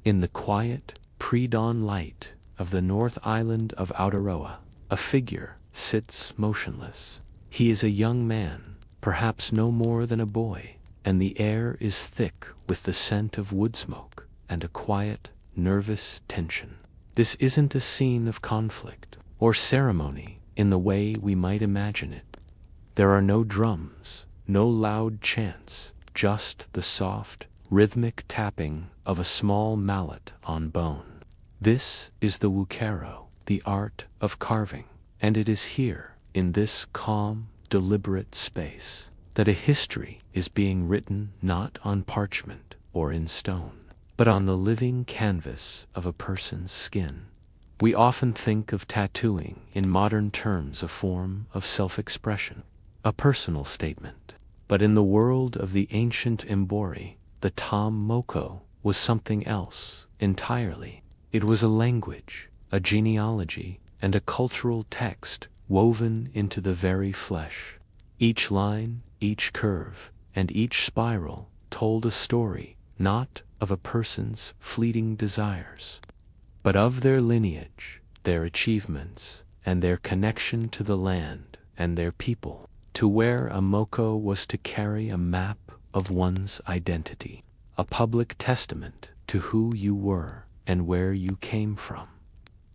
In the quiet, pre-dawn light of the North Island of Aotearoa, a figure sits motionless. He is a young man, perhaps no more than a boy, and the air is thick with the scent of wood smoke and a quiet, nervous tension. This isn't a scene of conflict or ceremony in the way we might imagine it. There are no drums, no loud chants, just the soft, rhythmic tapping of a small mallet on bone. This is the wukero, the art of carving, and it is here, in this calm, deliberate space, that a history is being written not on parchment or in stone, but on the living canvas of a person's skin. We often think of tattooing in modern terms a form of self-expression, a personal statement. But in the world of the ancient Mbori, the Tom Moko was something else entirely. It was a language, a genealogy, and a cultural text woven into the very flesh. Each line, each curve, and each spiral told a story not of a person's fleeting desires, but of their lineage, their achievements, and their connection to the land and their people. To wear a moko was to carry a map of one's identity, a public testament to who you were and where you came from.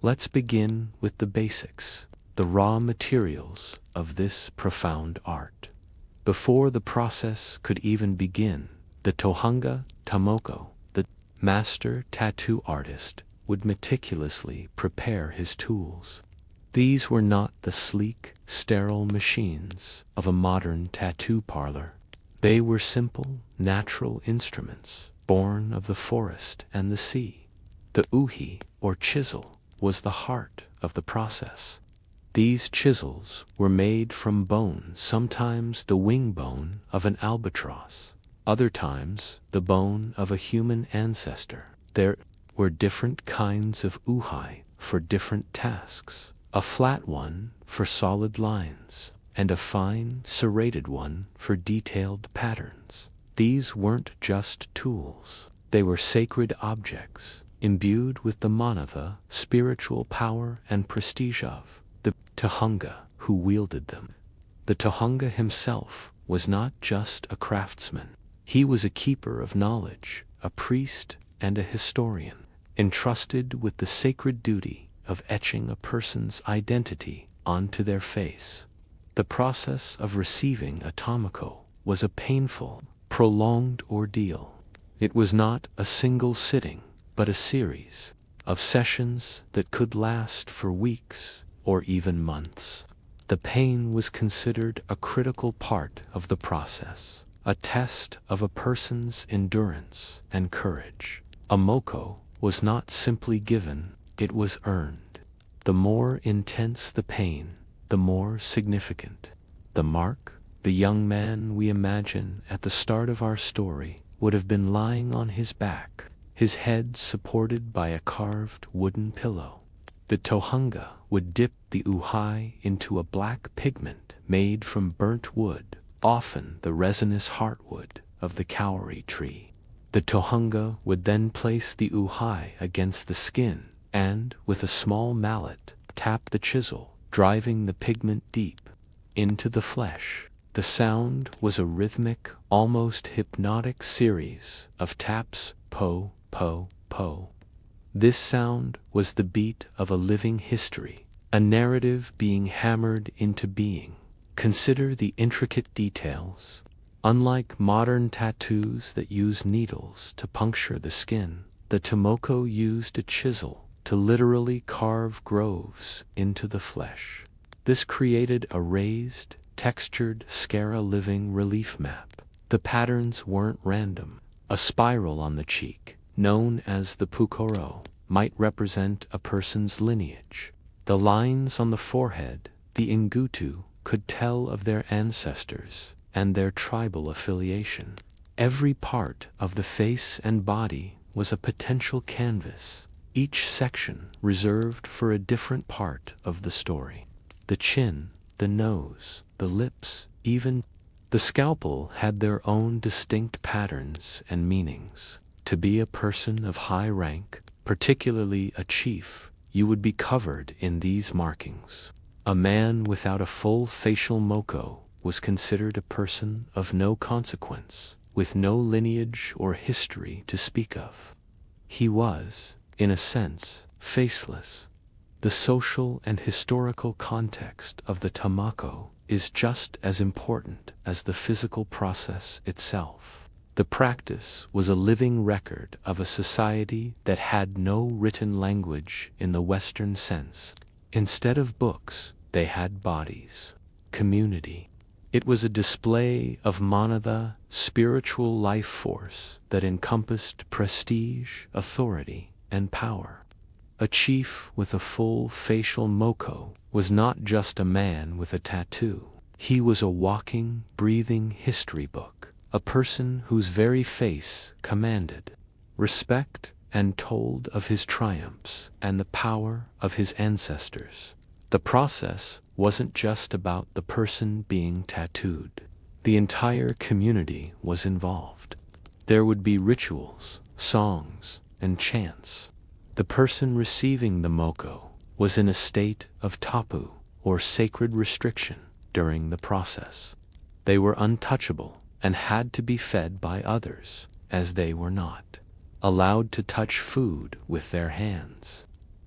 Let's begin with the basics, the raw materials of this profound art. Before the process could even begin, the tohunga tamoko, the master tattoo artist, would meticulously prepare his tools. These were not the sleek, sterile machines of a modern tattoo parlor. They were simple, natural instruments, born of the forest and the sea. The uhi, or chisel, was the heart of the process. These chisels were made from bone, sometimes the wing bone of an albatross, other times the bone of a human ancestor. There were different kinds of uhi for different tasks. A flat one for solid lines, and a fine, serrated one for detailed patterns. These weren't just tools. They were sacred objects, imbued with the manatha, spiritual power and prestige of the tohunga who wielded them. The tohunga himself was not just a craftsman. He was a keeper of knowledge, a priest and a historian, entrusted with the sacred duty of etching a person's identity onto their face. The process of receiving a tamako was a painful, prolonged ordeal. It was not a single sitting, but a series of sessions that could last for weeks or even months. The pain was considered a critical part of the process, a test of a person's endurance and courage. A moko was not simply given, it was earned. The more intense the pain, the more significant. The mark, the young man we imagine at the start of our story, would have been lying on his back, his head supported by a carved wooden pillow. The tohunga would dip the uhai into a black pigment made from burnt wood, often the resinous heartwood of the kauri tree. The tohunga would then place the uhai against the skin and, with a small mallet, tap the chisel, driving the pigment deep into the flesh. The sound was a rhythmic, almost hypnotic series of taps, po, po, po. This sound was the beat of a living history, a narrative being hammered into being. Consider the intricate details. Unlike modern tattoos that use needles to puncture the skin, the tomoko used a chisel to literally carve grooves into the flesh. This created a raised, textured scara living relief map. The patterns weren't random. A spiral on the cheek, known as the pukoro, might represent a person's lineage. The lines on the forehead, the ingutu, could tell of their ancestors and their tribal affiliation. Every part of the face and body was a potential canvas, each section reserved for a different part of the story. The chin, the nose, the lips, even the scalpel had their own distinct patterns and meanings. To be a person of high rank, particularly a chief, you would be covered in these markings. A man without a full facial moko was considered a person of no consequence, with no lineage or history to speak of. He was, in a sense, faceless. The social and historical context of the tamako is just as important as the physical process itself. The practice was a living record of a society that had no written language in the Western sense. Instead of books, they had bodies, community. It was a display of manada, spiritual life force that encompassed prestige, authority, and power. A chief with a full facial moko was not just a man with a tattoo. He was a walking, breathing history book, a person whose very face commanded respect and told of his triumphs and the power of his ancestors. The process wasn't just about the person being tattooed. The entire community was involved. There would be rituals, songs, and chants. The person receiving the moko was in a state of tapu, or sacred restriction, during the process. They were untouchable and had to be fed by others, as they were not allowed to touch food with their hands.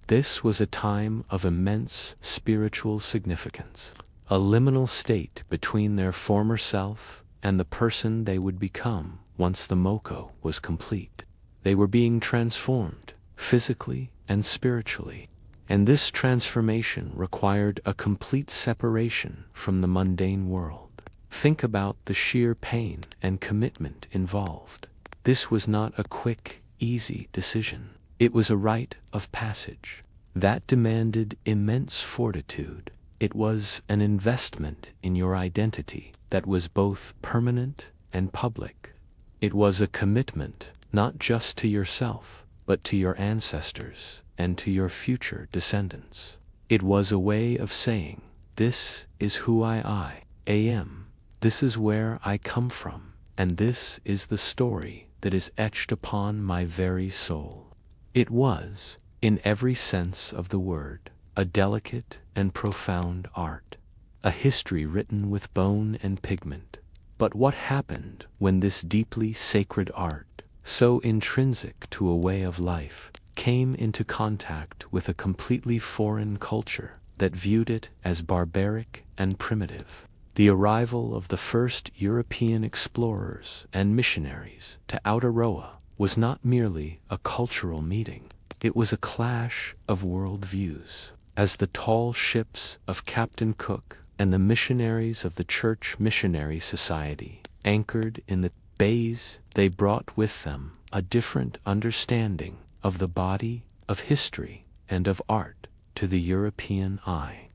This was a time of immense spiritual significance, a liminal state between their former self and the person they would become once the moko was complete. They were being transformed, physically and spiritually, and this transformation required a complete separation from the mundane world. Think about the sheer pain and commitment involved. This was not a quick, easy decision. It was a rite of passage that demanded immense fortitude. It was an investment in your identity that was both permanent and public. It was a commitment not just to yourself, but to your ancestors and to your future descendants. It was a way of saying, this is who I am, this is where I come from, and this is the story that is etched upon my very soul. It was, in every sense of the word, a delicate and profound art, a history written with bone and pigment. But what happened when this deeply sacred art, so intrinsic to a way of life, came into contact with a completely foreign culture that viewed it as barbaric and primitive? The arrival of the first European explorers and missionaries to Aotearoa was not merely a cultural meeting. It was a clash of world views. As the tall ships of Captain Cook and the missionaries of the Church Missionary Society anchored in the bays, they brought with them a different understanding of the body, of history, and of art to the European eye.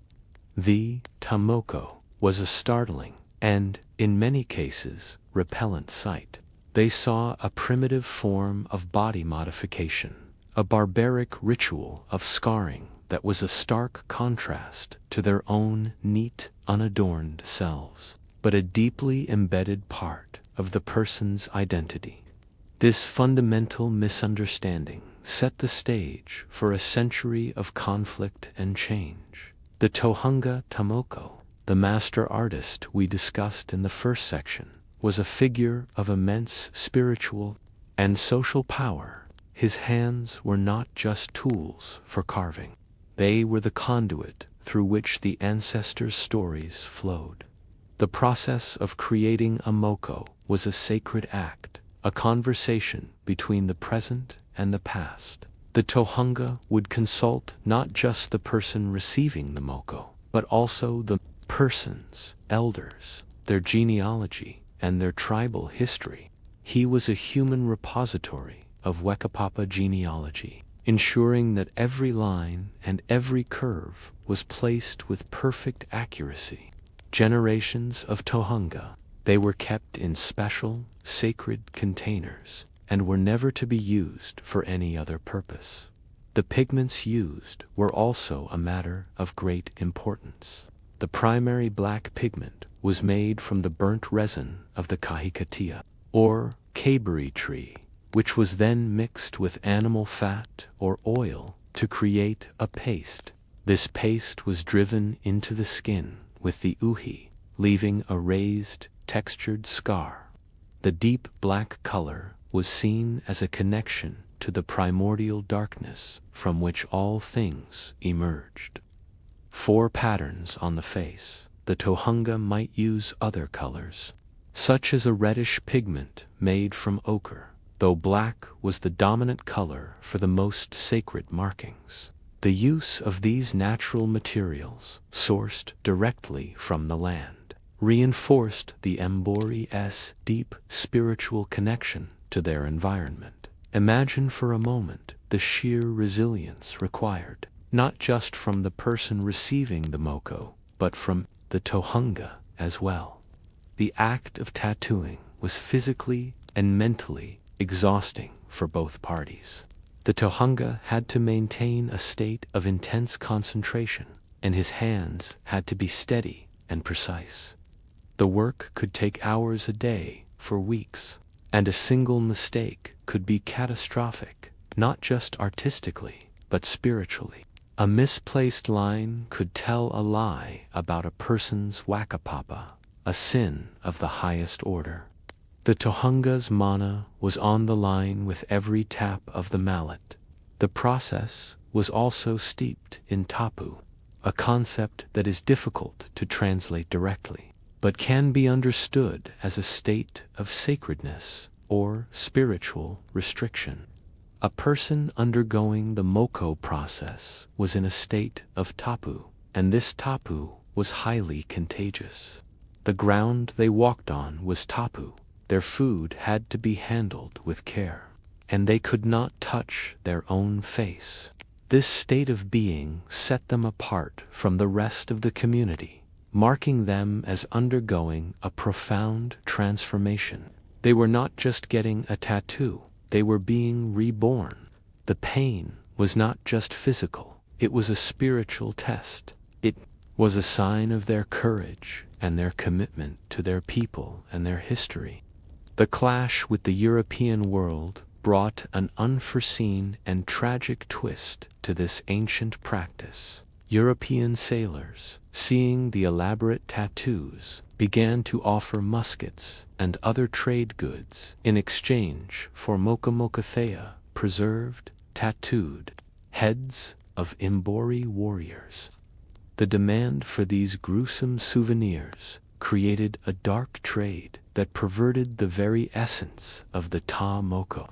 The tamoko was a startling and, in many cases, repellent sight. They saw a primitive form of body modification, a barbaric ritual of scarring that was a stark contrast to their own neat, unadorned selves, but a deeply embedded part of the person's identity. This fundamental misunderstanding set the stage for a century of conflict and change. The Tohunga Tamoko, the master artist we discussed in the first section, was a figure of immense spiritual and social power. His hands were not just tools for carving. They were the conduit through which the ancestors' stories flowed. The process of creating a moko was a sacred act, a conversation between the present and the past. The Tohunga would consult not just the person receiving the moko, but also the person's elders, their genealogy, and their tribal history. He was a human repository of Wekapapa genealogy, ensuring that every line and every curve was placed with perfect accuracy. Generations of Tohunga, they were kept in special, sacred containers, and were never to be used for any other purpose. The pigments used were also a matter of great importance. The primary black pigment was made from the burnt resin of the kahikatea, or caberry tree, which was then mixed with animal fat or oil to create a paste. This paste was driven into the skin with the uhi, leaving a raised, textured scar. The deep black color was seen as a connection to the primordial darkness from which all things emerged. 4 patterns on the face. The Tohunga might use other colors, such as a reddish pigment made from ochre, though black was the dominant color for the most sacred markings. The use of these natural materials, sourced directly from the land, reinforced the Mbori's deep spiritual connection to their environment. Imagine for a moment the sheer resilience required, not just from the person receiving the moko, but from the Tohunga as well. The act of tattooing was physically and mentally exhausting for both parties. The Tohunga had to maintain a state of intense concentration, and his hands had to be steady and precise. The work could take hours a day for weeks, and a single mistake could be catastrophic, not just artistically, but spiritually. A misplaced line could tell a lie about a person's wakapapa, a sin of the highest order. The Tohunga's mana was on the line with every tap of the mallet. The process was also steeped in tapu, a concept that is difficult to translate directly, but can be understood as a state of sacredness or spiritual restriction. A person undergoing the moko process was in a state of tapu, and this tapu was highly contagious. The ground they walked on was tapu. Their food had to be handled with care, and they could not touch their own face. This state of being set them apart from the rest of the community, marking them as undergoing a profound transformation. They were not just getting a tattoo, they were being reborn. The pain was not just physical, it was a spiritual test. It was a sign of their courage and their commitment to their people and their history. The clash with the European world brought an unforeseen and tragic twist to this ancient practice. European sailors, seeing the elaborate tattoos, began to offer muskets and other trade goods in exchange for mokamokathea, preserved, tattooed heads of Mbori warriors. The demand for these gruesome souvenirs created a dark trade that perverted the very essence of the Ta Moko.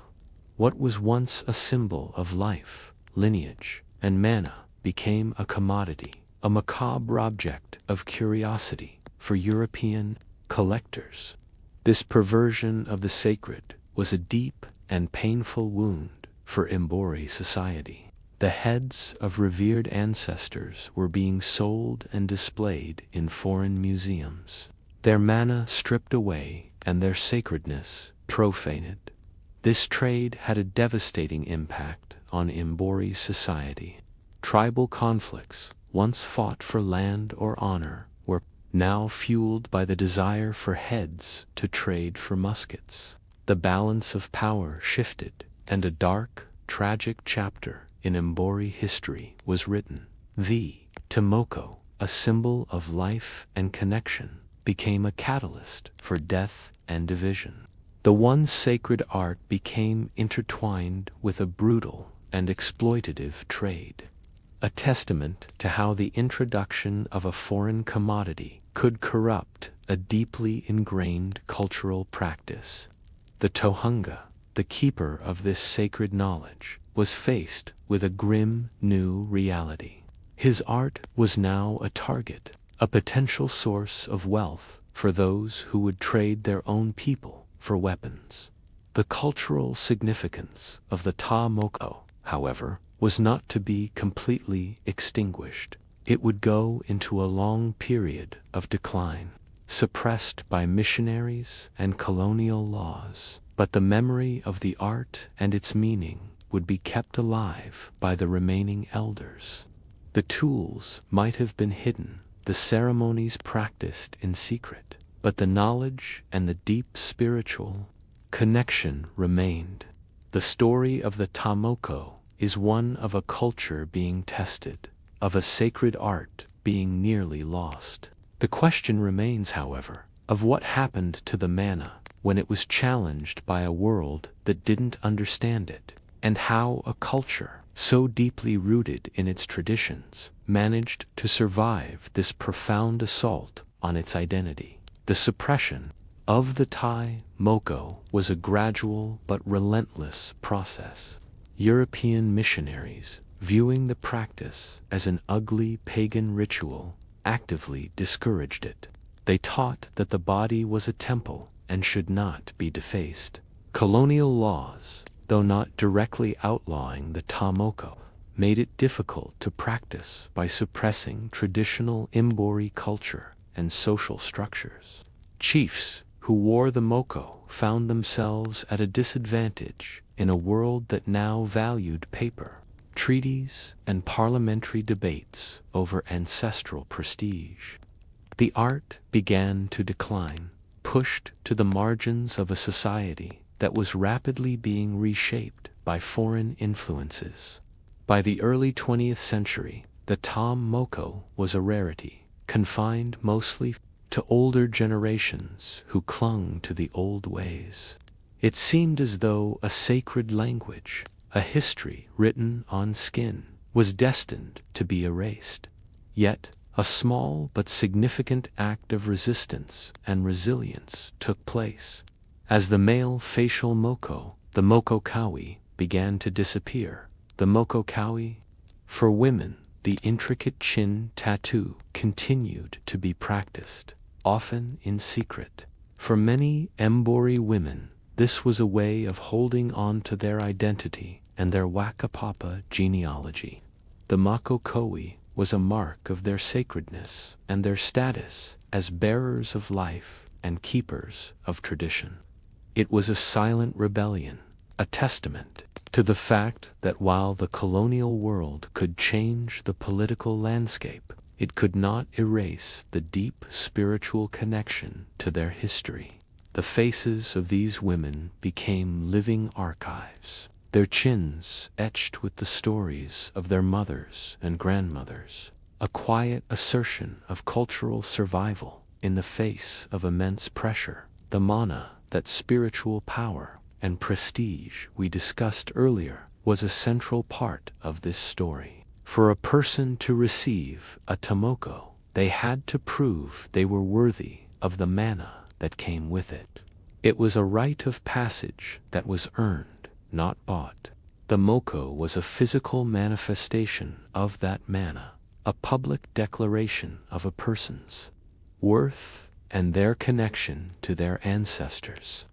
What was once a symbol of life, lineage, and mana became a commodity, a macabre object of curiosity for European collectors. This perversion of the sacred was a deep and painful wound for Mbori society. The heads of revered ancestors were being sold and displayed in foreign museums, their mana stripped away and their sacredness profaned. This trade had a devastating impact on Mbori society. Tribal conflicts, once fought for land or honor, were now fueled by the desire for heads to trade for muskets. The balance of power shifted, and a dark, tragic chapter in Mbori history was written. The Tomoko, a symbol of life and connection, became a catalyst for death and division. The once sacred art became intertwined with a brutal and exploitative trade, a testament to how the introduction of a foreign commodity could corrupt a deeply ingrained cultural practice. The Tohunga, the keeper of this sacred knowledge, was faced with a grim new reality. His art was now a target, a potential source of wealth for those who would trade their own people for weapons. The cultural significance of the Ta Moko, however, was not to be completely extinguished. It would go into a long period of decline, suppressed by missionaries and colonial laws, but the memory of the art and its meaning would be kept alive by the remaining elders. The tools might have been hidden, the ceremonies practiced in secret, but the knowledge and the deep spiritual connection remained. The story of the Tomoko is one of a culture being tested, of a sacred art being nearly lost. The question remains, however, of what happened to the mana when it was challenged by a world that didn't understand it, and how a culture so deeply rooted in its traditions managed to survive this profound assault on its identity. The suppression of the Tai Moko was a gradual but relentless process. European missionaries, viewing the practice as an ugly pagan ritual, actively discouraged it. They taught that the body was a temple and should not be defaced. Colonial laws, though not directly outlawing the Tomoko, made it difficult to practice by suppressing traditional Mbori culture and social structures. Chiefs who wore the moko found themselves at a disadvantage in a world that now valued paper, treaties, and parliamentary debates over ancestral prestige. The art began to decline, pushed to the margins of a society that was rapidly being reshaped by foreign influences. By the early 20th century, the Tom Moko was a rarity, confined mostly to older generations who clung to the old ways. It seemed as though a sacred language, a history written on skin, was destined to be erased. Yet, a small but significant act of resistance and resilience took place. As the male facial moko, the moko kawi, began to disappear, the moko kawi, for women, the intricate chin tattoo continued to be practiced, often in secret. For many Mbori women, this was a way of holding on to their identity and their Wakapapa genealogy. The mako kawi was a mark of their sacredness and their status as bearers of life and keepers of tradition. It was a silent rebellion, a testament to the fact that while the colonial world could change the political landscape, it could not erase the deep spiritual connection to their history. The faces of these women became living archives, their chins etched with the stories of their mothers and grandmothers, a quiet assertion of cultural survival in the face of immense pressure. The mana, that spiritual power and prestige we discussed earlier, was a central part of this story. For a person to receive a tomoko, they had to prove they were worthy of the mana that came with it. It was a rite of passage that was earned, not bought. The moko was a physical manifestation of that mana, a public declaration of a person's worth and their connection to their ancestors.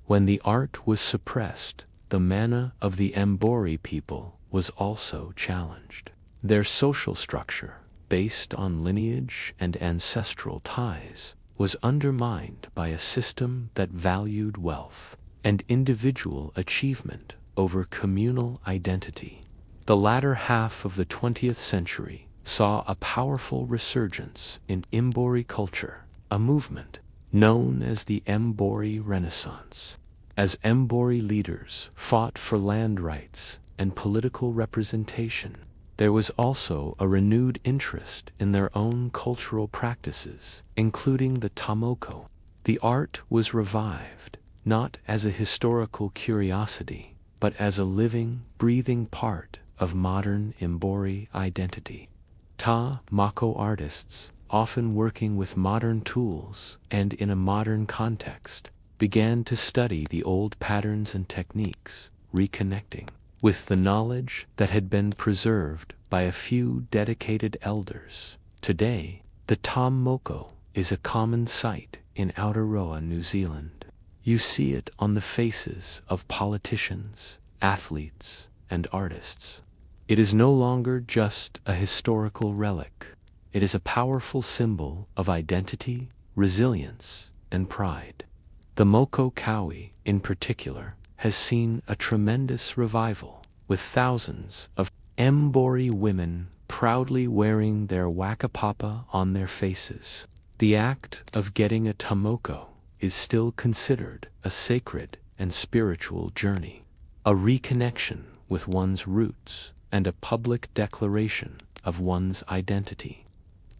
When the art was suppressed, the mana of the Mbori people was also challenged. Their social structure, based on lineage and ancestral ties, was undermined by a system that valued wealth and individual achievement over communal identity. The latter half of the 20th century saw a powerful resurgence in Mbori culture, a movement known as the Mbori Renaissance. As Mbori leaders fought for land rights and political representation, there was also a renewed interest in their own cultural practices, including the tomoko. The art was revived, not as a historical curiosity, but as a living, breathing part of modern Mbori identity. Ta mako artists, often working with modern tools and in a modern context, began to study the old patterns and techniques, reconnecting with the knowledge that had been preserved by a few dedicated elders. Today, the Tom Moko is a common sight in Aotearoa, New Zealand. You see it on the faces of politicians, athletes, and artists. It is no longer just a historical relic. It is a powerful symbol of identity, resilience, and pride. The Moko Kawi, in particular, has seen a tremendous revival, with thousands of Mbori women proudly wearing their Wakapapa on their faces. The act of getting a tomoko is still considered a sacred and spiritual journey. a reconnection with one's roots, and a public declaration of one's identity.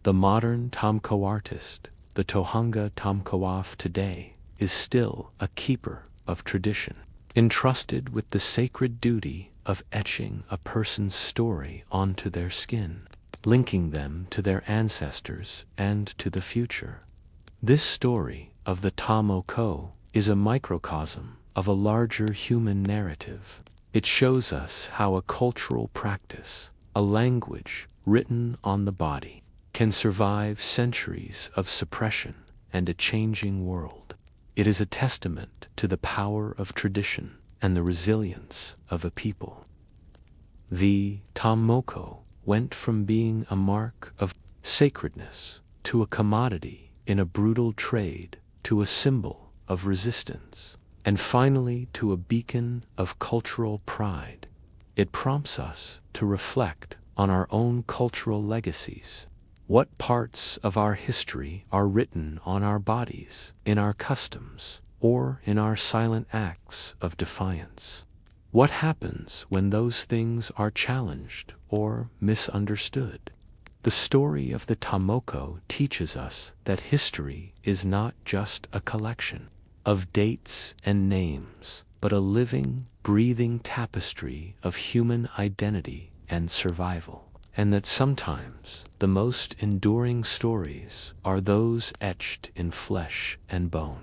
The modern Tomco artist, the Tohunga Tomco of today, is still a keeper of tradition, entrusted with the sacred duty of etching a person's story onto their skin, linking them to their ancestors and to the future. This story of the Tomoko is a microcosm of a larger human narrative. It shows us how a cultural practice, a language written on the body, can survive centuries of suppression and a changing world. It is a testament to the power of tradition and the resilience of a people. The Tomoko went from being a mark of sacredness to a commodity in a brutal trade, to a symbol of resistance, and finally to a beacon of cultural pride. It prompts us to reflect on our own cultural legacies. What parts of our history are written on our bodies, in our customs, or in our silent acts of defiance? What happens when those things are challenged or misunderstood? The story of the Tomoko teaches us that history is not just a collection of dates and names, but a living, breathing tapestry of human identity and survival, and that sometimes the most enduring stories are those etched in flesh and bone.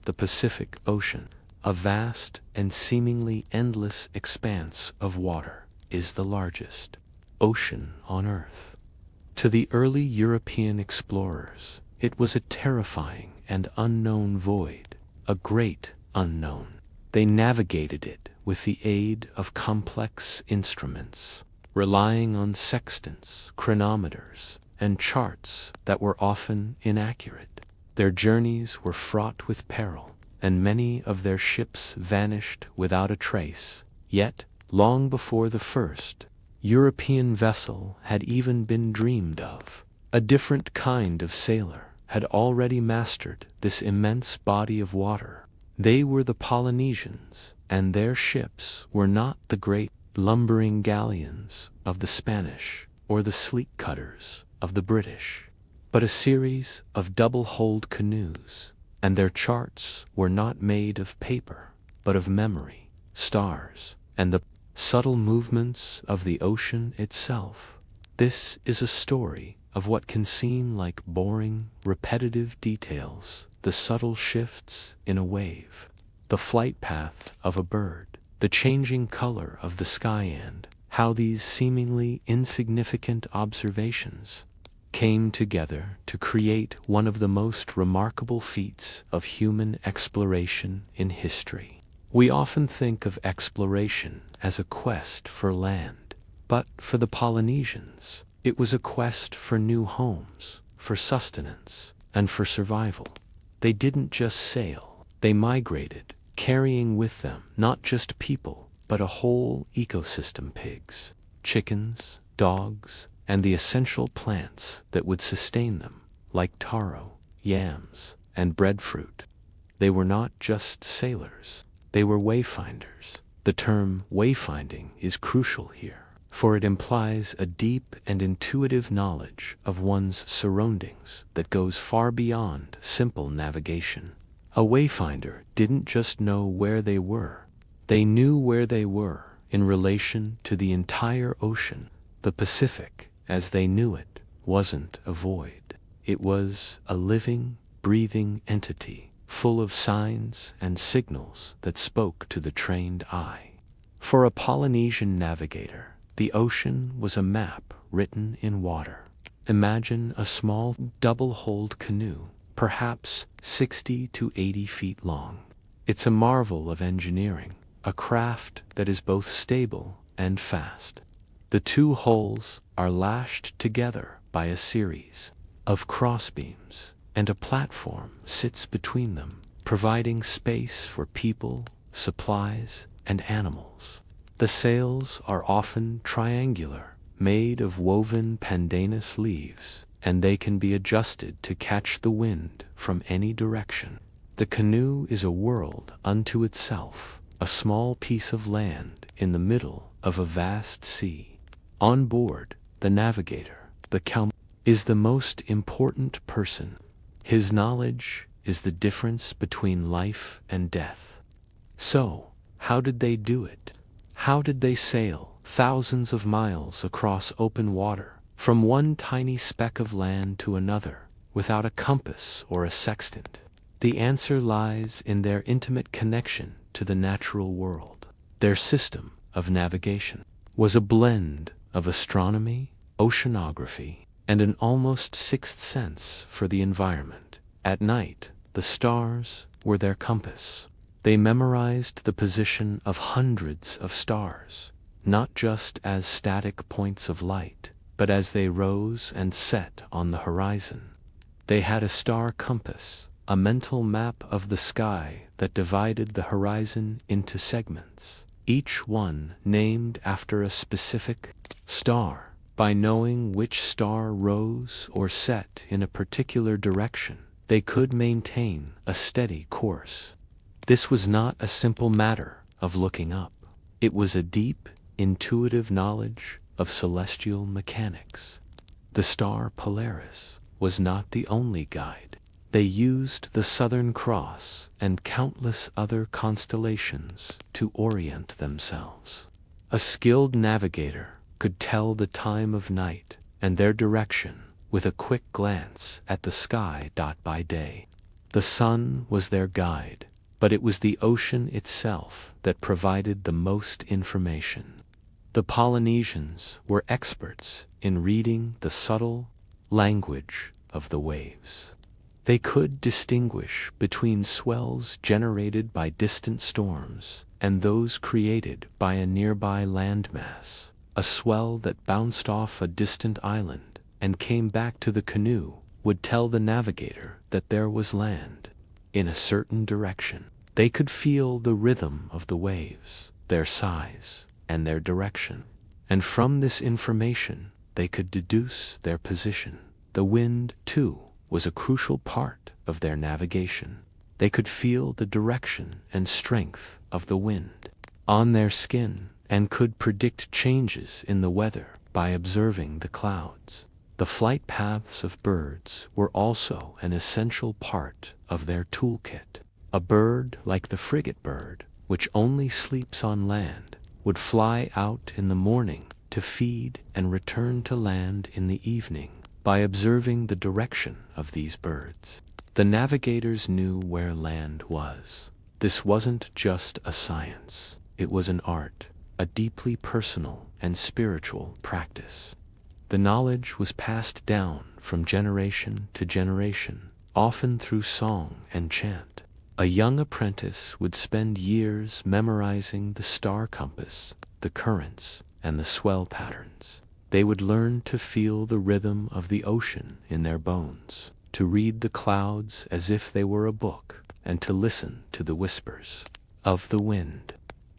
The Pacific Ocean, a vast and seemingly endless expanse of water, is the largest ocean on Earth. To the early European explorers, it was a terrifying and unknown void, a great unknown. They navigated it with the aid of complex instruments, relying on sextants, chronometers, and charts that were often inaccurate. Their journeys were fraught with peril, and many of their ships vanished without a trace. Yet, long before the first European vessel had even been dreamed of, a different kind of sailor had already mastered this immense body of water. They were the Polynesians, and their ships were not the great lumbering galleons of the Spanish or the sleek cutters of the British, but a series of double-hulled canoes, and their charts were not made of paper, but of memory, stars, and the subtle movements of the ocean itself. This is a story of what can seem like boring, repetitive details, the subtle shifts in a wave, the flight path of a bird, the changing color of the sky, and how these seemingly insignificant observations came together to create one of the most remarkable feats of human exploration in history. We often think of exploration as a quest for land, but for the Polynesians, it was a quest for new homes, for sustenance, and for survival. They didn't just sail, they migrated, carrying with them not just people, but a whole ecosystem: pigs, chickens, dogs, and the essential plants that would sustain them, like taro, yams, and breadfruit. They were not just sailors, they were wayfinders. The term wayfinding is crucial here, for it implies a deep and intuitive knowledge of one's surroundings that goes far beyond simple navigation. A wayfinder didn't just know where they were, they knew where they were in relation to the entire ocean. The Pacific, as they knew it, wasn't a void. It was a living, breathing entity, full of signs and signals that spoke to the trained eye. For a Polynesian navigator, the ocean was a map written in water. Imagine a small double-hulled canoe, perhaps 60 to 80 feet long. It's a marvel of engineering, a craft that is both stable and fast. The two hulls are lashed together by a series of crossbeams, and a platform sits between them, providing space for people, supplies, and animals. The sails are often triangular, made of woven pandanus leaves, and they can be adjusted to catch the wind from any direction. The canoe is a world unto itself, a small piece of land in the middle of a vast sea. On board, the navigator, the Kalm, is the most important person. His knowledge is the difference between life and death. So, how did they do it? How did they sail thousands of miles across open water, from one tiny speck of land to another, without a compass or a sextant? The answer lies in their intimate connection to the natural world. Their system of navigation was a blend of astronomy, oceanography, and an almost sixth sense for the environment. At night, the stars were their compass. They memorized the position of hundreds of stars, not just as static points of light, but as they rose and set on the horizon. They had a star compass, a mental map of the sky that divided the horizon into segments, each one named after a specific star. By knowing which star rose or set in a particular direction, they could maintain a steady course. This was not a simple matter of looking up. It was a deep, intuitive knowledge of celestial mechanics. The star Polaris was not the only guide. They used the Southern Cross and countless other constellations to orient themselves. A skilled navigator could tell the time of night and their direction with a quick glance at the sky. By day, the sun was their guide, but it was the ocean itself that provided the most information. The Polynesians were experts in reading the subtle language of the waves. They could distinguish between swells generated by distant storms and those created by a nearby landmass. A swell that bounced off a distant island and came back to the canoe would tell the navigator that there was land in a certain direction. They could feel the rhythm of the waves, their size, and their direction, and from this information they could deduce their position. The wind, too, was a crucial part of their navigation. They could feel the direction and strength of the wind on their skin and could predict changes in the weather by observing the clouds. The flight paths of birds were also an essential part of their toolkit. A bird like the frigate bird, which only sleeps on land, would fly out in the morning to feed and return to land in the evening. By observing the direction of these birds, the navigators knew where land was. This wasn't just a science, it was an art, a deeply personal and spiritual practice. The knowledge was passed down from generation to generation, often through song and chant. A young apprentice would spend years memorizing the star compass, the currents, and the swell patterns. They would learn to feel the rhythm of the ocean in their bones, to read the clouds as if they were a book, and to listen to the whispers of the wind.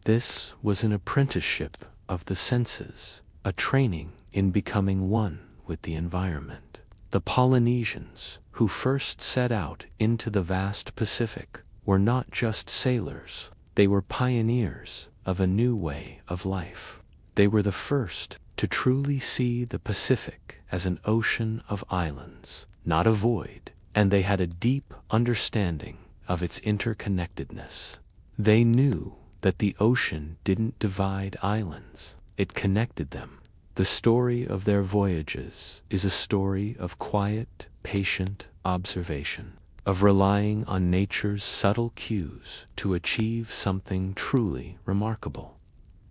This was an apprenticeship of the senses, a training in becoming one with the environment. The Polynesians, who first set out into the vast Pacific, were not just sailors, they were pioneers of a new way of life. They were the first to truly see the Pacific as an ocean of islands, not a void, and they had a deep understanding of its interconnectedness. They knew that the ocean didn't divide islands, it connected them. The story of their voyages is a story of quiet, patient observation, of relying on nature's subtle cues to achieve something truly remarkable.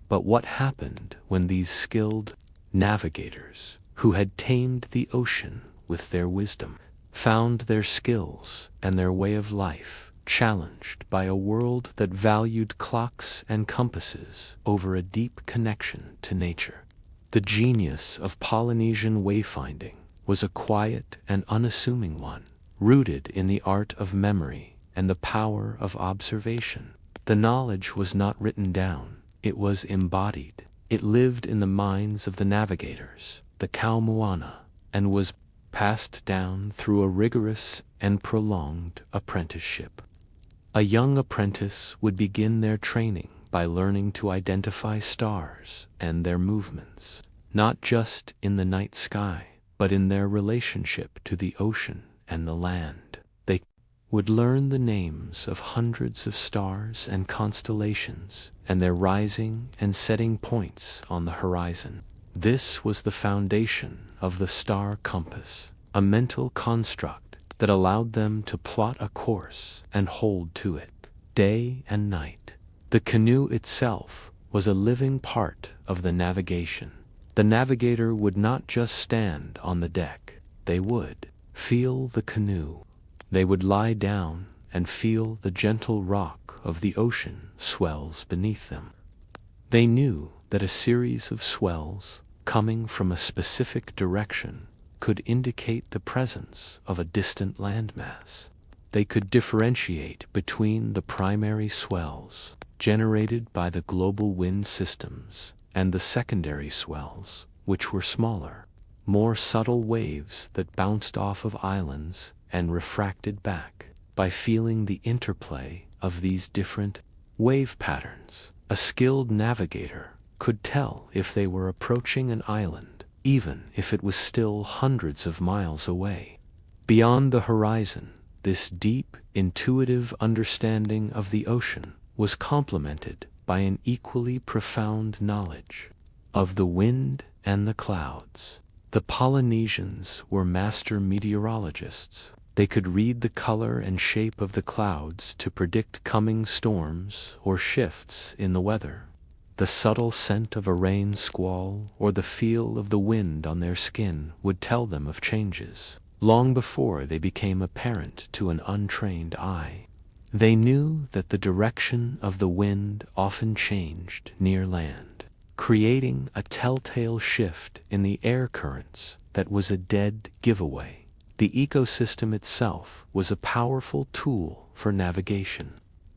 But what happened when these skilled navigators, who had tamed the ocean with their wisdom, found their skills and their way of life challenged by a world that valued clocks and compasses over a deep connection to nature? The genius of Polynesian wayfinding was a quiet and unassuming one, rooted in the art of memory and the power of observation. The knowledge was not written down, it was embodied. It lived in the minds of the navigators, the Kaumoana, and was passed down through a rigorous and prolonged apprenticeship. A young apprentice would begin their training by learning to identify stars and their movements, not just in the night sky, but in their relationship to the ocean and the land. They would learn the names of hundreds of stars and constellations and their rising and setting points on the horizon. This was the foundation of the star compass, a mental construct that allowed them to plot a course and hold to it, day and night. The canoe itself was a living part of the navigation. The navigator would not just stand on the deck, they would feel the canoe. They would lie down and feel the gentle rock of the ocean swells beneath them. They knew that a series of swells coming from a specific direction could indicate the presence of a distant landmass. They could differentiate between the primary swells generated by the global wind systems and the secondary swells, which were smaller, more subtle waves that bounced off of islands and refracted back. By feeling the interplay of these different wave patterns, a skilled navigator could tell if they were approaching an island, even if it was still hundreds of miles away. Beyond the horizon, this deep, intuitive understanding of the ocean was complemented by an equally profound knowledge of the wind and the clouds. The Polynesians were master meteorologists. They could read the color and shape of the clouds to predict coming storms or shifts in the weather. The subtle scent of a rain squall or the feel of the wind on their skin would tell them of changes, long before they became apparent to an untrained eye. They knew that the direction of the wind often changed near land, creating a telltale shift in the air currents that was a dead giveaway. The ecosystem itself was a powerful tool for navigation.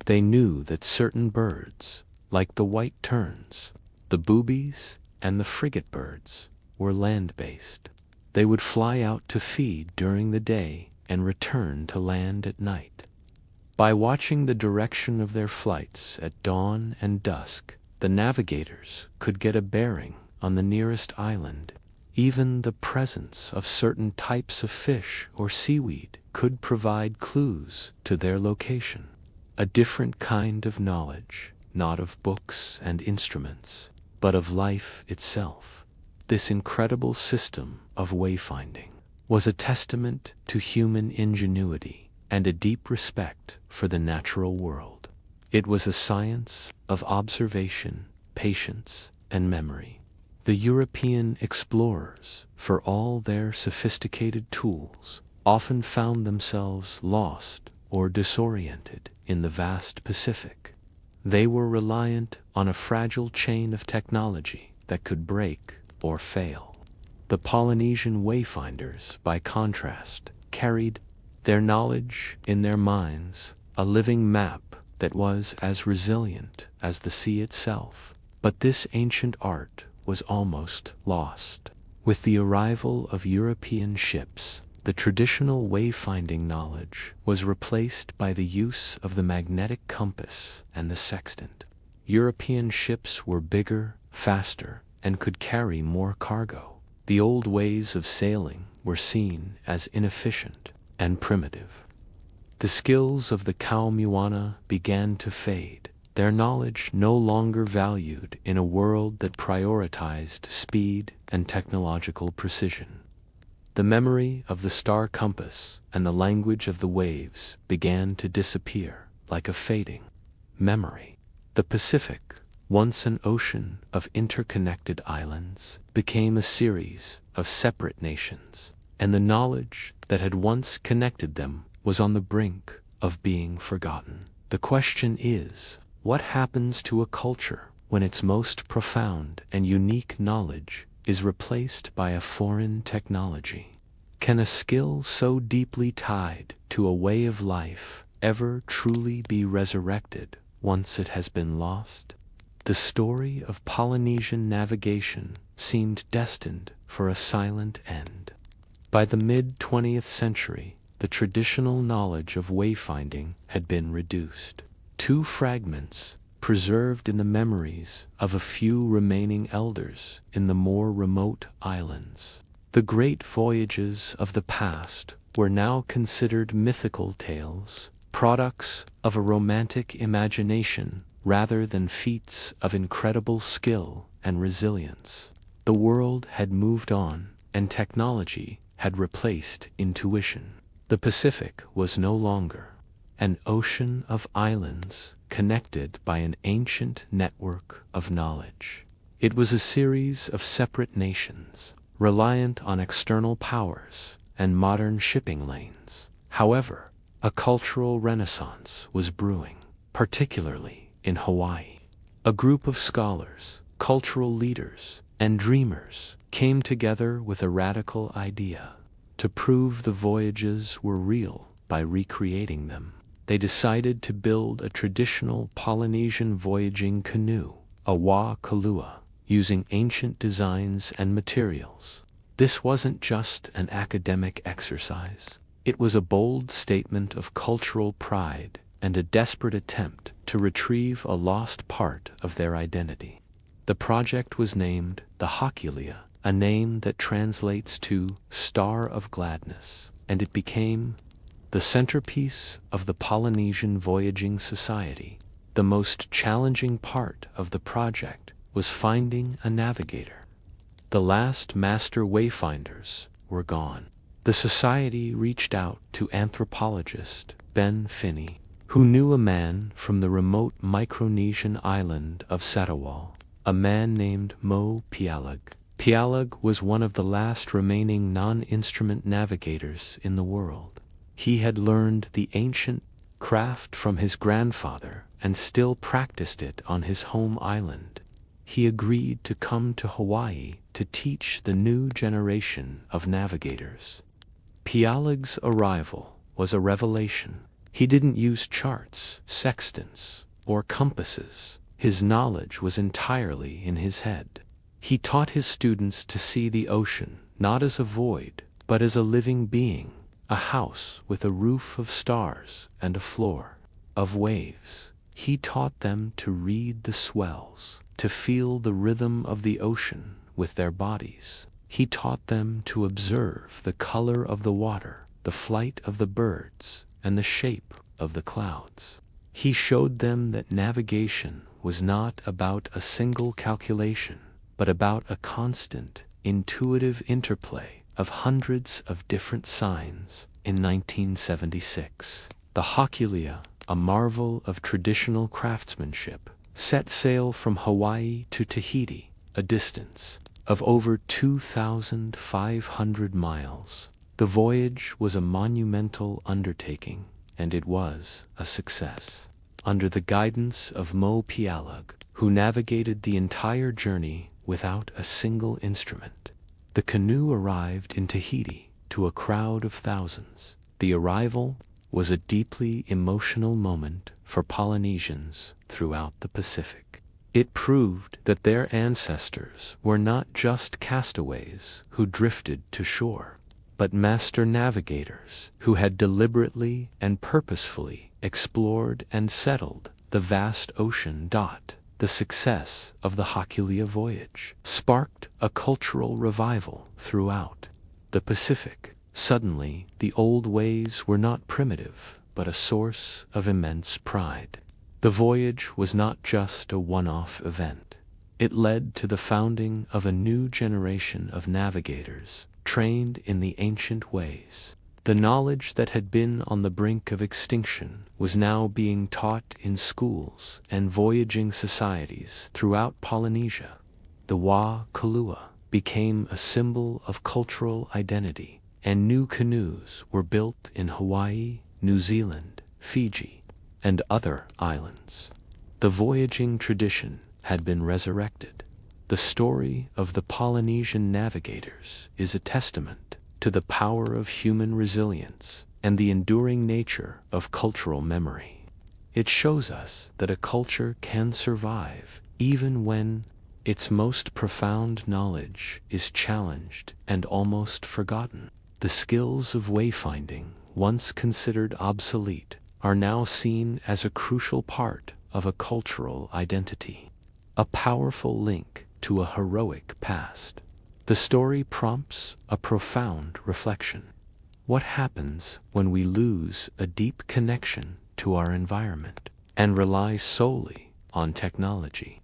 They knew that certain birds, like the white terns, the boobies, and the frigate birds, were land-based. They would fly out to feed during the day and return to land at night. By watching the direction of their flights at dawn and dusk, the navigators could get a bearing on the nearest island. Even the presence of certain types of fish or seaweed could provide clues to their location. A different kind of knowledge, not of books and instruments, but of life itself. This incredible system of wayfinding was a testament to human ingenuity and a deep respect for the natural world. It was a science of observation, patience, and memory. The European explorers, for all their sophisticated tools, often found themselves lost or disoriented in the vast Pacific. They were reliant on a fragile chain of technology that could break or fail. The Polynesian wayfinders, by contrast, carried their knowledge in their minds, a living map that was as resilient as the sea itself. But this ancient art was almost lost. With the arrival of European ships, the traditional wayfinding knowledge was replaced by the use of the magnetic compass and the sextant. European ships were bigger, faster, and could carry more cargo. The old ways of sailing were seen as inefficient and primitive. The skills of the Kaumiwana began to fade, their knowledge no longer valued in a world that prioritized speed and technological precision. The memory of the star compass and the language of the waves began to disappear like a fading memory. The Pacific, once an ocean of interconnected islands, became a series of separate nations, and the knowledge that had once connected them was on the brink of being forgotten. The question is, what happens to a culture when its most profound and unique knowledge is replaced by a foreign technology? Can a skill so deeply tied to a way of life ever truly be resurrected once it has been lost? The story of Polynesian navigation seemed destined for a silent end. By the mid-20th century, the traditional knowledge of wayfinding had been reduced. Two fragments, preserved in the memories of a few remaining elders in the more remote islands. The great voyages of the past were now considered mythical tales, products of a romantic imagination rather than feats of incredible skill and resilience. The world had moved on, and technology had replaced intuition. The Pacific was no longer an ocean of islands connected by an ancient network of knowledge. It was a series of separate nations, reliant on external powers and modern shipping lanes. However, a cultural renaissance was brewing, particularly in Hawaii. A group of scholars, cultural leaders, and dreamers came together with a radical idea: to prove the voyages were real by recreating them. They decided to build a traditional Polynesian voyaging canoe, a wā kalua, using ancient designs and materials. This wasn't just an academic exercise. It was a bold statement of cultural pride and a desperate attempt to retrieve a lost part of their identity. The project was named the Hakulia, a name that translates to Star of Gladness, and it became the centerpiece of the Polynesian Voyaging Society. The most challenging part of the project was finding a navigator. The last master wayfinders were gone. The society reached out to anthropologist Ben Finney, who knew a man from the remote Micronesian island of Satawal, a man named Mo Pialag. Pialag was one of the last remaining non-instrument navigators in the world. He had learned the ancient craft from his grandfather and still practiced it on his home island. He agreed to come to Hawaii to teach the new generation of navigators. Pialag's arrival was a revelation. He didn't use charts, sextants, or compasses. His knowledge was entirely in his head. He taught his students to see the ocean not as a void, but as a living being, a house with a roof of stars and a floor of waves. He taught them to read the swells, to feel the rhythm of the ocean with their bodies. He taught them to observe the color of the water, the flight of the birds, and the shape of the clouds. He showed them that navigation was not about a single calculation, but about a constant, intuitive interplay of hundreds of different signs. In 1976, the Hakulia, a marvel of traditional craftsmanship, set sail from Hawaii to Tahiti, a distance of over 2,500 miles. The voyage was a monumental undertaking, and it was a success. Under the guidance of Mo Pialag, who navigated the entire journey without a single instrument, the canoe arrived in Tahiti to a crowd of thousands. The arrival was a deeply emotional moment for Polynesians throughout the Pacific. It proved that their ancestors were not just castaways who drifted to shore, but master navigators who had deliberately and purposefully explored and settled the vast ocean. The success of the Hakulia voyage sparked a cultural revival throughout the Pacific. Suddenly, the old ways were not primitive, but a source of immense pride. The voyage was not just a one-off event. It led to the founding of a new generation of navigators, trained in the ancient ways. The knowledge that had been on the brink of extinction was now being taught in schools and voyaging societies throughout Polynesia. The wā kalua became a symbol of cultural identity, and new canoes were built in Hawaii, New Zealand, Fiji, and other islands. The voyaging tradition had been resurrected. The story of the Polynesian navigators is a testament to the power of human resilience and the enduring nature of cultural memory. It shows us that a culture can survive even when its most profound knowledge is challenged and almost forgotten. The skills of wayfinding, once considered obsolete, are now seen as a crucial part of a cultural identity, a powerful link to a heroic past. The story prompts a profound reflection. What happens when we lose a deep connection to our environment and rely solely on technology?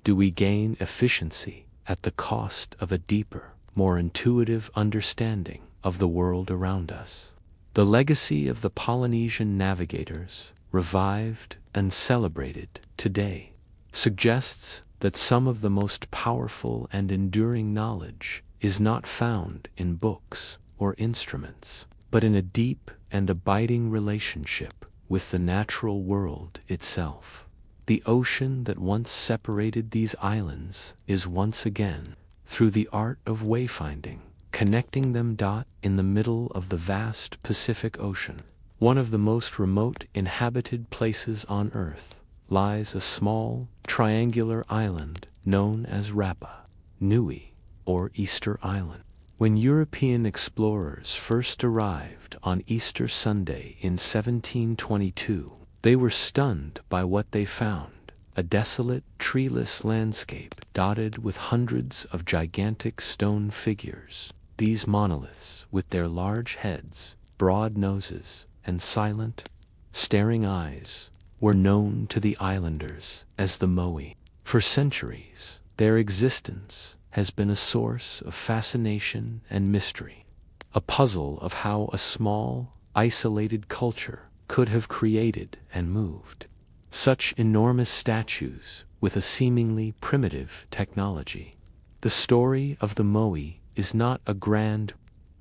Do we gain efficiency at the cost of a deeper, more intuitive understanding of the world around us? The legacy of the Polynesian navigators, revived and celebrated today, suggests that some of the most powerful and enduring knowledge is not found in books or instruments, but in a deep and abiding relationship with the natural world itself. The ocean that once separated these islands is once again, through the art of wayfinding, connecting them. In the middle of the vast Pacific Ocean, one of the most remote inhabited places on Earth, lies a small, triangular island known as Rapa Nui, or Easter Island. When European explorers first arrived on Easter Sunday in 1722, they were stunned by what they found: a desolate, treeless landscape dotted with hundreds of gigantic stone figures. These monoliths, with their large heads, broad noses, and silent, staring eyes, were known to the islanders as the Moai. For centuries, their existence has been a source of fascination and mystery, a puzzle of how a small, isolated culture could have created and moved such enormous statues with a seemingly primitive technology. The story of the Moai is not a grand,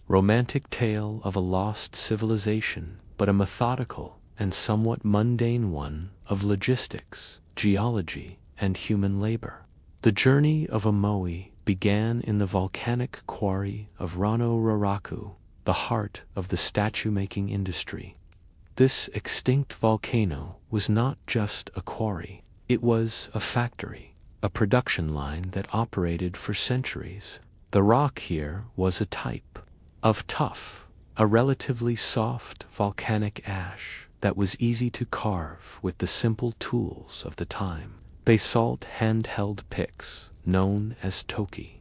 romantic tale of a lost civilization, but a methodical and somewhat mundane one of logistics, geology, and human labor. The journey of a Moai began in the volcanic quarry of Rano Raraku, the heart of the statue-making industry. This extinct volcano was not just a quarry. It was a factory, a production line that operated for centuries. The rock here was a type of tuff, a relatively soft volcanic ash that was easy to carve with the simple tools of the time: basalt handheld picks known as toki.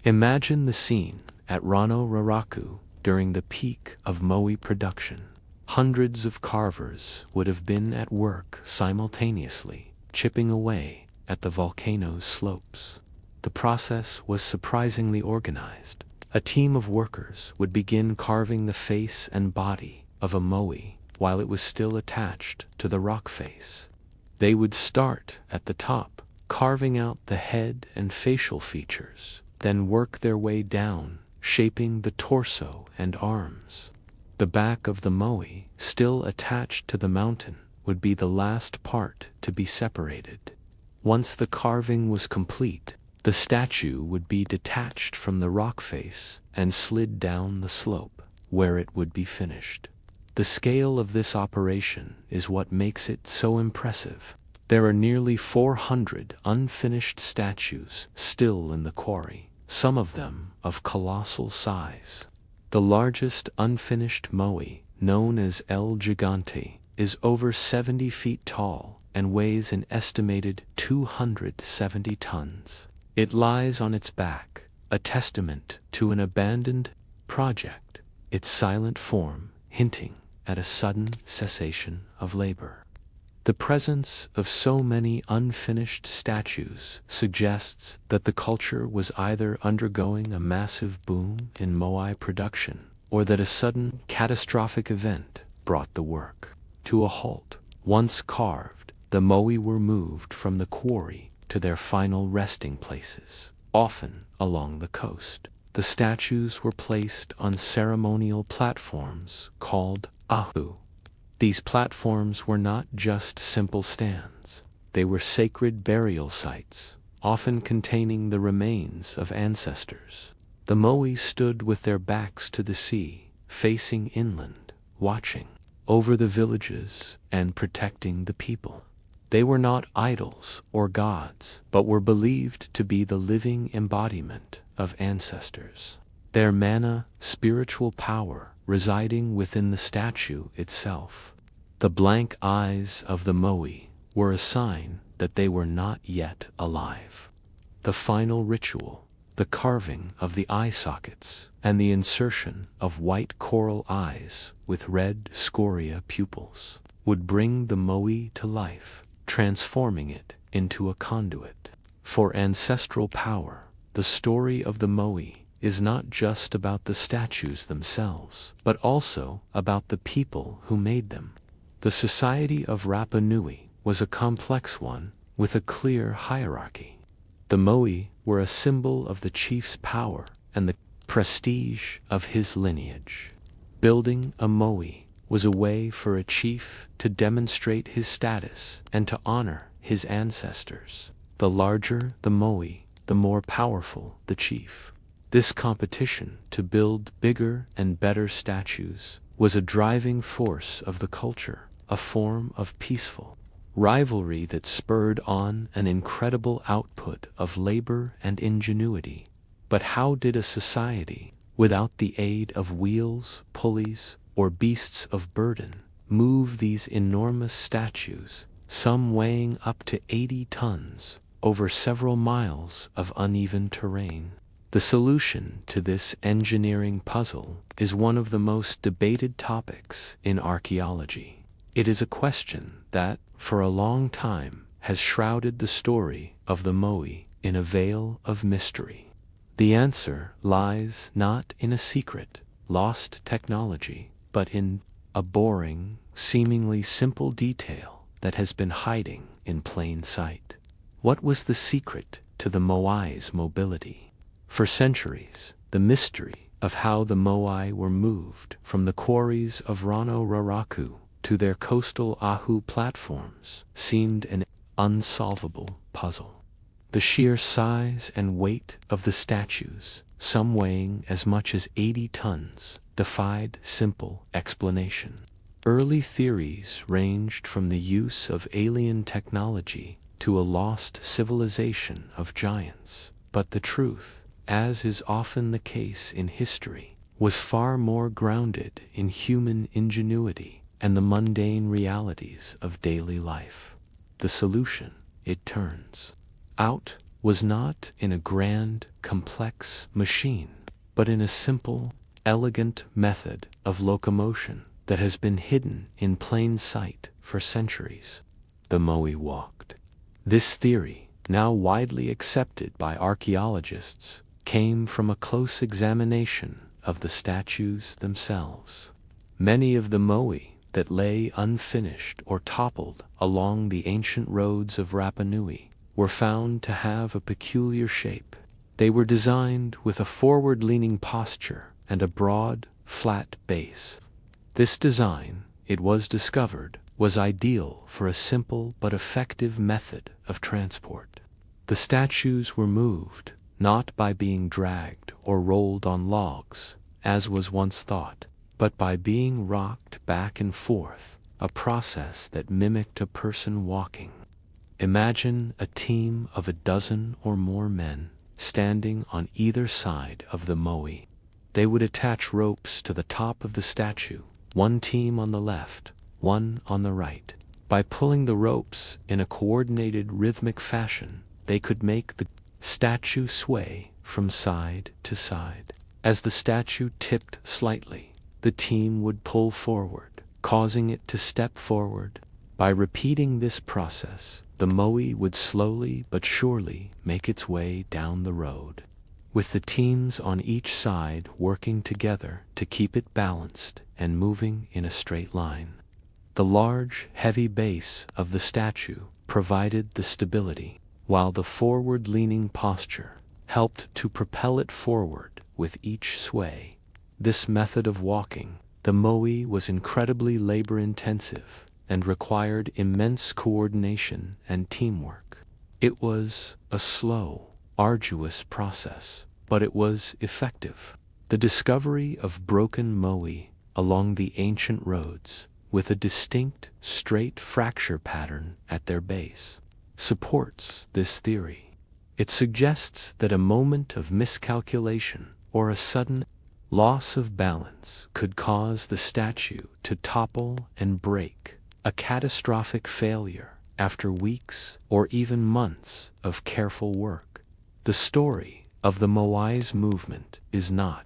Imagine the scene at Rano Raraku during the peak of Moai production. Hundreds of carvers would have been at work simultaneously, chipping away at the volcano's slopes. The process was surprisingly organized. A team of workers would begin carving the face and body of a Moai while it was still attached to the rock face. They would start at the top, carving out the head and facial features, then work their way down, shaping the torso and arms. The back of the Moai, still attached to the mountain, would be the last part to be separated. Once the carving was complete, the statue would be detached from the rock face and slid down the slope, where it would be finished. The scale of this operation is what makes it so impressive. There are nearly 400 unfinished statues still in the quarry, some of them of colossal size. The largest unfinished Moai, known as El Gigante, is over 70 feet tall and weighs an estimated 270 tons. It lies on its back, a testament to an abandoned project, its silent form hinting at a sudden cessation of labor. The presence of so many unfinished statues suggests that the culture was either undergoing a massive boom in Moai production, or that a sudden, catastrophic event brought the work to a halt. Once carved, the Moai were moved from the quarry to their final resting places, often along the coast. The statues were placed on ceremonial platforms called ahu. These platforms were not just simple stands. They were sacred burial sites, often containing the remains of ancestors. The Moai stood with their backs to the sea, facing inland, watching over the villages and protecting the people. They were not idols or gods, but were believed to be the living embodiment of ancestors. Their mana, spiritual power, residing within the statue itself. The blank eyes of the Moai, were a sign that they were not yet alive. The final ritual, the carving of the eye sockets and the insertion of white coral eyes with red scoria pupils, would bring the moai to life, transforming it into a conduit for ancestral power. The story of the moai is not just about the statues themselves, but also about the people who made them. The society of Rapa Nui was a complex one with a clear hierarchy. The moai were a symbol of the chief's power and the prestige of his lineage. Building a moai was a way for a chief to demonstrate his status and to honor his ancestors. The larger the moai, the more powerful the chief. This competition to build bigger and better statues was a driving force of the culture, a form of peaceful rivalry that spurred on an incredible output of labor and ingenuity. But how did a society, without the aid of wheels, pulleys, or beasts of burden, move these enormous statues, some weighing up to 80 tons, over several miles of uneven terrain? The solution to this engineering puzzle is one of the most debated topics in archaeology. It is a question that, for a long time, has shrouded the story of the moai in a veil of mystery. The answer lies not in a secret, lost technology, but in a boring, seemingly simple detail that has been hiding in plain sight. What was the secret to the moai's mobility? For centuries, the mystery of how the moai were moved from the quarries of Rano Raraku to their coastal Ahu platforms seemed an unsolvable puzzle. The sheer size and weight of the statues, some weighing as much as 80 tons, defied simple explanation. Early theories ranged from the use of alien technology to a lost civilization of giants, but the truth, as is often the case in history, was far more grounded in human ingenuity and the mundane realities of daily life. The solution, it turns out, was not in a grand, complex machine, but in a simple, elegant method of locomotion that has been hidden in plain sight for centuries. The moai walked. This theory, now widely accepted by archaeologists, came from a close examination of the statues themselves. Many of the moai that lay unfinished or toppled along the ancient roads of Rapa Nui were found to have a peculiar shape. They were designed with a forward-leaning posture and a broad, flat base. This design, it was discovered, was ideal for a simple but effective method of transport. The statues were moved not by being dragged or rolled on logs, as was once thought, but by being rocked back and forth, a process that mimicked a person walking. Imagine a team of a dozen or more men standing on either side of the moai. They would attach ropes to the top of the statue, one team on the left, one on the right. By pulling the ropes in a coordinated rhythmic fashion, they could make the statue sway from side to side. As the statue tipped slightly, the team would pull forward, causing it to step forward. By repeating this process, the moai would slowly but surely make its way down the road, with the teams on each side working together to keep it balanced and moving in a straight line. The large, heavy base of the statue provided the stability, while the forward-leaning posture helped to propel it forward with each sway. This method of walking, the moai, was incredibly labor-intensive and required immense coordination and teamwork. It was a slow, arduous process, but it was effective. The discovery of broken moai along the ancient roads, with a distinct, straight fracture pattern at their base, supports this theory. It suggests that a moment of miscalculation or a sudden loss of balance could cause the statue to topple and break, a catastrophic failure after weeks or even months of careful work. The story of the Moais movement is not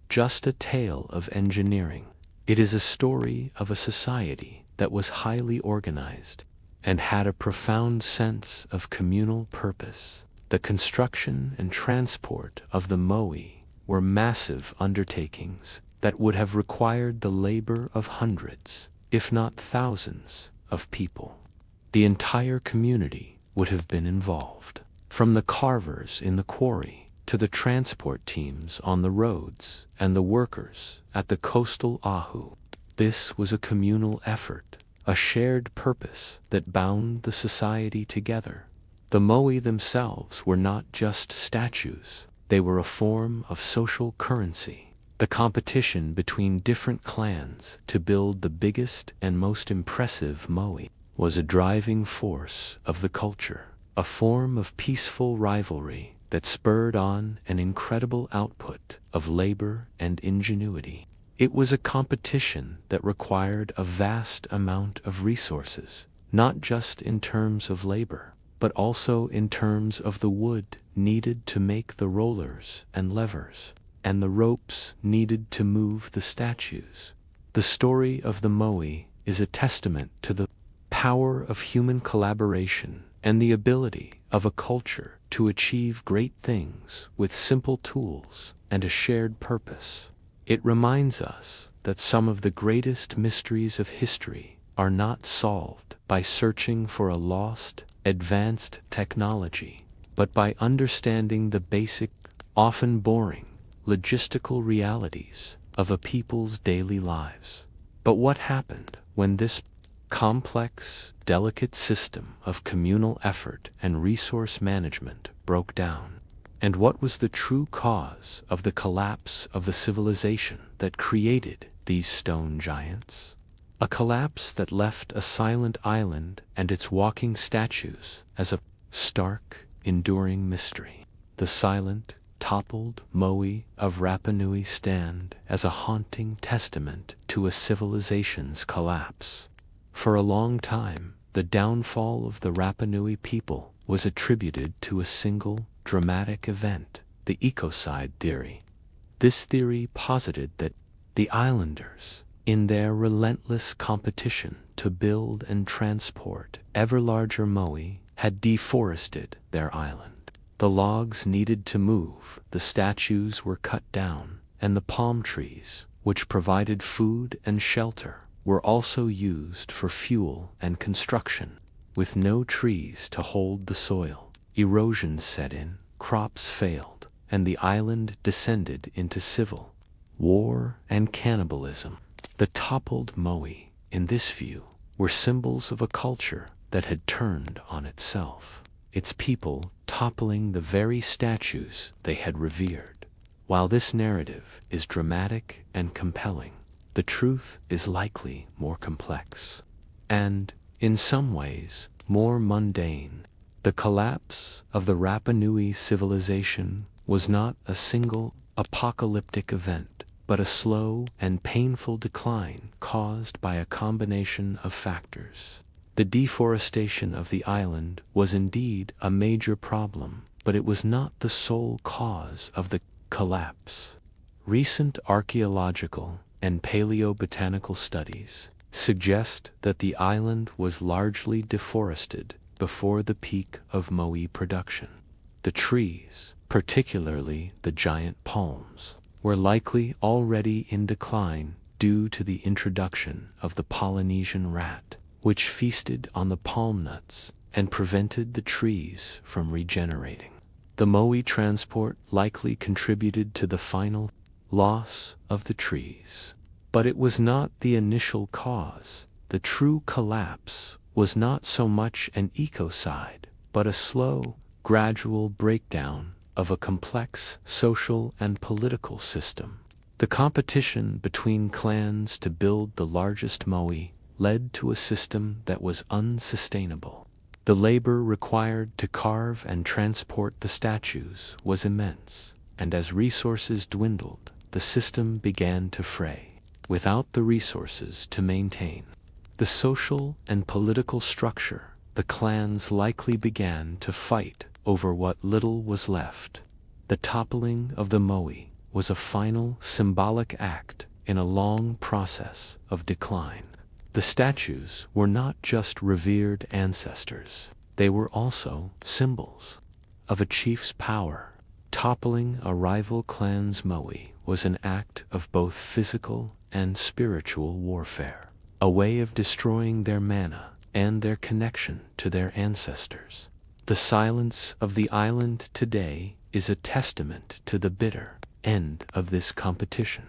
just a tale of engineering. It is a story of a society that was highly organized and had a profound sense of communal purpose. The construction and transport of the moai were massive undertakings that would have required the labor of hundreds, if not thousands, of people. The entire community would have been involved, from the carvers in the quarry to the transport teams on the roads and the workers at the coastal ahu. This was a communal effort, a shared purpose that bound the society together. The moai themselves were not just statues, they were a form of social currency. The competition between different clans to build the biggest and most impressive moai was a driving force of the culture, a form of peaceful rivalry that spurred on an incredible output of labor and ingenuity. It was a competition that required a vast amount of resources, not just in terms of labor, but also in terms of the wood needed to make the rollers and levers, and the ropes needed to move the statues. The story of the moai is a testament to the power of human collaboration and the ability of a culture to achieve great things with simple tools and a shared purpose. It reminds us that some of the greatest mysteries of history are not solved by searching for a lost, advanced technology, but by understanding the basic, often boring, logistical realities of a people's daily lives. But what happened when this complex, delicate system of communal effort and resource management broke down? And what was the true cause of the collapse of the civilization that created these stone giants? A collapse that left a silent island and its walking statues as a stark, enduring mystery. The silent, toppled moai of Rapa Nui stand as a haunting testament to a civilization's collapse. For a long time, the downfall of the Rapa Nui people was attributed to a single, dramatic event, the ecocide theory. This theory posited that the islanders, in their relentless competition to build and transport ever larger moai, had deforested their island. The logs needed to move, the statues were cut down, and the palm trees, which provided food and shelter, were also used for fuel and construction. With no trees to hold the soil, erosion set in, crops failed, and the island descended into civil war and cannibalism. The toppled moai, in this view, were symbols of a culture that had turned on itself, its people toppling the very statues they had revered. While this narrative is dramatic and compelling, the truth is likely more complex, and, in some ways, more mundane. The collapse of the Rapa Nui civilization was not a single apocalyptic event, but a slow and painful decline caused by a combination of factors. The deforestation of the island was indeed a major problem, but it was not the sole cause of the collapse. Recent archaeological and paleobotanical studies suggest that the island was largely deforested before the peak of moai production. The trees, particularly the giant palms, were likely already in decline due to the introduction of the Polynesian rat, which feasted on the palm nuts and prevented the trees from regenerating. The moai transport likely contributed to the final loss of the trees. But it was not the initial cause. The true collapse was not so much an ecocide, but a slow, gradual breakdown of a complex social and political system. The competition between clans to build the largest moai led to a system that was unsustainable. The labor required to carve and transport the statues was immense, and as resources dwindled, the system began to fray. Without the resources to maintain the social and political structure, the clans likely began to fight over what little was left. The toppling of the moai was a final symbolic act in a long process of decline. The statues were not just revered ancestors, they were also symbols of a chief's power. Toppling a rival clan's moai was an act of both physical and spiritual warfare, a way of destroying their mana and their connection to their ancestors. The silence of the island today is a testament to the bitter end of this competition.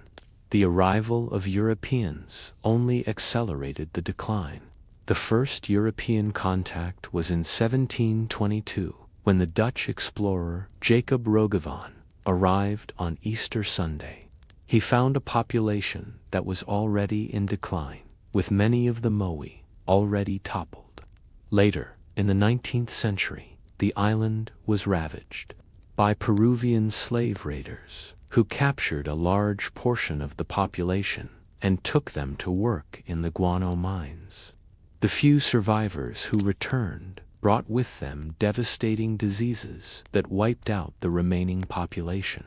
The arrival of Europeans only accelerated the decline. The first European contact was in 1722, when the Dutch explorer Jacob Roggevaan arrived on Easter Sunday. He found a population that was already in decline, with many of the moai already toppled. Later, in the 19th century, the island was ravaged by Peruvian slave raiders, who captured a large portion of the population and took them to work in the guano mines. The few survivors who returned brought with them devastating diseases that wiped out the remaining population.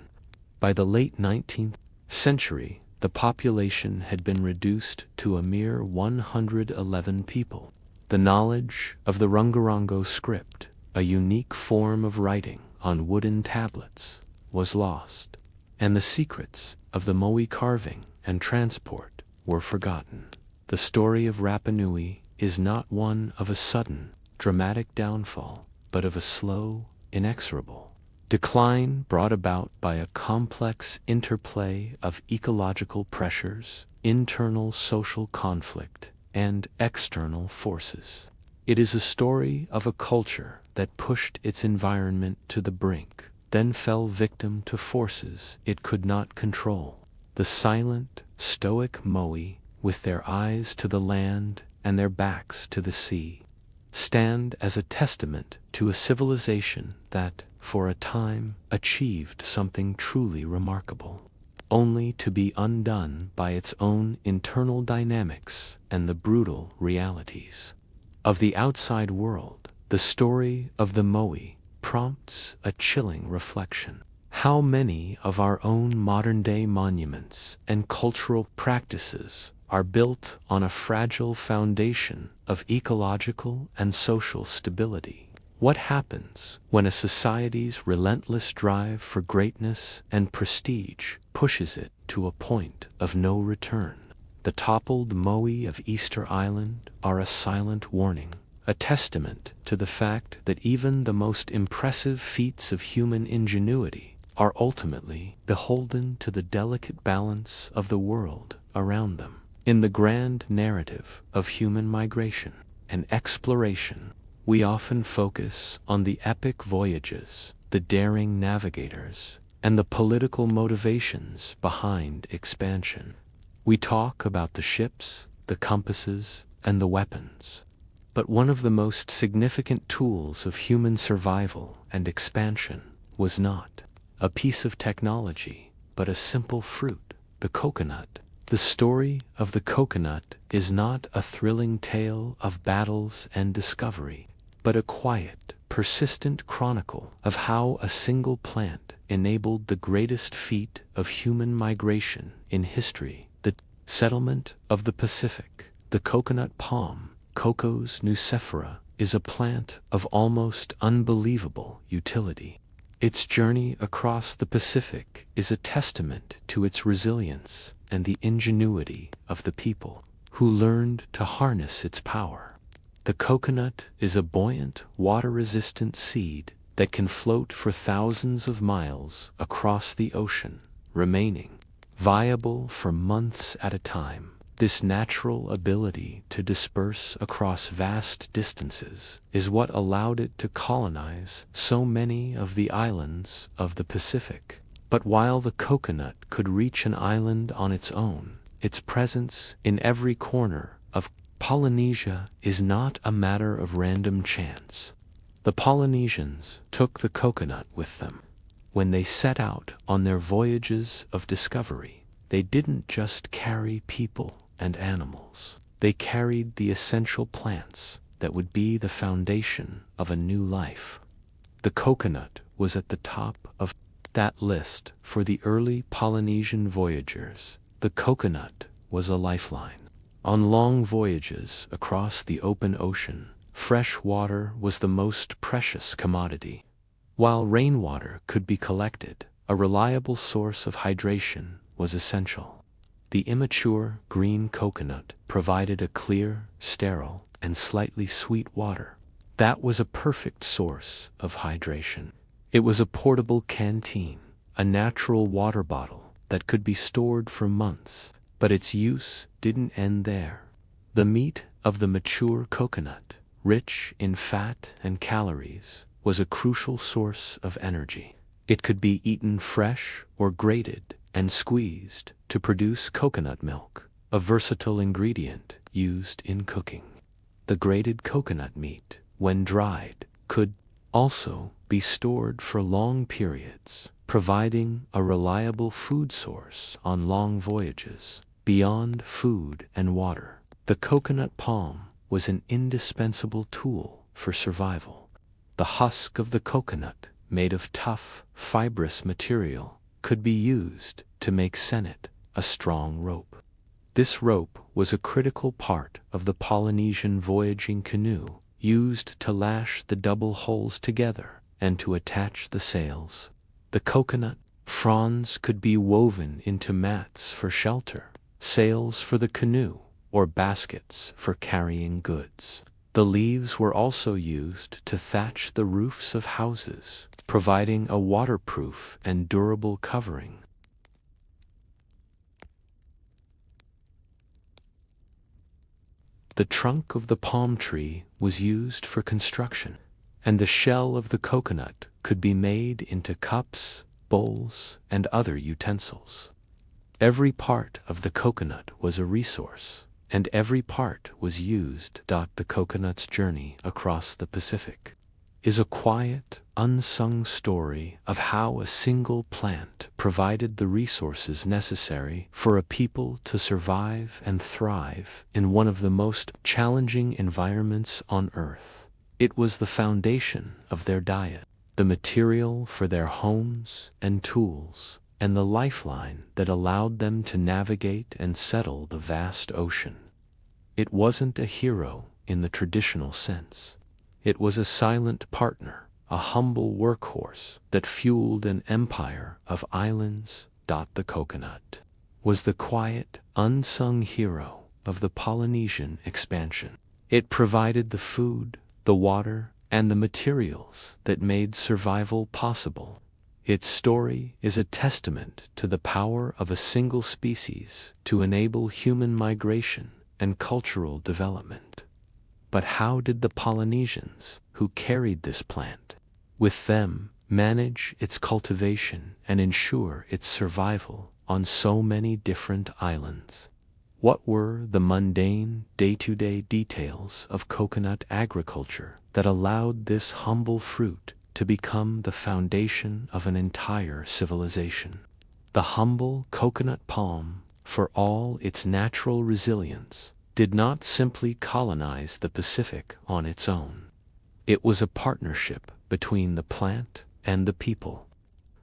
By the late 19th century, the population had been reduced to a mere 111 people. The knowledge of the Rungarongo script, a unique form of writing on wooden tablets, was lost, and the secrets of the moai carving and transport were forgotten. The story of Rapa Nui is not one of a sudden, dramatic downfall, but of a slow, inexorable decline brought about by a complex interplay of ecological pressures, internal social conflict, and external forces. It is a story of a culture that pushed its environment to the brink, then fell victim to forces it could not control. The silent, stoic moai, with their eyes to the land and their backs to the sea, stand as a testament to a civilization that, for a time, achieved something truly remarkable, only to be undone by its own internal dynamics and the brutal realities of the outside world. The story of the moai prompts a chilling reflection. How many of our own modern-day monuments and cultural practices are built on a fragile foundation of ecological and social stability? What happens when a society's relentless drive for greatness and prestige pushes it to a point of no return? The toppled moai of Easter Island are a silent warning, a testament to the fact that even the most impressive feats of human ingenuity are ultimately beholden to the delicate balance of the world around them. In the grand narrative of human migration and exploration, we often focus on the epic voyages, the daring navigators, and the political motivations behind expansion. We talk about the ships, the compasses, and the weapons. But one of the most significant tools of human survival and expansion was not a piece of technology, but a simple fruit, the coconut. The story of the coconut is not a thrilling tale of battles and discovery, but a quiet, persistent chronicle of how a single plant enabled the greatest feat of human migration in history, the settlement of the Pacific. The coconut palm, Cocos nucifera, is a plant of almost unbelievable utility. Its journey across the Pacific is a testament to its resilience and the ingenuity of the people who learned to harness its power. The coconut is a buoyant, water-resistant seed that can float for thousands of miles across the ocean, remaining viable for months at a time. This natural ability to disperse across vast distances is what allowed it to colonize so many of the islands of the Pacific. But while the coconut could reach an island on its own, its presence in every corner of Polynesia is not a matter of random chance. The Polynesians took the coconut with them. When they set out on their voyages of discovery, they didn't just carry people and animals. They carried the essential plants, that would be the foundation of a new life. The coconut was at the top of that list for the early Polynesian voyagers. The coconut was a lifeline. On long voyages across the open ocean, fresh water was the most precious commodity. While rainwater could be collected, a reliable source of hydration was essential. The immature green coconut provided a clear, sterile, and slightly sweet water. That was a perfect source of hydration. It was a portable canteen, a natural water bottle that could be stored for months, but its use didn't end there. The meat of the mature coconut, rich in fat and calories, was a crucial source of energy. It could be eaten fresh or grated and squeezed to produce coconut milk, a versatile ingredient used in cooking. The grated coconut meat, when dried, could also be stored for long periods, providing a reliable food source on long voyages. Beyond food and water, the coconut palm was an indispensable tool for survival. The husk of the coconut, made of tough, fibrous material, could be used to make senet, a strong rope. This rope was a critical part of the Polynesian voyaging canoe, used to lash the double hulls together and to attach the sails. The coconut fronds could be woven into mats for shelter, sails for the canoe, or baskets for carrying goods. The leaves were also used to thatch the roofs of houses, providing a waterproof and durable covering. The trunk of the palm tree was used for construction, and the shell of the coconut could be made into cups, bowls, and other utensils. Every part of the coconut was a resource, and every part was used. The coconut's journey across the Pacific is a quiet, unsung story of how a single plant provided the resources necessary for a people to survive and thrive in one of the most challenging environments on Earth. It was the foundation of their diet, the material for their homes and tools, and the lifeline that allowed them to navigate and settle the vast ocean. It wasn't a hero in the traditional sense. It was a silent partner, a humble workhorse that fueled an empire of islands. The coconut was the quiet, unsung hero of the Polynesian expansion. It provided the food, the water, and the materials that made survival possible. Its story is a testament to the power of a single species to enable human migration and cultural development. But how did the Polynesians, who carried this plant with them, manage its cultivation and ensure its survival on so many different islands? What were the mundane, day-to-day details of coconut agriculture that allowed this humble fruit to become the foundation of an entire civilization? The humble coconut palm, for all its natural resilience, did not simply colonize the Pacific on its own. It was a partnership between the plant and the people.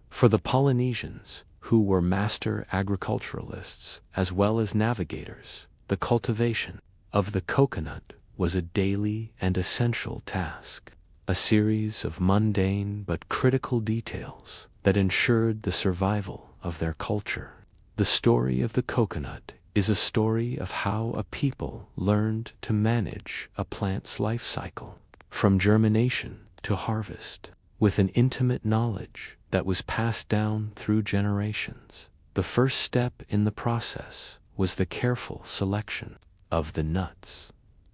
For the Polynesians, who were master agriculturalists as well as navigators, the cultivation of the coconut was a daily and essential task, a series of mundane but critical details that ensured the survival of their culture. The story of the coconut is a story of how a people learned to manage a plant's life cycle, from germination to harvest, with an intimate knowledge that was passed down through generations. The first step in the process was the careful selection of the nuts.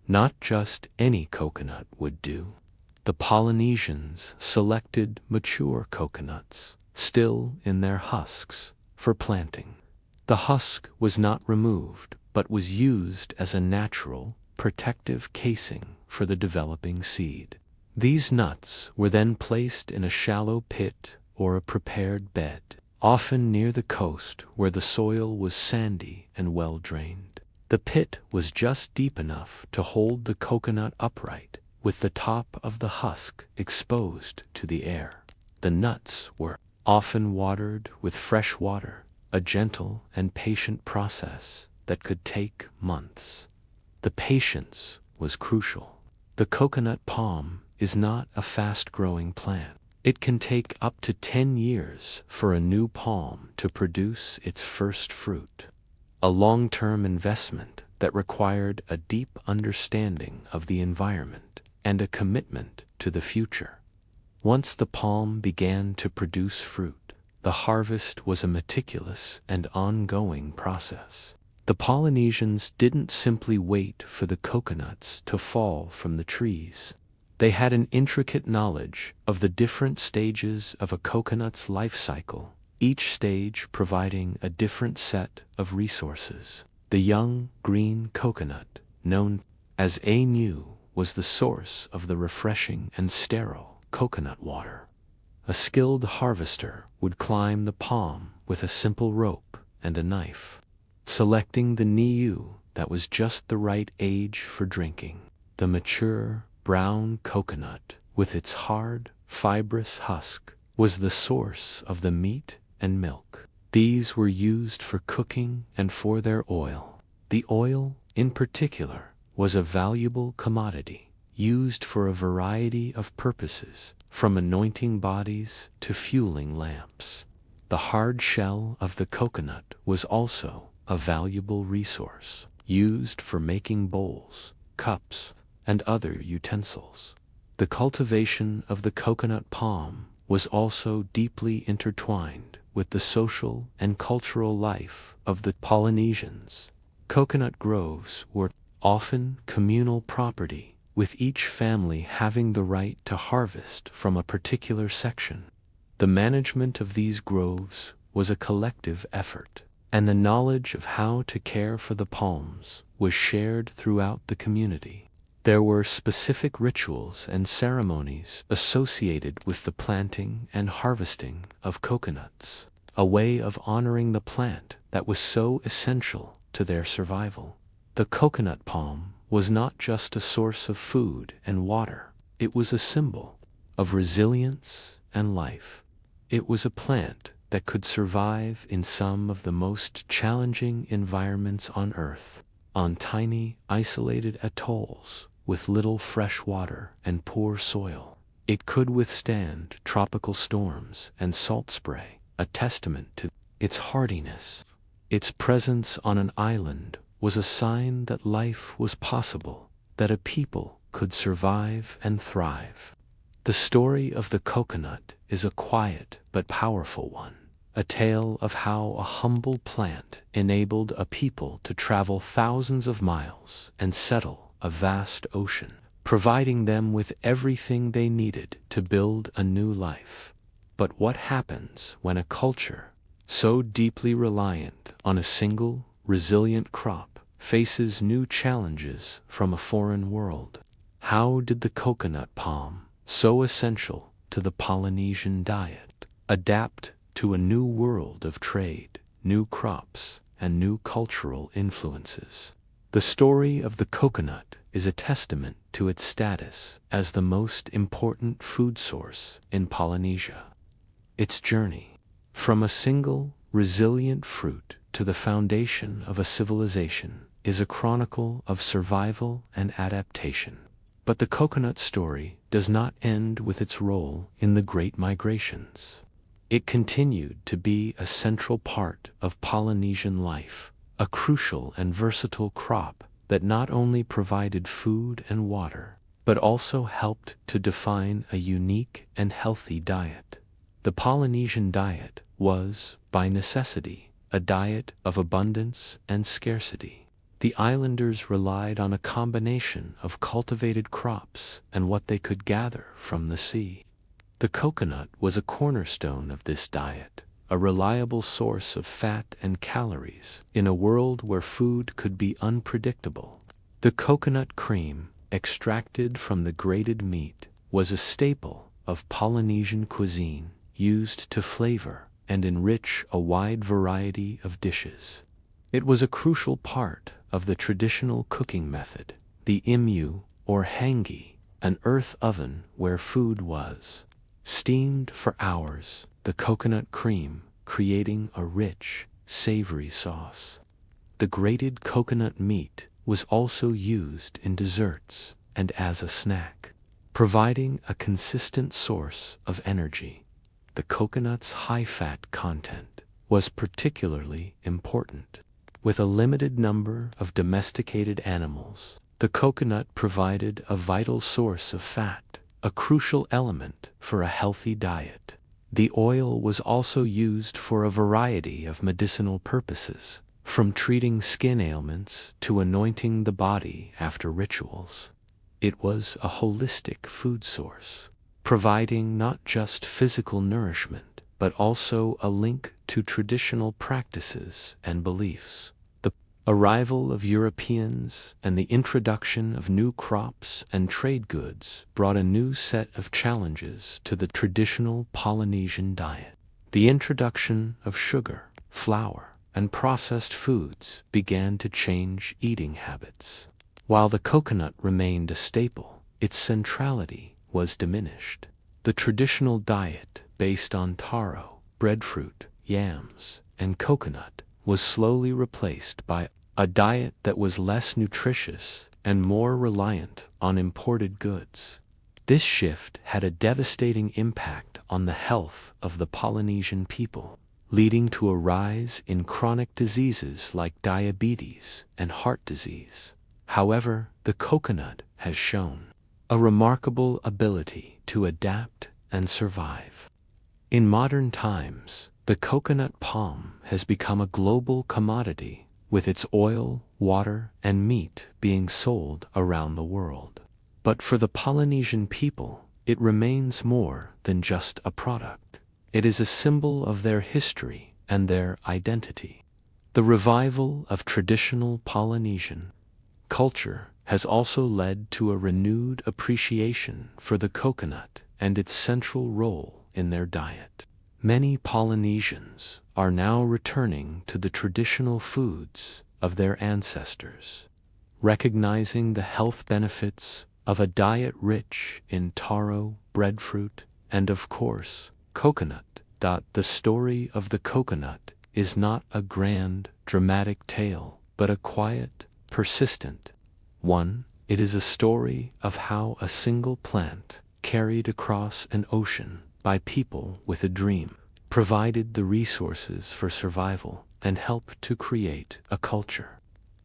Not just any coconut would do. The Polynesians selected mature coconuts, still in their husks, for planting. The husk was not removed, but was used as a natural, protective casing for the developing seed. These nuts were then placed in a shallow pit or a prepared bed, often near the coast where the soil was sandy and well drained. The pit was just deep enough to hold the coconut upright, with the top of the husk exposed to the air. The nuts were often watered with fresh water, a gentle and patient process that could take months. The patience was crucial. The coconut palm is not a fast-growing plant. It can take up to 10 years for a new palm to produce its first fruit. A long-term investment that required a deep understanding of the environment and a commitment to the future. Once the palm began to produce fruit, the harvest was a meticulous and ongoing process. The Polynesians didn't simply wait for the coconuts to fall from the trees. They had an intricate knowledge of the different stages of a coconut's life cycle, each stage providing a different set of resources. The young, green coconut, known as Anu, was the source of the refreshing and sterile coconut water. A skilled harvester would climb the palm with a simple rope and a knife, selecting the Niu that was just the right age for drinking. The mature, brown coconut, with its hard, fibrous husk, was the source of the meat and milk. These were used for cooking and for their oil. The oil, in particular, was a valuable commodity, used for a variety of purposes, from anointing bodies to fueling lamps. The hard shell of the coconut was also a valuable resource, used for making bowls, cups, and other utensils. The cultivation of the coconut palm was also deeply intertwined with the social and cultural life of the Polynesians. Coconut groves were often communal property, with each family having the right to harvest from a particular section. The management of these groves was a collective effort, and the knowledge of how to care for the palms was shared throughout the community. There were specific rituals and ceremonies associated with the planting and harvesting of coconuts, a way of honoring the plant that was so essential to their survival. The coconut palm was not just a source of food and water, it was a symbol of resilience and life. It was a plant that could survive in some of the most challenging environments on Earth, on tiny, isolated atolls with little fresh water and poor soil. It could withstand tropical storms and salt spray, a testament to its hardiness. Its presence on an island was a sign that life was possible, that a people could survive and thrive. The story of the coconut is a quiet but powerful one, a tale of how a humble plant enabled a people to travel thousands of miles and settle a vast ocean, providing them with everything they needed to build a new life. But what happens when a culture, so deeply reliant on a single, resilient crop, faces new challenges from a foreign world? How did the coconut palm, so essential to the Polynesian diet, adapt to a new world of trade, new crops, and new cultural influences? The story of the coconut is a testament to its status as the most important food source in Polynesia. Its journey, from a single, resilient fruit to the foundation of a civilization, is a chronicle of survival and adaptation. But the coconut story does not end with its role in the Great Migrations. It continued to be a central part of Polynesian life, a crucial and versatile crop that not only provided food and water, but also helped to define a unique and healthy diet. The Polynesian diet was, by necessity, a diet of abundance and scarcity. The islanders relied on a combination of cultivated crops and what they could gather from the sea. The coconut was a cornerstone of this diet, a reliable source of fat and calories in a world where food could be unpredictable. The coconut cream, extracted from the grated meat, was a staple of Polynesian cuisine, used to flavor and enrich a wide variety of dishes. It was a crucial part of the traditional cooking method, the imu or hangi, an earth oven where food was steamed for hours, the coconut cream creating a rich, savory sauce. The grated coconut meat was also used in desserts and as a snack, providing a consistent source of energy. The coconut's high-fat content was particularly important. With a limited number of domesticated animals, the coconut provided a vital source of fat, a crucial element for a healthy diet. The oil was also used for a variety of medicinal purposes, from treating skin ailments to anointing the body after rituals. It was a holistic food source, providing not just physical nourishment, but also a link to traditional practices and beliefs. The arrival of Europeans and the introduction of new crops and trade goods brought a new set of challenges to the traditional Polynesian diet. The introduction of sugar, flour, and processed foods began to change eating habits. While the coconut remained a staple, its centrality was diminished. The traditional diet based on taro, breadfruit, yams, and coconut was slowly replaced by a diet that was less nutritious and more reliant on imported goods. This shift had a devastating impact on the health of the Polynesian people, leading to a rise in chronic diseases like diabetes and heart disease. However, the coconut has shown a remarkable ability to adapt and survive. In modern times, the coconut palm has become a global commodity, with its oil, water, and meat being sold around the world. But for the Polynesian people, it remains more than just a product. It is a symbol of their history and their identity. The revival of traditional Polynesian culture has also led to a renewed appreciation for the coconut and its central role in their diet. Many Polynesians are now returning to the traditional foods of their ancestors, recognizing the health benefits of a diet rich in taro, breadfruit, and of course, coconut. The story of the coconut is not a grand, dramatic tale, but a quiet, persistent one. It is a story of how a single plant, carried across an ocean by people with a dream, provided the resources for survival and helped to create a culture.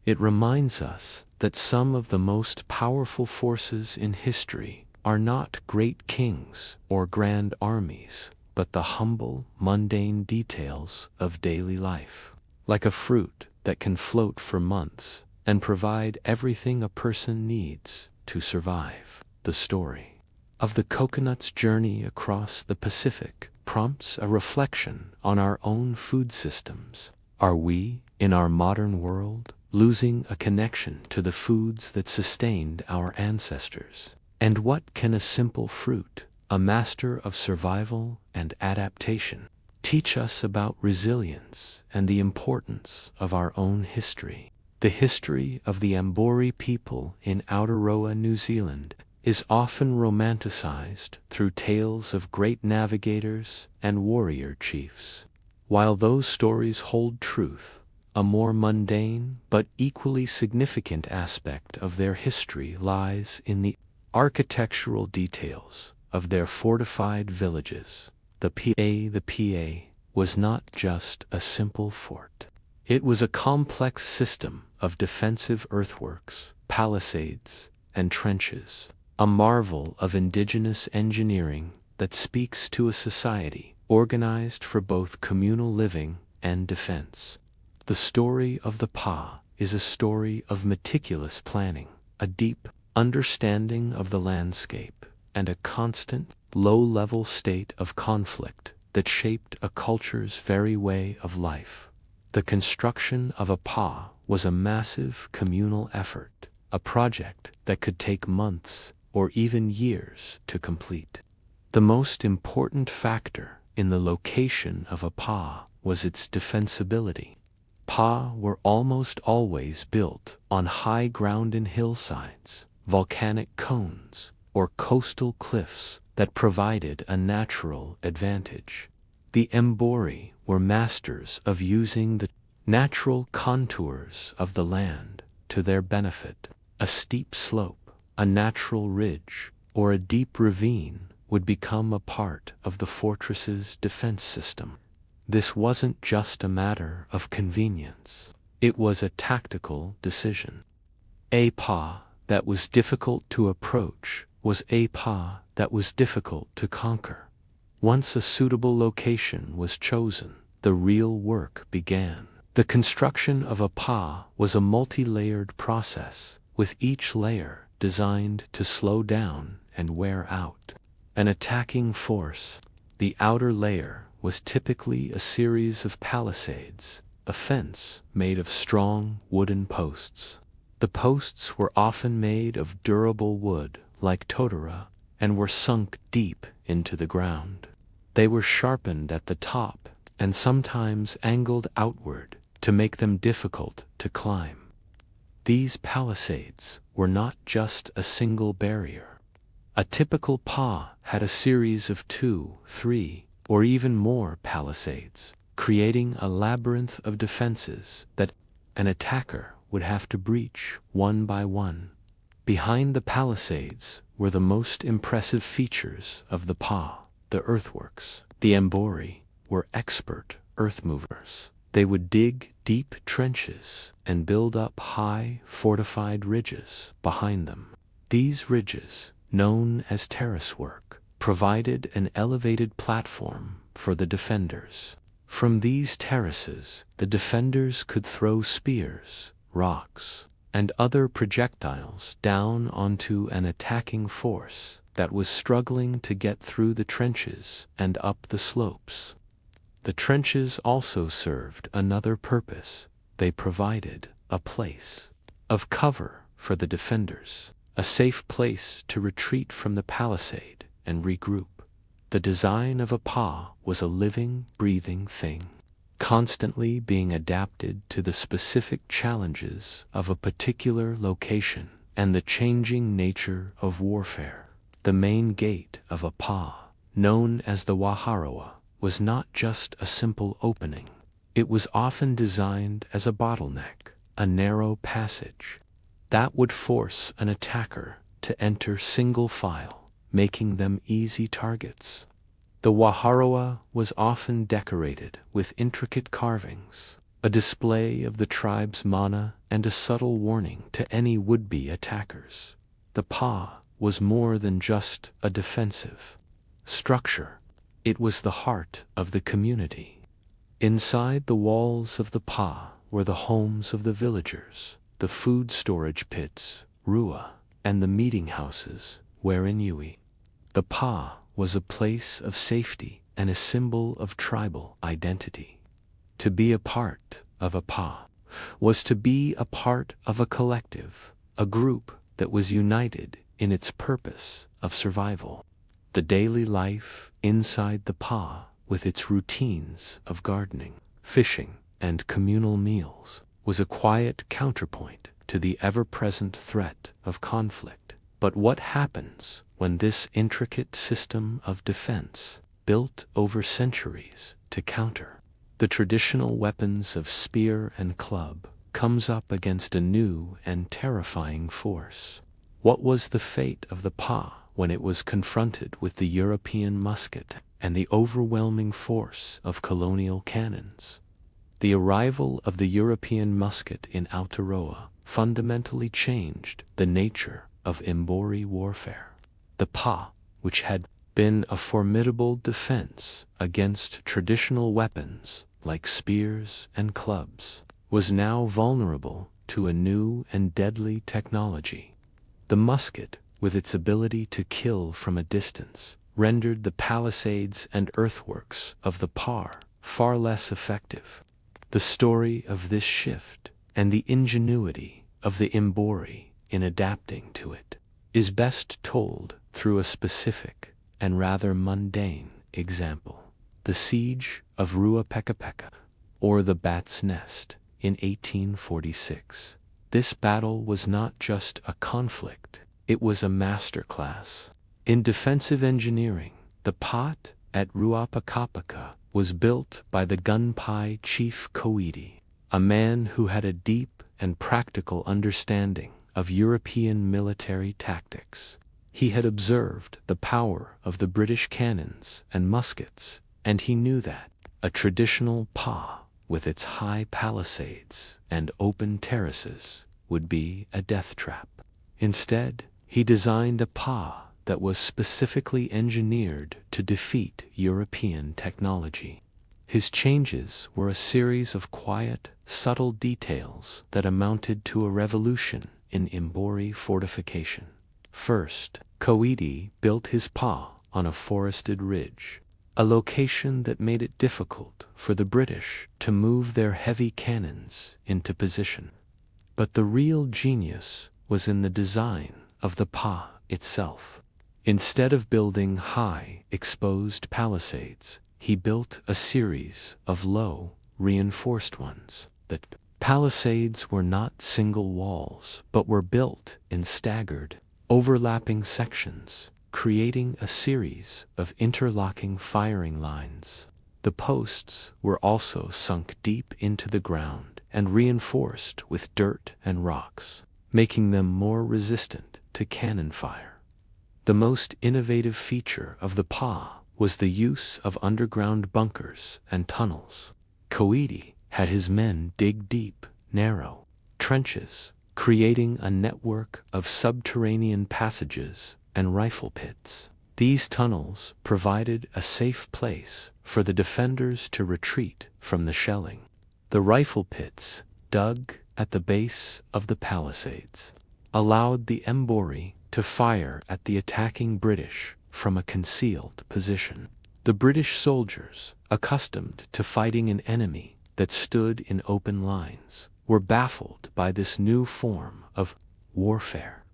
It reminds us that some of the most powerful forces in history are not great kings or grand armies, but the humble, mundane details of daily life. Like a fruit that can float for months and provide everything a person needs to survive. The story of the coconut's journey across the Pacific prompts a reflection on our own food systems. Are we, in our modern world, losing a connection to the foods that sustained our ancestors? And what can a simple fruit, a master of survival and adaptation, teach us about resilience and the importance of our own history? The history of the Ambori people in Aotearoa, New Zealand, is often romanticized through tales of great navigators and warrior chiefs. While those stories hold truth, a more mundane but equally significant aspect of their history lies in the architectural details of their fortified villages. The PA was not just a simple fort. It was a complex system of defensive earthworks, palisades, and trenches, a marvel of indigenous engineering that speaks to a society organized for both communal living and defense. The story of the Pa is a story of meticulous planning, a deep understanding of the landscape, and a constant, low-level state of conflict that shaped a culture's very way of life. The construction of a Pa was a massive communal effort, a project that could take months or even years to complete. The most important factor in the location of a Pa was its defensibility. Pa were almost always built on high ground in hillsides, volcanic cones, or coastal cliffs that provided a natural advantage. The Mbori were masters of using the natural contours of the land to their benefit. A steep slope, a natural ridge, or a deep ravine would become a part of the fortress's defense system. This wasn't just a matter of convenience. It was a tactical decision. A pa that was difficult to approach was a pa that was difficult to conquer. Once a suitable location was chosen, the real work began. The construction of a pa was a multi-layered process, with each layer designed to slow down and wear out an attacking force. The outer layer was typically a series of palisades, a fence made of strong wooden posts. The posts were often made of durable wood like totara and were sunk deep into the ground. They were sharpened at the top and sometimes angled outward to make them difficult to climb. These palisades were not just a single barrier. A typical pa had a series of 2, 3, or even more palisades, creating a labyrinth of defenses that an attacker would have to breach one by one. Behind the palisades were the most impressive features of the pa, the earthworks. The Mbori were expert earth movers. They would dig deep trenches and build up high, fortified ridges behind them. These ridges, known as terrace work, provided an elevated platform for the defenders. From these terraces, the defenders could throw spears, rocks, and other projectiles down onto an attacking force that was struggling to get through the trenches and up the slopes. The trenches also served another purpose. They provided a place of cover for the defenders, a safe place to retreat from the palisade and regroup. The design of a pa was a living, breathing thing, constantly being adapted to the specific challenges of a particular location and the changing nature of warfare. The main gate of a pa, known as the waharawa, was not just a simple opening. It was often designed as a bottleneck, a narrow passage that would force an attacker to enter single file, making them easy targets. The waharawa was often decorated with intricate carvings, a display of the tribe's mana and a subtle warning to any would-be attackers. The pa was more than just a defensive structure. It was the heart of the community. Inside the walls of the pa were the homes of the villagers, the food storage pits, rua, and the meeting houses, wherein Yui. The pa was a place of safety and a symbol of tribal identity. To be a part of a pa was to be a part of a collective, a group that was united in its purpose of survival. The daily life inside the pa, with its routines of gardening, fishing, and communal meals, was a quiet counterpoint to the ever-present threat of conflict. But what happens when this intricate system of defense, built over centuries to counter the traditional weapons of spear and club, comes up against a new and terrifying force? What was the fate of the pa when it was confronted with the European musket and the overwhelming force of colonial cannons? The arrival of the European musket in Aotearoa fundamentally changed the nature of Mbori warfare. The pa, which had been a formidable defense against traditional weapons like spears and clubs, was now vulnerable to a new and deadly technology. The musket, with its ability to kill from a distance, rendered the palisades and earthworks of the pa far less effective. The story of this shift and the ingenuity of the Mbori in adapting to it is best told through a specific and rather mundane example: the siege of Ruapekapeka, or the Bat's Nest, in 1846. This battle was not just a conflict, it was a masterclass. In defensive engineering, the pot at Ruapakapaka was built by the Gunpai chief Koidi, a man who had a deep and practical understanding of European military tactics. He had observed the power of the British cannons and muskets, and he knew that a traditional pa, with its high palisades and open terraces, would be a death trap. Instead, he designed a pa that was specifically engineered to defeat European technology. His changes were a series of quiet, subtle details that amounted to a revolution in Mbori fortification. First, Koidi built his pa on a forested ridge, a location that made it difficult for the British to move their heavy cannons into position. But the real genius was in the design of the pa itself. Instead of building high, exposed palisades, he built a series of low, reinforced ones. The palisades were not single walls, but were built in staggered, overlapping sections, creating a series of interlocking firing lines. The posts were also sunk deep into the ground and reinforced with dirt and rocks, making them more resistant to cannon fire. The most innovative feature of the pa was the use of underground bunkers and tunnels. Koidi had his men dig deep, narrow trenches, creating a network of subterranean passages and rifle pits. These tunnels provided a safe place for the defenders to retreat from the shelling. The rifle pits, dug at the base of the palisades, allowed the Mbori to fire at the attacking British from a concealed position. The British soldiers, accustomed to fighting an enemy that stood in open lines, were baffled by this new form of warfare.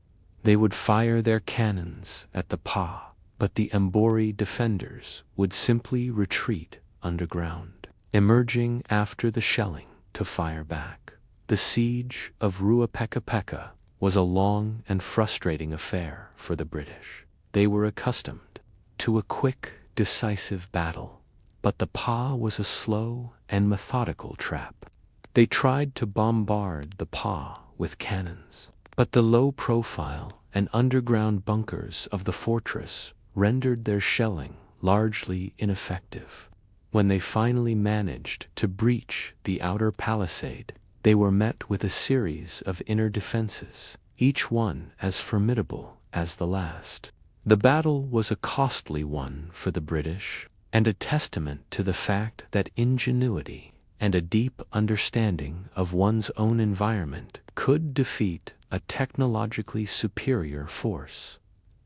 They would fire their cannons at the pa, but the Mbori defenders would simply retreat underground, emerging after the shelling to fire back. The siege of Ruapekapeka was a long and frustrating affair for the British. They were accustomed to a quick, decisive battle, but the pa was a slow and methodical trap. They tried to bombard the pa with cannons, but the low profile and underground bunkers of the fortress rendered their shelling largely ineffective. When they finally managed to breach the outer palisade, they were met with a series of inner defenses, each one as formidable as the last. The battle was a costly one for the British, and a testament to the fact that ingenuity and a deep understanding of one's own environment could defeat a technologically superior force.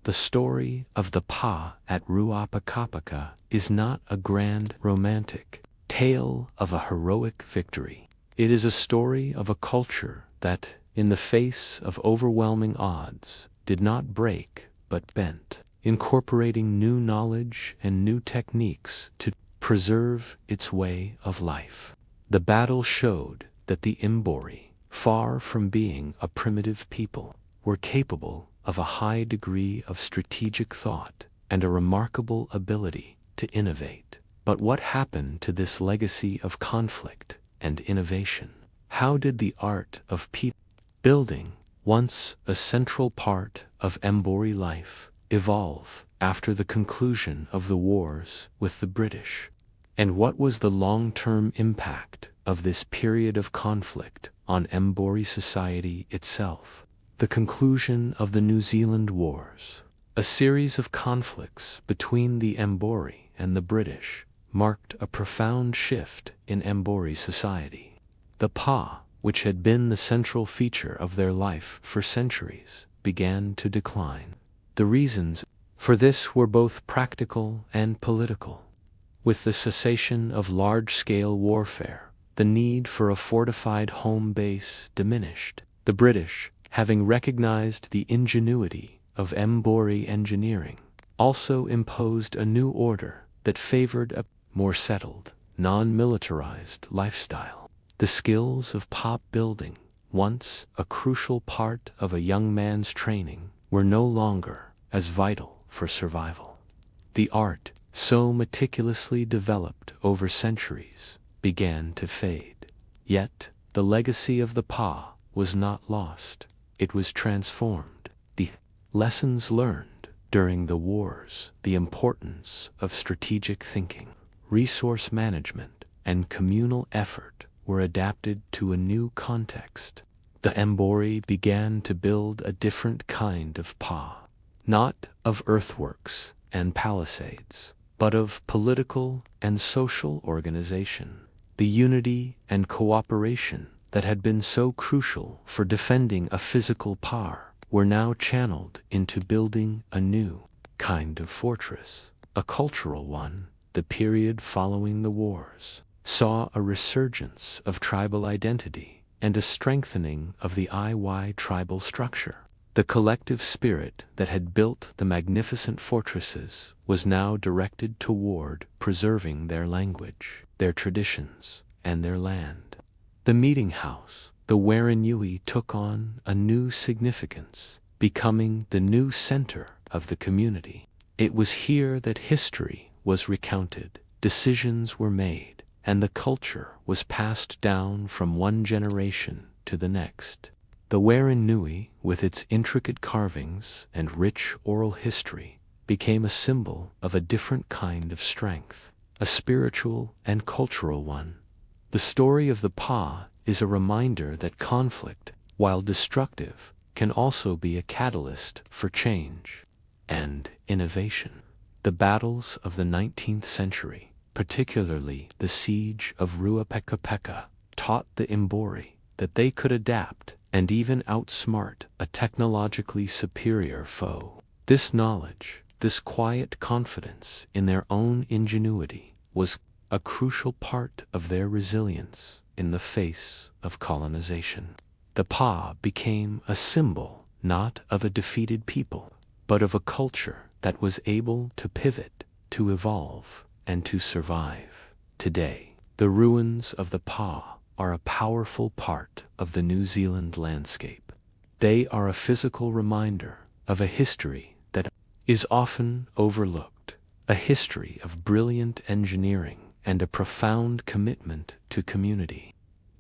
The story of the pa at Ruapakapaka is not a grand romantic tale of a heroic victory. It is a story of a culture that, in the face of overwhelming odds, did not break but bent, incorporating new knowledge and new techniques to preserve its way of life. The battle showed that the Mbori, far from being a primitive people, were capable of a high degree of strategic thought and a remarkable ability to innovate. But what happened to this legacy of conflict and innovation? How did the art of building, once a central part of Mbori life, evolve after the conclusion of the wars with the British? And what was the long-term impact of this period of conflict on Mbori society itself? The conclusion of the New Zealand Wars, a series of conflicts between the Mbori and the British, marked a profound shift in Mbori society. The pa, which had been the central feature of their life for centuries, began to decline. The reasons for this were both practical and political. With the cessation of large-scale warfare, the need for a fortified home base diminished. The British, having recognized the ingenuity of Mbori engineering, also imposed a new order that favored a more settled, non-militarized lifestyle. The skills of pop building, once a crucial part of a young man's training, were no longer as vital for survival. The art, so meticulously developed over centuries, began to fade. Yet, the legacy of the Pa was not lost. It was transformed. The lessons learned during the wars, the importance of strategic thinking, resource management, and communal effort were adapted to a new context. The Mbori began to build a different kind of Pa, not of earthworks and palisades, but of political and social organization. The unity and cooperation that had been so crucial for defending a physical par were now channeled into building a new kind of fortress, a cultural one. The period following the wars saw a resurgence of tribal identity and a strengthening of the Iy tribal structure. The collective spirit that had built the magnificent fortresses was now directed toward preserving their language, their traditions, and their land. The meeting house, the Wharenui, took on a new significance, becoming the new center of the community. It was here that history was recounted, decisions were made, and the culture was passed down from one generation to the next. The Wharenui, with its intricate carvings and rich oral history, became a symbol of a different kind of strength, a spiritual and cultural one. The story of the Pa is a reminder that conflict, while destructive, can also be a catalyst for change and innovation. The battles of the 19th century, particularly the siege of Ruapekapeka, taught the Mbori that they could adapt and even outsmart a technologically superior foe. This knowledge, this quiet confidence in their own ingenuity, was a crucial part of their resilience in the face of colonization. The Pa became a symbol not of a defeated people, but of a culture that was able to pivot, to evolve, and to survive. Today, the ruins of the Pa are a powerful part of the New Zealand landscape. They are a physical reminder of a history that is often overlooked, a history of brilliant engineering and a profound commitment to community.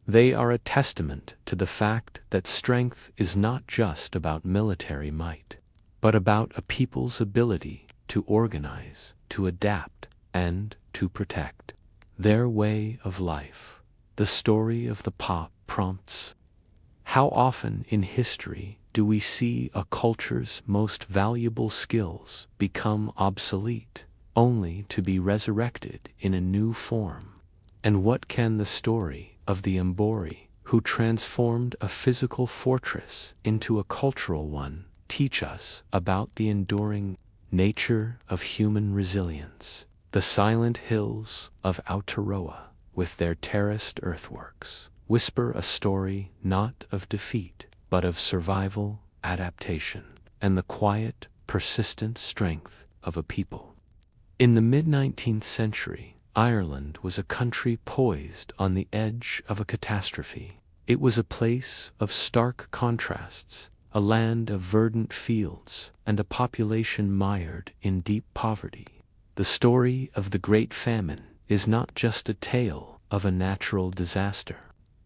They are a testament to the fact that strength is not just about military might, but about a people's ability to organize, to adapt, and to protect their way of life. The story of the Pa prompts: how often in history do we see a culture's most valuable skills become obsolete, only to be resurrected in a new form? And what can the story of the Mbori, who transformed a physical fortress into a cultural one, teach us about the enduring nature of human resilience? The silent hills of Aotearoa, with their terraced earthworks, whisper a story not of defeat, but of survival, adaptation, and the quiet, persistent strength of a people. In the mid-19th century, Ireland was a country poised on the edge of a catastrophe. It was a place of stark contrasts, a land of verdant fields, and a population mired in deep poverty. The story of the Great Famine is not just a tale of a natural disaster.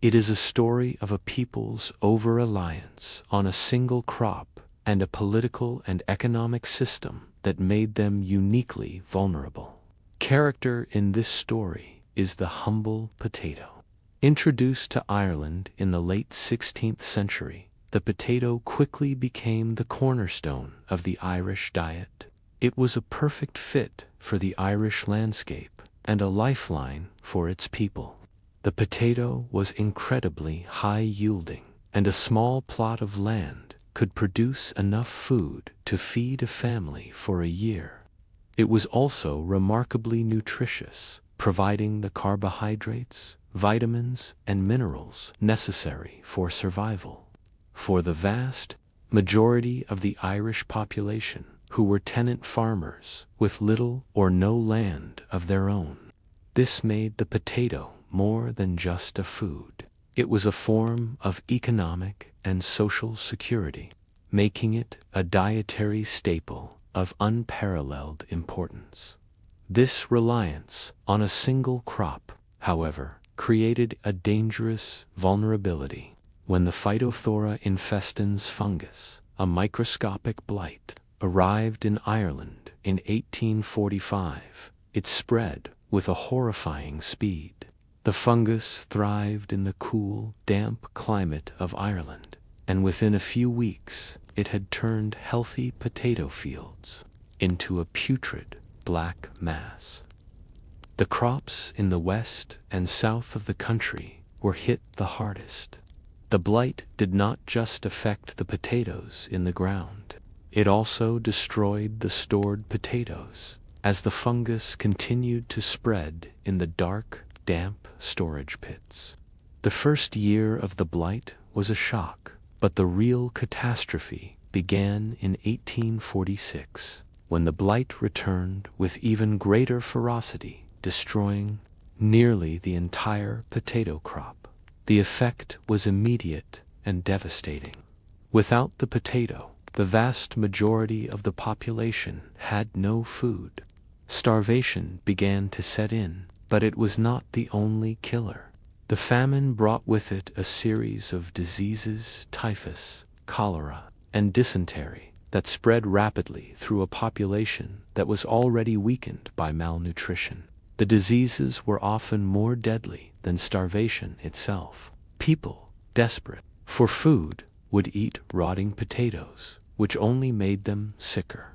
It is a story of a people's over-reliance on a single crop and a political and economic system that made them uniquely vulnerable. Character in this story is the humble potato. Introduced to Ireland in the late 16th century, the potato quickly became the cornerstone of the Irish diet. It was a perfect fit for the Irish landscape and a lifeline for its people. The potato was incredibly high-yielding, and a small plot of land could produce enough food to feed a family for a year. It was also remarkably nutritious, providing the carbohydrates, vitamins, and minerals necessary for survival. For the vast majority of the Irish population, who were tenant farmers with little or no land of their own, this made the potato more than just a food. It was a form of economic and social security, making it a dietary staple of unparalleled importance. This reliance on a single crop, however, created a dangerous vulnerability. When the Phytophthora infestans fungus, a microscopic blight, arrived in Ireland in 1845, it spread with a horrifying speed. The fungus thrived in the cool, damp climate of Ireland, and within a few weeks it had turned healthy potato fields into a putrid black mass. The crops in the west and south of the country were hit the hardest. The blight did not just affect the potatoes in the ground. It also destroyed the stored potatoes, as the fungus continued to spread in the dark, damp storage pits. The first year of the blight was a shock, but the real catastrophe began in 1846, when the blight returned with even greater ferocity, destroying nearly the entire potato crop. The effect was immediate and devastating. Without the potato, the vast majority of the population had no food. Starvation began to set in, but it was not the only killer. The famine brought with it a series of diseases, typhus, cholera, and dysentery, that spread rapidly through a population that was already weakened by malnutrition. The diseases were often more deadly than starvation itself. People, desperate for food, would eat rotting potatoes, which only made them sicker.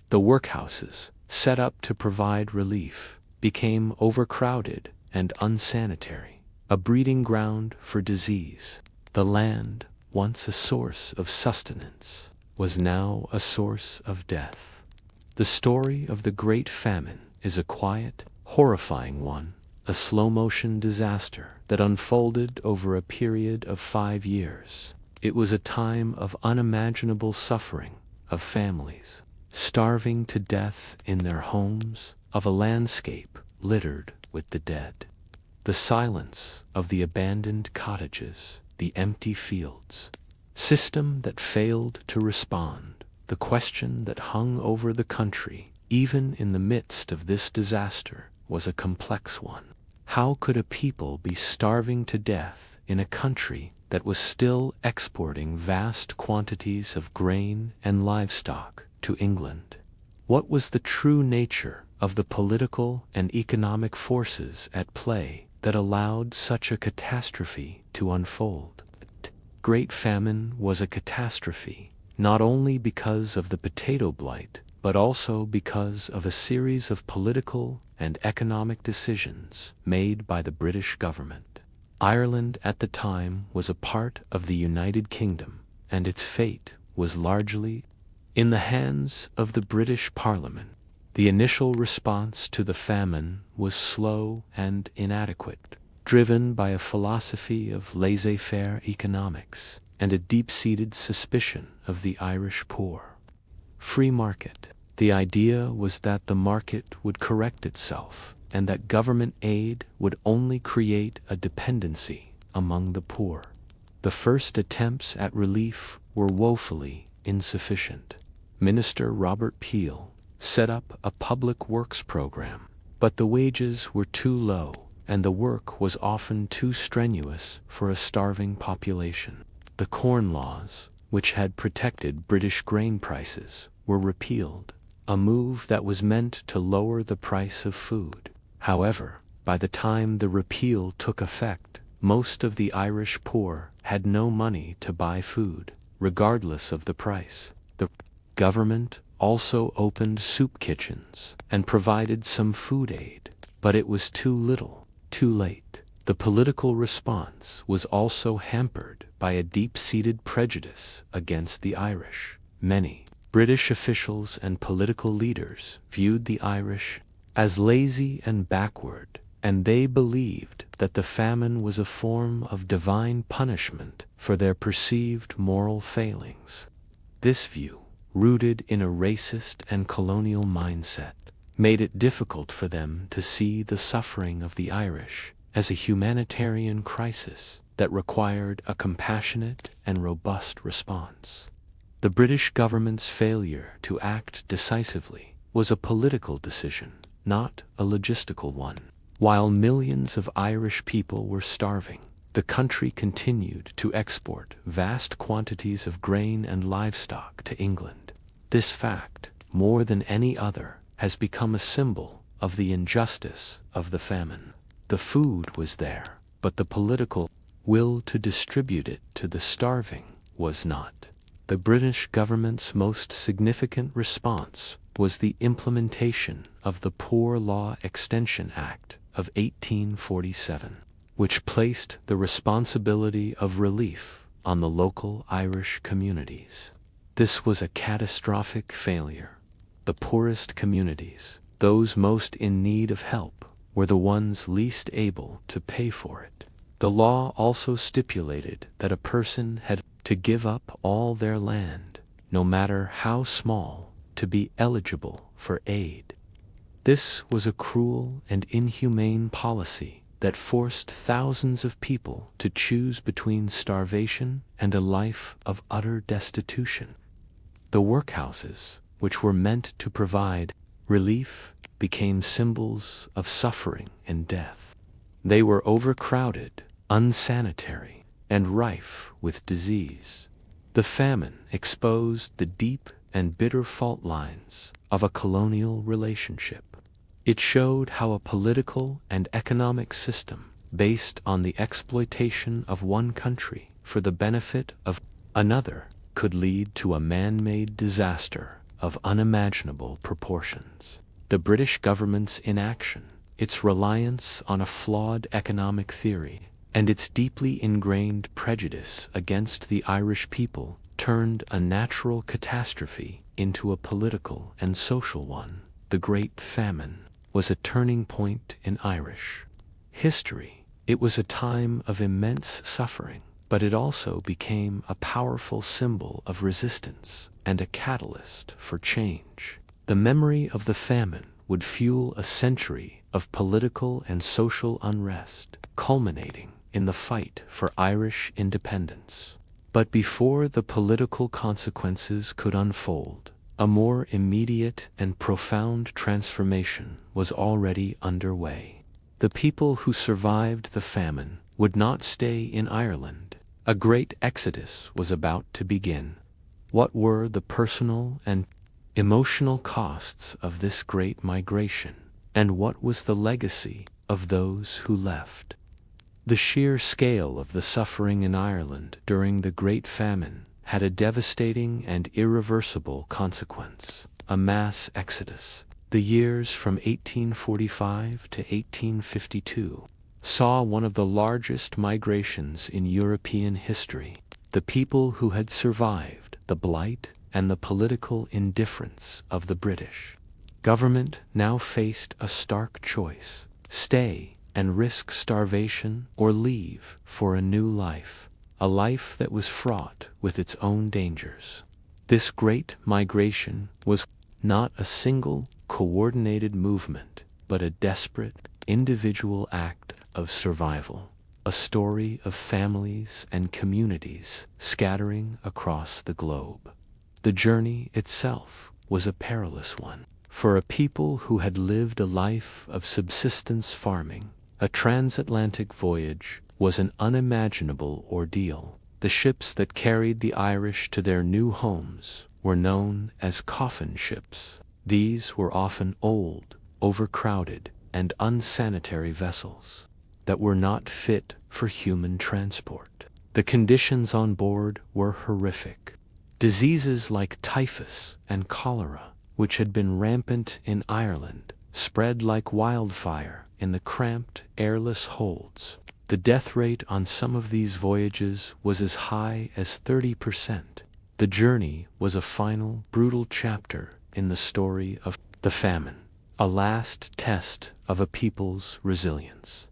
The workhouses, set up to provide relief, became overcrowded and unsanitary, a breeding ground for disease. The land, once a source of sustenance, was now a source of death. The story of the Great Famine is a quiet, horrifying one, a slow-motion disaster that unfolded over a period of 5 years. It was a time of unimaginable suffering, of families starving to death in their homes, of a landscape littered with the dead. The silence of the abandoned cottages, the empty fields, system that failed to respond, the question that hung over the country, even in the midst of this disaster, was a complex one. How could a people be starving to death in a country that was still exporting vast quantities of grain and livestock to England? What was the true nature of the political and economic forces at play that allowed such a catastrophe to unfold? The Great Famine was a catastrophe, not only because of the potato blight, but also because of a series of political and economic decisions made by the British government. Ireland at the time was a part of the United Kingdom, and its fate was largely in the hands of the British Parliament. The initial response to the famine was slow and inadequate, driven by a philosophy of laissez-faire economics and a deep-seated suspicion of the Irish poor. Free market. The idea was that the market would correct itself, and that government aid would only create a dependency among the poor. The first attempts at relief were woefully insufficient. Minister Robert Peel set up a public works program, but the wages were too low, and the work was often too strenuous for a starving population. The Corn Laws, which had protected British grain prices, were repealed, a move that was meant to lower the price of food. However, by the time the repeal took effect, most of the Irish poor had no money to buy food, regardless of the price. The government also opened soup kitchens and provided some food aid, but it was too little, too late. The political response was also hampered by a deep-seated prejudice against the Irish. Many British officials and political leaders viewed the Irish as lazy and backward, and they believed that the famine was a form of divine punishment for their perceived moral failings. This view, rooted in a racist and colonial mindset, made it difficult for them to see the suffering of the Irish as a humanitarian crisis that required a compassionate and robust response. The British government's failure to act decisively was a political decision, not a logistical one. While millions of Irish people were starving, the country continued to export vast quantities of grain and livestock to England. This fact, more than any other, has become a symbol of the injustice of the famine. The food was there, but the political will to distribute it to the starving was not. The British government's most significant response was the implementation of the Poor Law Extension Act of 1847, which placed the responsibility of relief on the local Irish communities. This was a catastrophic failure. The poorest communities, those most in need of help, were the ones least able to pay for it. The law also stipulated that a person had to give up all their land, no matter how small, to be eligible for aid. This was a cruel and inhumane policy that forced thousands of people to choose between starvation and a life of utter destitution. The workhouses, which were meant to provide relief, became symbols of suffering and death. They were overcrowded, unsanitary, and rife with disease. The famine exposed the deep and bitter fault lines of a colonial relationship. It showed how a political and economic system based on the exploitation of one country for the benefit of another could lead to a man-made disaster of unimaginable proportions. The British government's inaction, its reliance on a flawed economic theory, and its deeply ingrained prejudice against the Irish people turned a natural catastrophe into a political and social one. The Great Famine was a turning point in Irish history. It was a time of immense suffering, but it also became a powerful symbol of resistance and a catalyst for change. The memory of the famine would fuel a century of political and social unrest, culminating in the fight for Irish independence. But before the political consequences could unfold, a more immediate and profound transformation was already underway. The people who survived the famine would not stay in Ireland. A great exodus was about to begin. What were the personal and emotional costs of this great migration, and what was the legacy of those who left? The sheer scale of the suffering in Ireland during the Great Famine had a devastating and irreversible consequence: a mass exodus. The years from 1845 to 1852 saw one of the largest migrations in European history. The people who had survived the blight and the political indifference of the British government now faced a stark choice: stay and risk starvation, or leave for a new life, a life that was fraught with its own dangers. This great migration was not a single, coordinated movement, but a desperate, individual act of survival, a story of families and communities scattering across the globe. The journey itself was a perilous one. For a people who had lived a life of subsistence farming, a transatlantic voyage was an unimaginable ordeal. The ships that carried the Irish to their new homes were known as coffin ships. These were often old, overcrowded, and unsanitary vessels that were not fit for human transport. The conditions on board were horrific. Diseases like typhus and cholera, which had been rampant in Ireland, spread like wildfire in the cramped, airless holds. The death rate on some of these voyages was as high as 30%. The journey was a final, brutal chapter in the story of the famine, a last test of a people's resilience.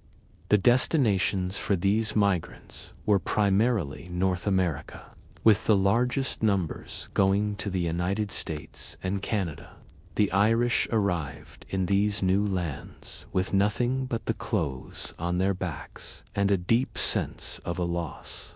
The destinations for these migrants were primarily North America, with the largest numbers going to the United States and Canada. The Irish arrived in these new lands with nothing but the clothes on their backs and a deep sense of a loss.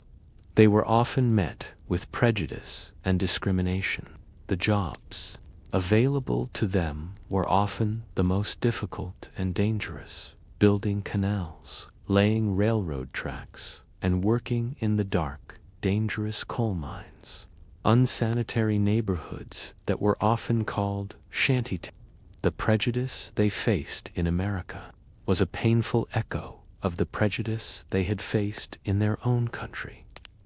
They were often met with prejudice and discrimination. The jobs available to them were often the most difficult and dangerous: building canals, laying railroad tracks, and working in the dark, dangerous coal mines. Unsanitary neighborhoods that were often called shantytowns. The prejudice they faced in America was a painful echo of the prejudice they had faced in their own country.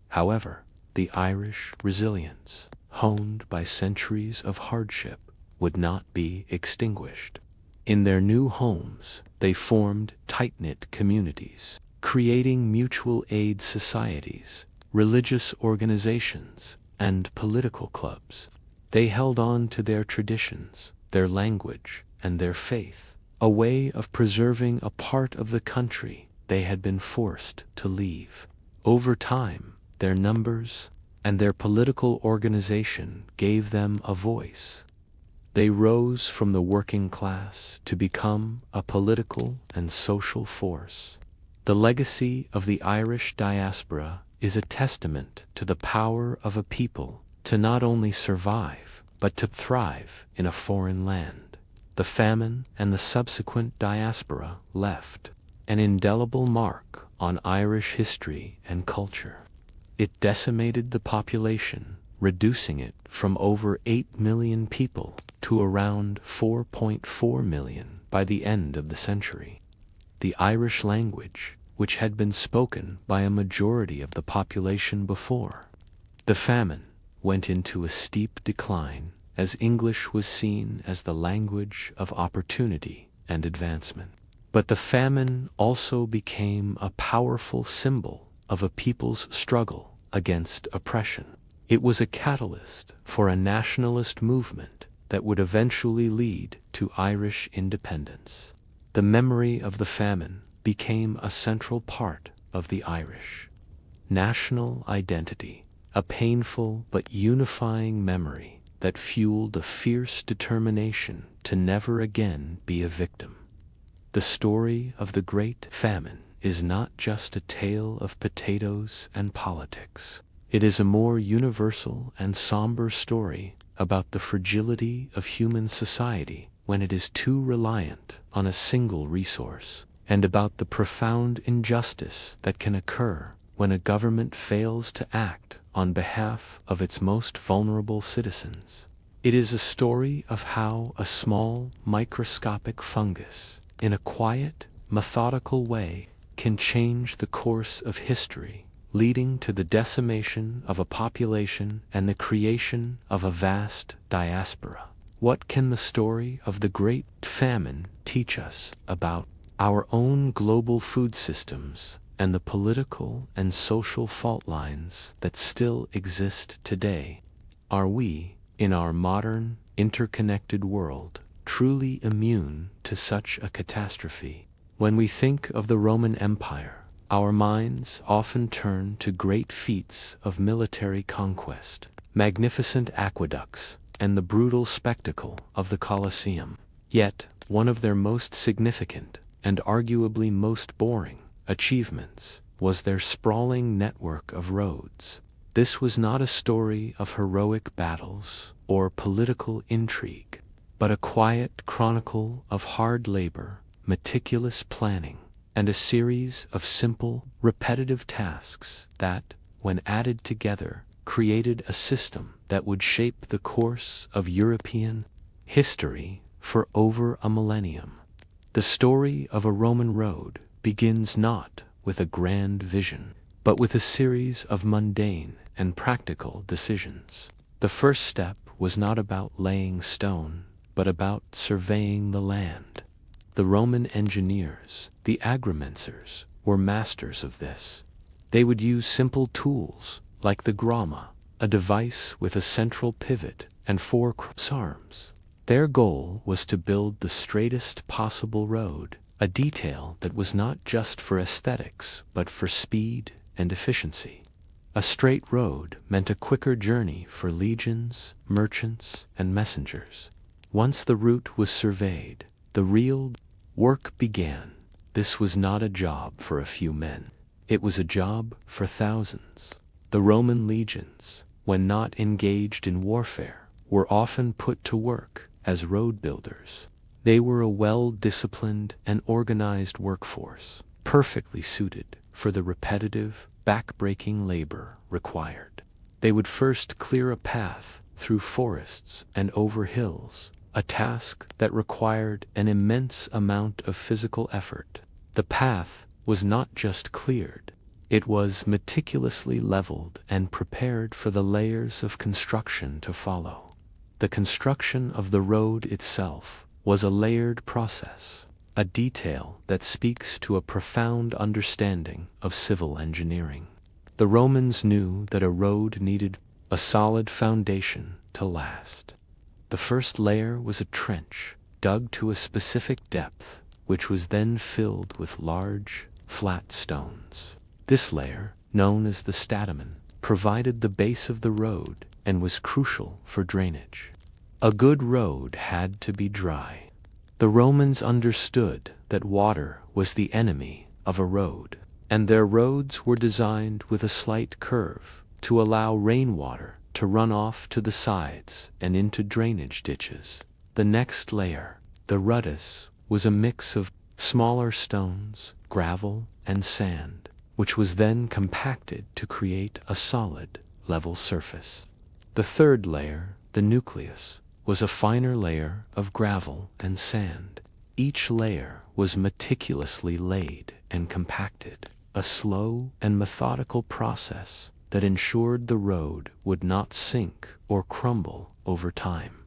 However, the Irish resilience, honed by centuries of hardship, would not be extinguished. In their new homes, they formed tight-knit communities, creating mutual aid societies, religious organizations, and political clubs. They held on to their traditions, their language, and their faith, a way of preserving a part of the country they had been forced to leave. Over time, their numbers and their political organization gave them a voice. They rose from the working class to become a political and social force. The legacy of the Irish diaspora is a testament to the power of a people to not only survive, but to thrive in a foreign land. The famine and the subsequent diaspora left an indelible mark on Irish history and culture. It decimated the population, reducing it from over 8 million people to around 4.4 million by the end of the century. The Irish language, which had been spoken by a majority of the population before the famine, went into a steep decline as English was seen as the language of opportunity and advancement. But the famine also became a powerful symbol of a people's struggle against oppression. It was a catalyst for a nationalist movement that would eventually lead to Irish independence. The memory of the famine became a central part of the Irish national identity, a painful but unifying memory that fueled a fierce determination to never again be a victim. The story of the Great Famine is not just a tale of potatoes and politics. It is a more universal and somber story about the fragility of human society when it is too reliant on a single resource, and about the profound injustice that can occur when a government fails to act on behalf of its most vulnerable citizens. It is a story of how a small, microscopic fungus, in a quiet, methodical way, can change the course of history, leading to the decimation of a population and the creation of a vast diaspora. What can the story of the Great Famine teach us about our own global food systems and the political and social fault lines that still exist today? Are we, in our modern, interconnected world, truly immune to such a catastrophe? When we think of the Roman Empire, our minds often turn to great feats of military conquest, magnificent aqueducts, and the brutal spectacle of the Colosseum. Yet, one of their most significant, and arguably most boring, achievements was their sprawling network of roads. This was not a story of heroic battles or political intrigue, but a quiet chronicle of hard labor, meticulous planning, and a series of simple, repetitive tasks that, when added together, created a system that would shape the course of European history for over a millennium. The story of a Roman road begins not with a grand vision, but with a series of mundane and practical decisions. The first step was not about laying stone, but about surveying the land. The Roman engineers, the agrimensors, were masters of this. They would use simple tools like the gramma, a device with a central pivot and 4 cross arms. Their goal was to build the straightest possible road, a detail that was not just for aesthetics but for speed and efficiency. A straight road meant a quicker journey for legions, merchants, and messengers. Once the route was surveyed, the real work began. This was not a job for a few men. It was a job for thousands. The Roman legions, when not engaged in warfare, were often put to work as road builders. They were a well-disciplined and organized workforce, perfectly suited for the repetitive, back-breaking labor required. They would first clear a path through forests and over hills, a task that required an immense amount of physical effort. The path was not just cleared, it was meticulously leveled and prepared for the layers of construction to follow. The construction of the road itself was a layered process, a detail that speaks to a profound understanding of civil engineering. The Romans knew that a road needed a solid foundation to last. The first layer was a trench, dug to a specific depth, which was then filled with large, flat stones. This layer, known as the stadamen, provided the base of the road and was crucial for drainage. A good road had to be dry. The Romans understood that water was the enemy of a road, and their roads were designed with a slight curve to allow rainwater to run off to the sides and into drainage ditches. The next layer, the rudis, was a mix of smaller stones, gravel, and sand, which was then compacted to create a solid, level surface. The third layer, the nucleus, was a finer layer of gravel and sand. Each layer was meticulously laid and compacted, a slow and methodical process that ensured the road would not sink or crumble over time.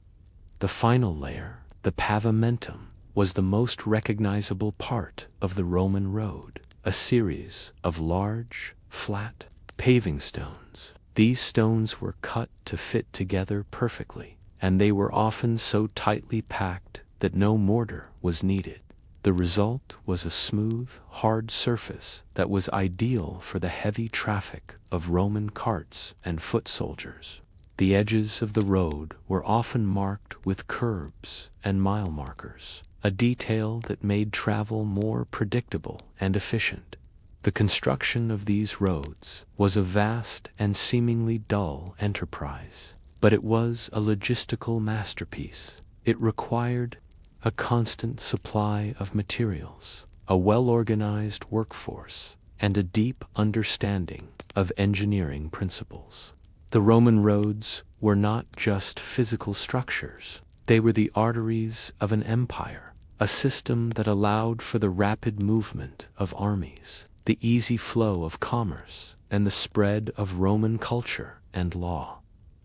The final layer, the pavimentum, was the most recognizable part of the Roman road, a series of large, flat, paving stones. These stones were cut to fit together perfectly, and they were often so tightly packed that no mortar was needed. The result was a smooth, hard surface that was ideal for the heavy traffic of Roman carts and foot soldiers. The edges of the road were often marked with curbs and mile markers, a detail that made travel more predictable and efficient. The construction of these roads was a vast and seemingly dull enterprise, but it was a logistical masterpiece. It required a constant supply of materials, a well-organized workforce, and a deep understanding of engineering principles. The Roman roads were not just physical structures. They were the arteries of an empire, a system that allowed for the rapid movement of armies, the easy flow of commerce, and the spread of Roman culture and law.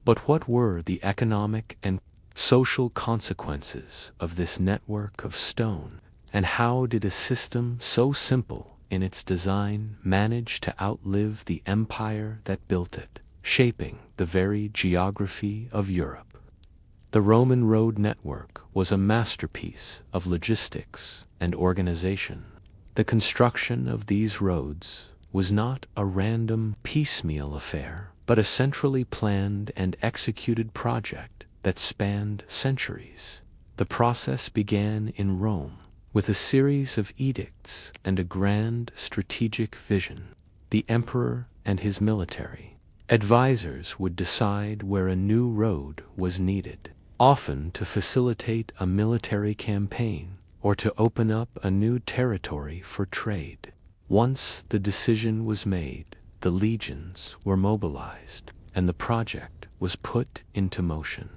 But what were the economic and social consequences of this network of stone, and how did a system so simple in its design manage to outlive the empire that built it, shaping the very geography of Europe? The Roman road network was a masterpiece of logistics and organization. The construction of these roads was not a random, piecemeal affair, but a centrally planned and executed project that spanned centuries. The process began in Rome with a series of edicts and a grand strategic vision. The emperor and his military advisors would decide where a new road was needed, often to facilitate a military campaign or to open up a new territory for trade. Once the decision was made, the legions were mobilized, and the project was put into motion.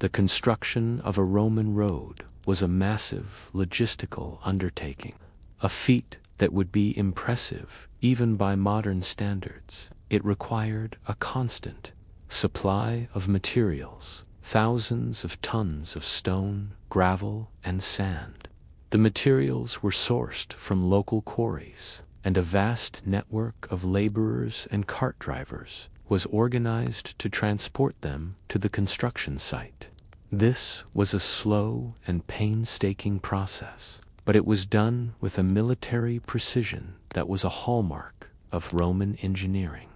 The construction of a Roman road was a massive logistical undertaking, a feat that would be impressive even by modern standards. It required a constant supply of materials, thousands of tons of stone, gravel, and sand. The materials were sourced from local quarries, and a vast network of laborers and cart drivers was organized to transport them to the construction site. This was a slow and painstaking process, but it was done with a military precision that was a hallmark of Roman engineering.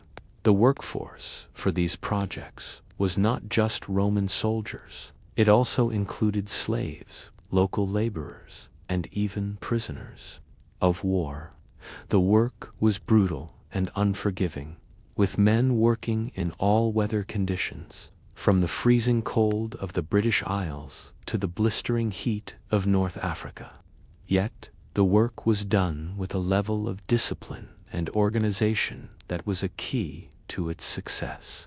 The workforce for these projects was not just Roman soldiers. It also included slaves, local laborers, and even prisoners of war. The work was brutal and unforgiving, with men working in all weather conditions, from the freezing cold of the British Isles to the blistering heat of North Africa. Yet, the work was done with a level of discipline and organization that was a key to its success.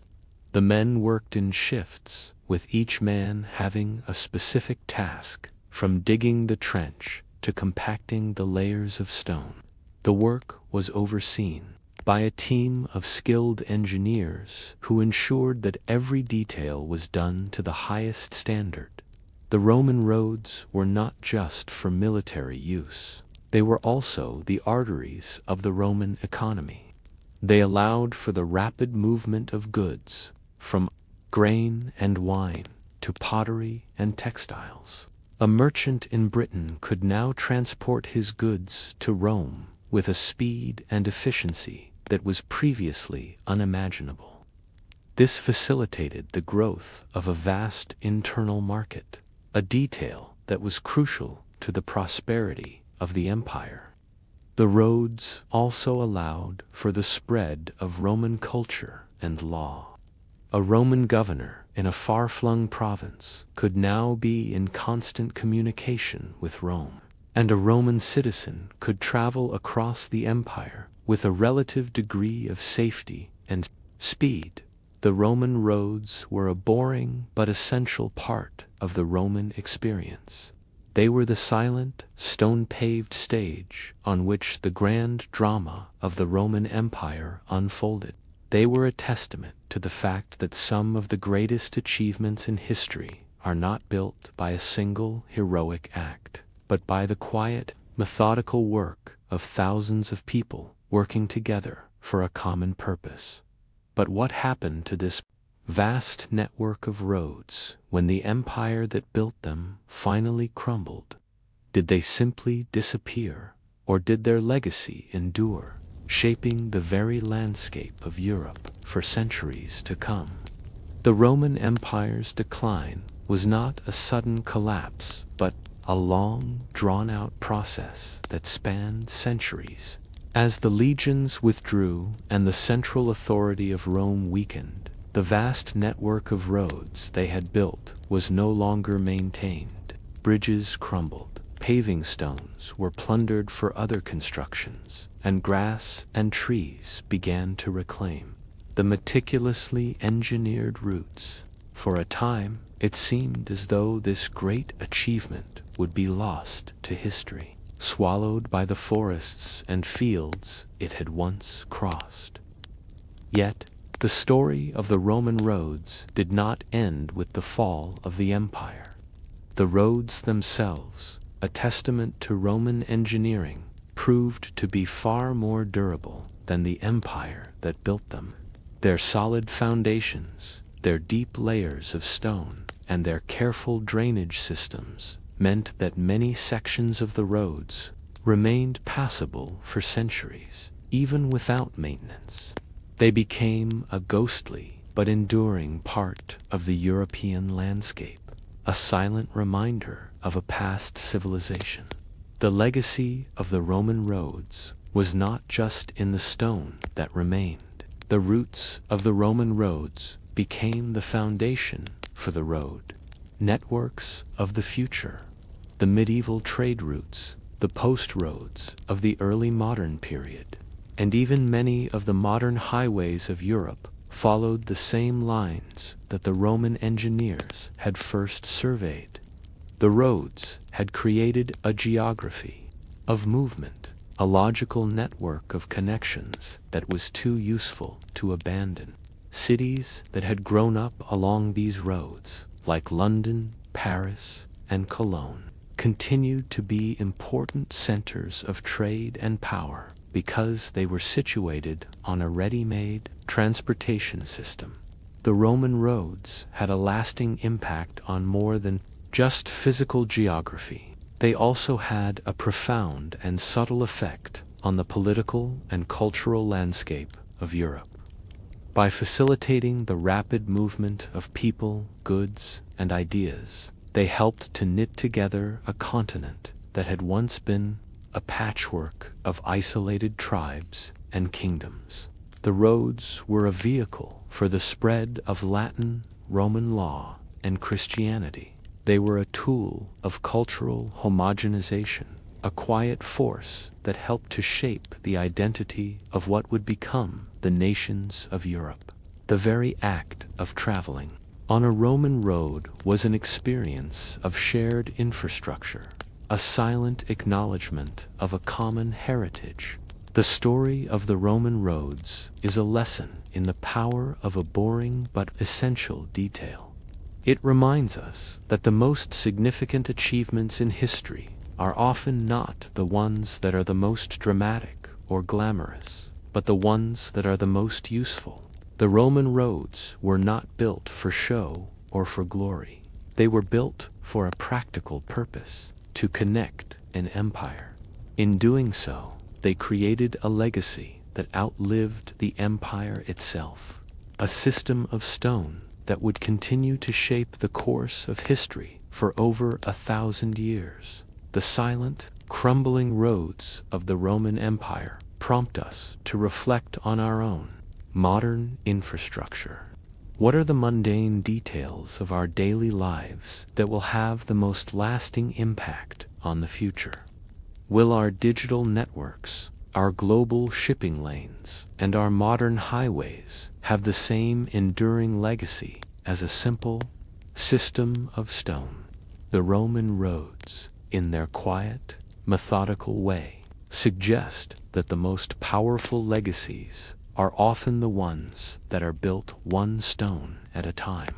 The men worked in shifts, with each man having a specific task, from digging the trench to compacting the layers of stone. The work was overseen by a team of skilled engineers who ensured that every detail was done to the highest standard. The Roman roads were not just for military use. They were also the arteries of the Roman economy. They allowed for the rapid movement of goods, from grain and wine to pottery and textiles. A merchant in Britain could now transport his goods to Rome with a speed and efficiency that was previously unimaginable. This facilitated the growth of a vast internal market, a detail that was crucial to the prosperity of the empire. The roads also allowed for the spread of Roman culture and law. A Roman governor in a far-flung province could now be in constant communication with Rome, and a Roman citizen could travel across the empire with a relative degree of safety and speed. The Roman roads were a boring but essential part of the Roman experience. They were the silent, stone-paved stage on which the grand drama of the Roman Empire unfolded. They were a testament to the fact that some of the greatest achievements in history are not built by a single heroic act, but by the quiet, methodical work of thousands of people working together for a common purpose. But what happened to this vast network of roads when the empire that built them finally crumbled? Did they simply disappear, or did their legacy endure, shaping the very landscape of Europe for centuries to come? The Roman Empire's decline was not a sudden collapse, but a long, drawn-out process that spanned centuries. As the legions withdrew and the central authority of Rome weakened, the vast network of roads they had built was no longer maintained. Bridges crumbled, paving stones were plundered for other constructions, and grass and trees began to reclaim the meticulously engineered routes. For a time, it seemed as though this great achievement would be lost to history, swallowed by the forests and fields it had once crossed. Yet, the story of the Roman roads did not end with the fall of the empire. The roads themselves, a testament to Roman engineering, proved to be far more durable than the empire that built them. Their solid foundations, their deep layers of stone, and their careful drainage systems meant that many sections of the roads remained passable for centuries, even without maintenance. They became a ghostly but enduring part of the European landscape, a silent reminder of a past civilization. The legacy of the Roman roads was not just in the stone that remained. The roots of the Roman roads became the foundation for the road networks of the future. The medieval trade routes, the post roads of the early modern period, and even many of the modern highways of Europe followed the same lines that the Roman engineers had first surveyed. The roads had created a geography of movement, a logical network of connections that was too useful to abandon. Cities that had grown up along these roads, like London, Paris, and Cologne, continued to be important centers of trade and power because they were situated on a ready-made transportation system. The Roman roads had a lasting impact on more than just physical geography. They also had a profound and subtle effect on the political and cultural landscape of Europe. By facilitating the rapid movement of people, goods, and ideas, they helped to knit together a continent that had once been a patchwork of isolated tribes and kingdoms. The roads were a vehicle for the spread of Latin, Roman law, and Christianity. They were a tool of cultural homogenization, a quiet force that helped to shape the identity of what would become the nations of Europe. The very act of traveling on a Roman road was an experience of shared infrastructure, a silent acknowledgement of a common heritage. The story of the Roman roads is a lesson in the power of a boring but essential detail. It reminds us that the most significant achievements in history are often not the ones that are the most dramatic or glamorous, but the ones that are the most useful. The Roman roads were not built for show or for glory. They were built for a practical purpose, to connect an empire. In doing so, they created a legacy that outlived the empire itself, a system of stone that would continue to shape the course of history for over 1,000 years. The silent, crumbling roads of the Roman Empire prompt us to reflect on our own modern infrastructure. What are the mundane details of our daily lives that will have the most lasting impact on the future? Will our digital networks, our global shipping lanes, and our modern highways have the same enduring legacy as a simple system of stone? The Roman roads, in their quiet, methodical way, suggest that the most powerful legacies are often the ones that are built one stone at a time.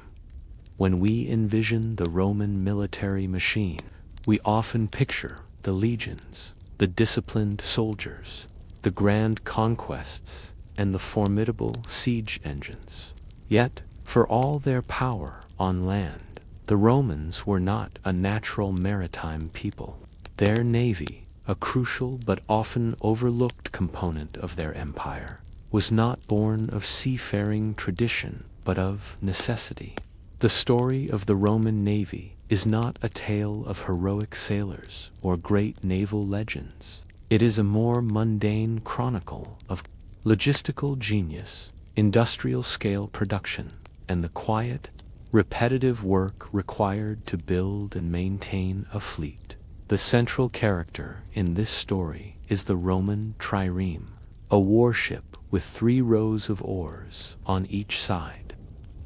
When we envision the Roman military machine, we often picture the legions, the disciplined soldiers, the grand conquests, and the formidable siege engines. Yet, for all their power on land, the Romans were not a natural maritime people. Their navy, a crucial but often overlooked component of their empire, was not born of seafaring tradition, but of necessity. The story of the Roman navy is not a tale of heroic sailors or great naval legends. It is a more mundane chronicle of logistical genius, industrial scale production, and the quiet, repetitive work required to build and maintain a fleet. The central character in this story is the Roman trireme, a warship with 3 rows of oars on each side.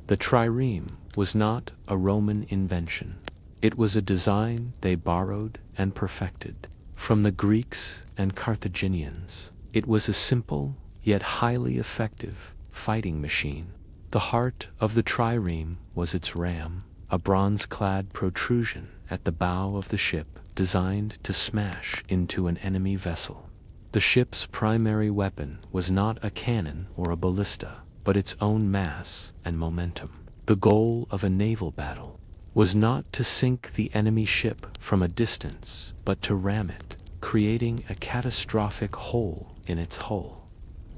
The trireme was not a Roman invention. It was a design they borrowed and perfected from the Greeks and Carthaginians. It was a simple, yet highly effective, fighting machine. The heart of the trireme was its ram, a bronze-clad protrusion at the bow of the ship designed to smash into an enemy vessel. The ship's primary weapon was not a cannon or a ballista, but its own mass and momentum. The goal of a naval battle was not to sink the enemy ship from a distance, but to ram it, creating a catastrophic hole in its hull.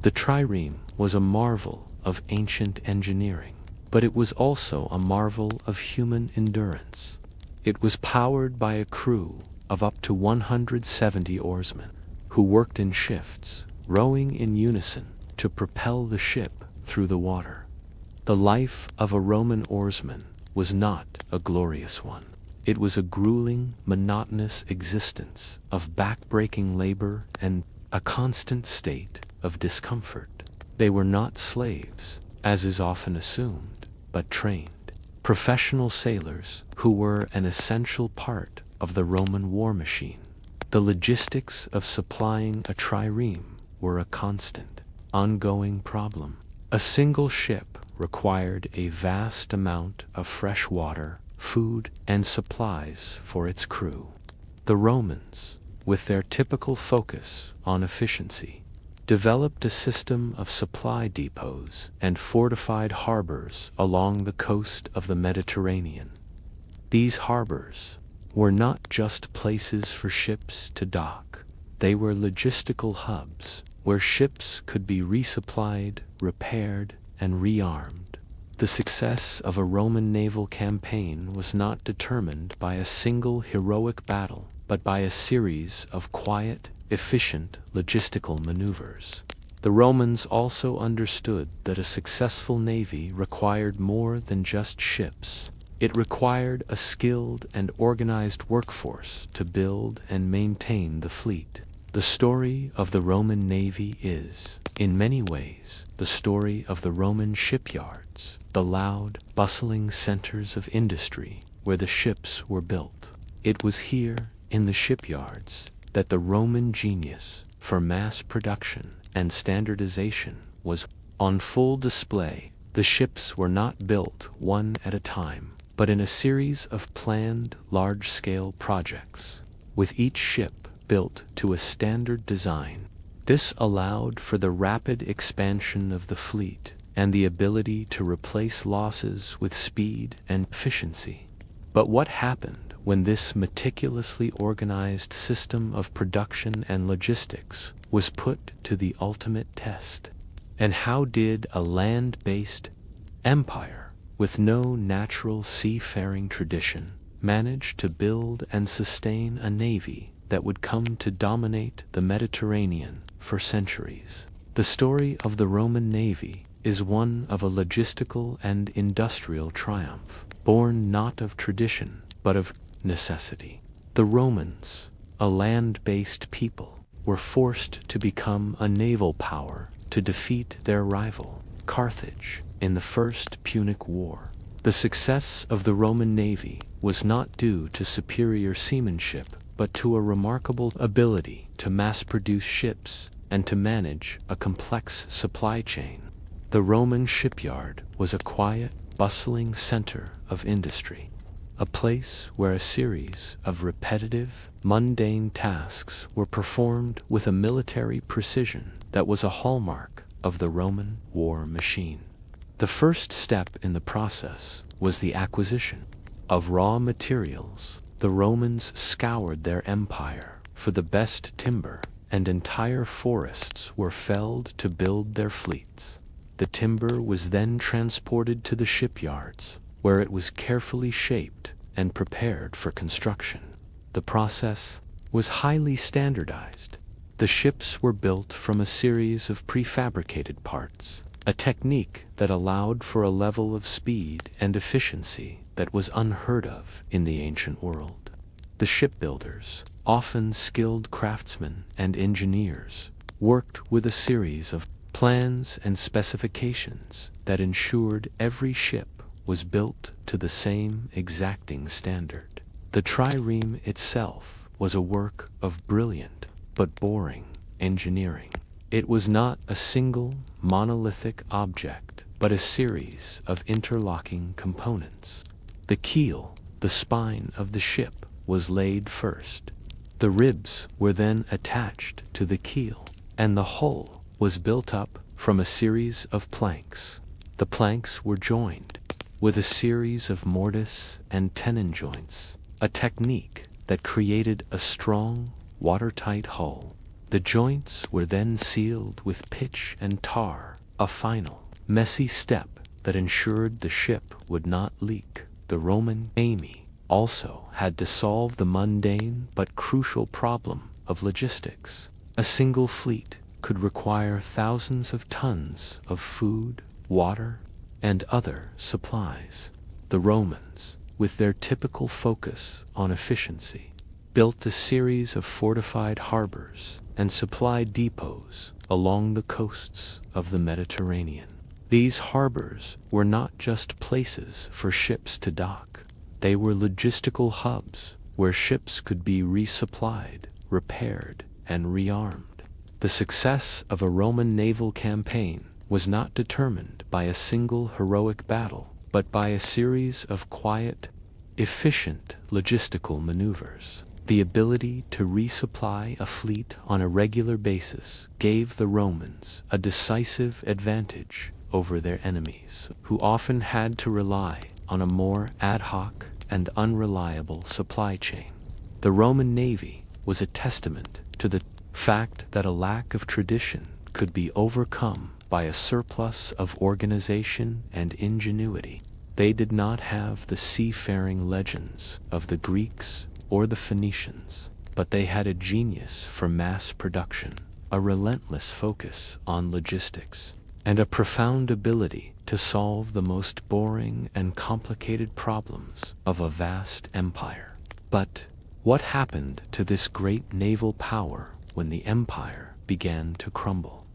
The trireme was a marvel of ancient engineering, but it was also a marvel of human endurance. It was powered by a crew of up to 170 oarsmen, who worked in shifts, rowing in unison to propel the ship through the water. The life of a Roman oarsman was not a glorious one. It was a grueling, monotonous existence of back-breaking labor and a constant state of discomfort. They were not slaves, as is often assumed, but trained, professional sailors who were an essential part of the Roman war machine. The logistics of supplying a trireme were a constant, ongoing problem. A single ship required a vast amount of fresh water, food, and supplies for its crew. The Romans, with their typical focus on efficiency, developed a system of supply depots and fortified harbors along the coast of the Mediterranean. These harbors were not just places for ships to dock. They were logistical hubs where ships could be resupplied, repaired, and rearmed. The success of a Roman naval campaign was not determined by a single heroic battle, but by a series of quiet, efficient logistical maneuvers. The Romans also understood that a successful navy required more than just ships. It required a skilled and organized workforce to build and maintain the fleet. The story of the Roman navy is, in many ways, the story of the Roman shipyards, the loud, bustling centers of industry where the ships were built. It was here, in the shipyards, that the Roman genius for mass production and standardization was on full display. The ships were not built one at a time, but in a series of planned, large-scale projects, with each ship built to a standard design. This allowed for the rapid expansion of the fleet and the ability to replace losses with speed and efficiency. But what happened when this meticulously organized system of production and logistics was put to the ultimate test? And how did a land-based empire with no natural seafaring tradition manage to build and sustain a navy that would come to dominate the Mediterranean for centuries? The story of the Roman navy is one of a logistical and industrial triumph, born not of tradition, but of necessity. The Romans, a land-based people, were forced to become a naval power to defeat their rival, Carthage, in the First Punic War. The success of the Roman navy was not due to superior seamanship, but to a remarkable ability to mass-produce ships and to manage a complex supply chain. The Roman shipyard was a quiet, bustling center of industry, a place where a series of repetitive, mundane tasks were performed with a military precision that was a hallmark of the Roman war machine. The first step in the process was the acquisition of raw materials. The Romans scoured their empire for the best timber, and entire forests were felled to build their fleets. The timber was then transported to the shipyards, where it was carefully shaped and prepared for construction. The process was highly standardized. The ships were built from a series of prefabricated parts, a technique that allowed for a level of speed and efficiency that was unheard of in the ancient world. The shipbuilders, often skilled craftsmen and engineers, worked with a series of plans and specifications that ensured every ship was built to the same exacting standard. The trireme itself was a work of brilliant but boring engineering. It was not a single monolithic object, but a series of interlocking components. The keel, the spine of the ship, was laid first. The ribs were then attached to the keel, and the hull was built up from a series of planks. The planks were joined with a series of mortise and tenon joints, a technique that created a strong, watertight hull. The joints were then sealed with pitch and tar, a final, messy step that ensured the ship would not leak. The Roman navy also had to solve the mundane but crucial problem of logistics. A single fleet could require thousands of tons of food, water, and other supplies. The Romans, with their typical focus on efficiency, built a series of fortified harbors and supply depots along the coasts of the Mediterranean. These harbors were not just places for ships to dock. They were logistical hubs where ships could be resupplied, repaired, and rearmed. The success of a Roman naval campaign was not determined by a single heroic battle, but by a series of quiet, efficient logistical maneuvers. The ability to resupply a fleet on a regular basis gave the Romans a decisive advantage over their enemies, who often had to rely on a more ad hoc and unreliable supply chain. The Roman navy was a testament to the fact that a lack of tradition could be overcome by a surplus of organization and ingenuity. They did not have the seafaring legends of the Greeks or the Phoenicians, but they had a genius for mass production, a relentless focus on logistics, and a profound ability to solve the most boring and complicated problems of a vast empire. But what happened to this great naval power when the empire began to crumble?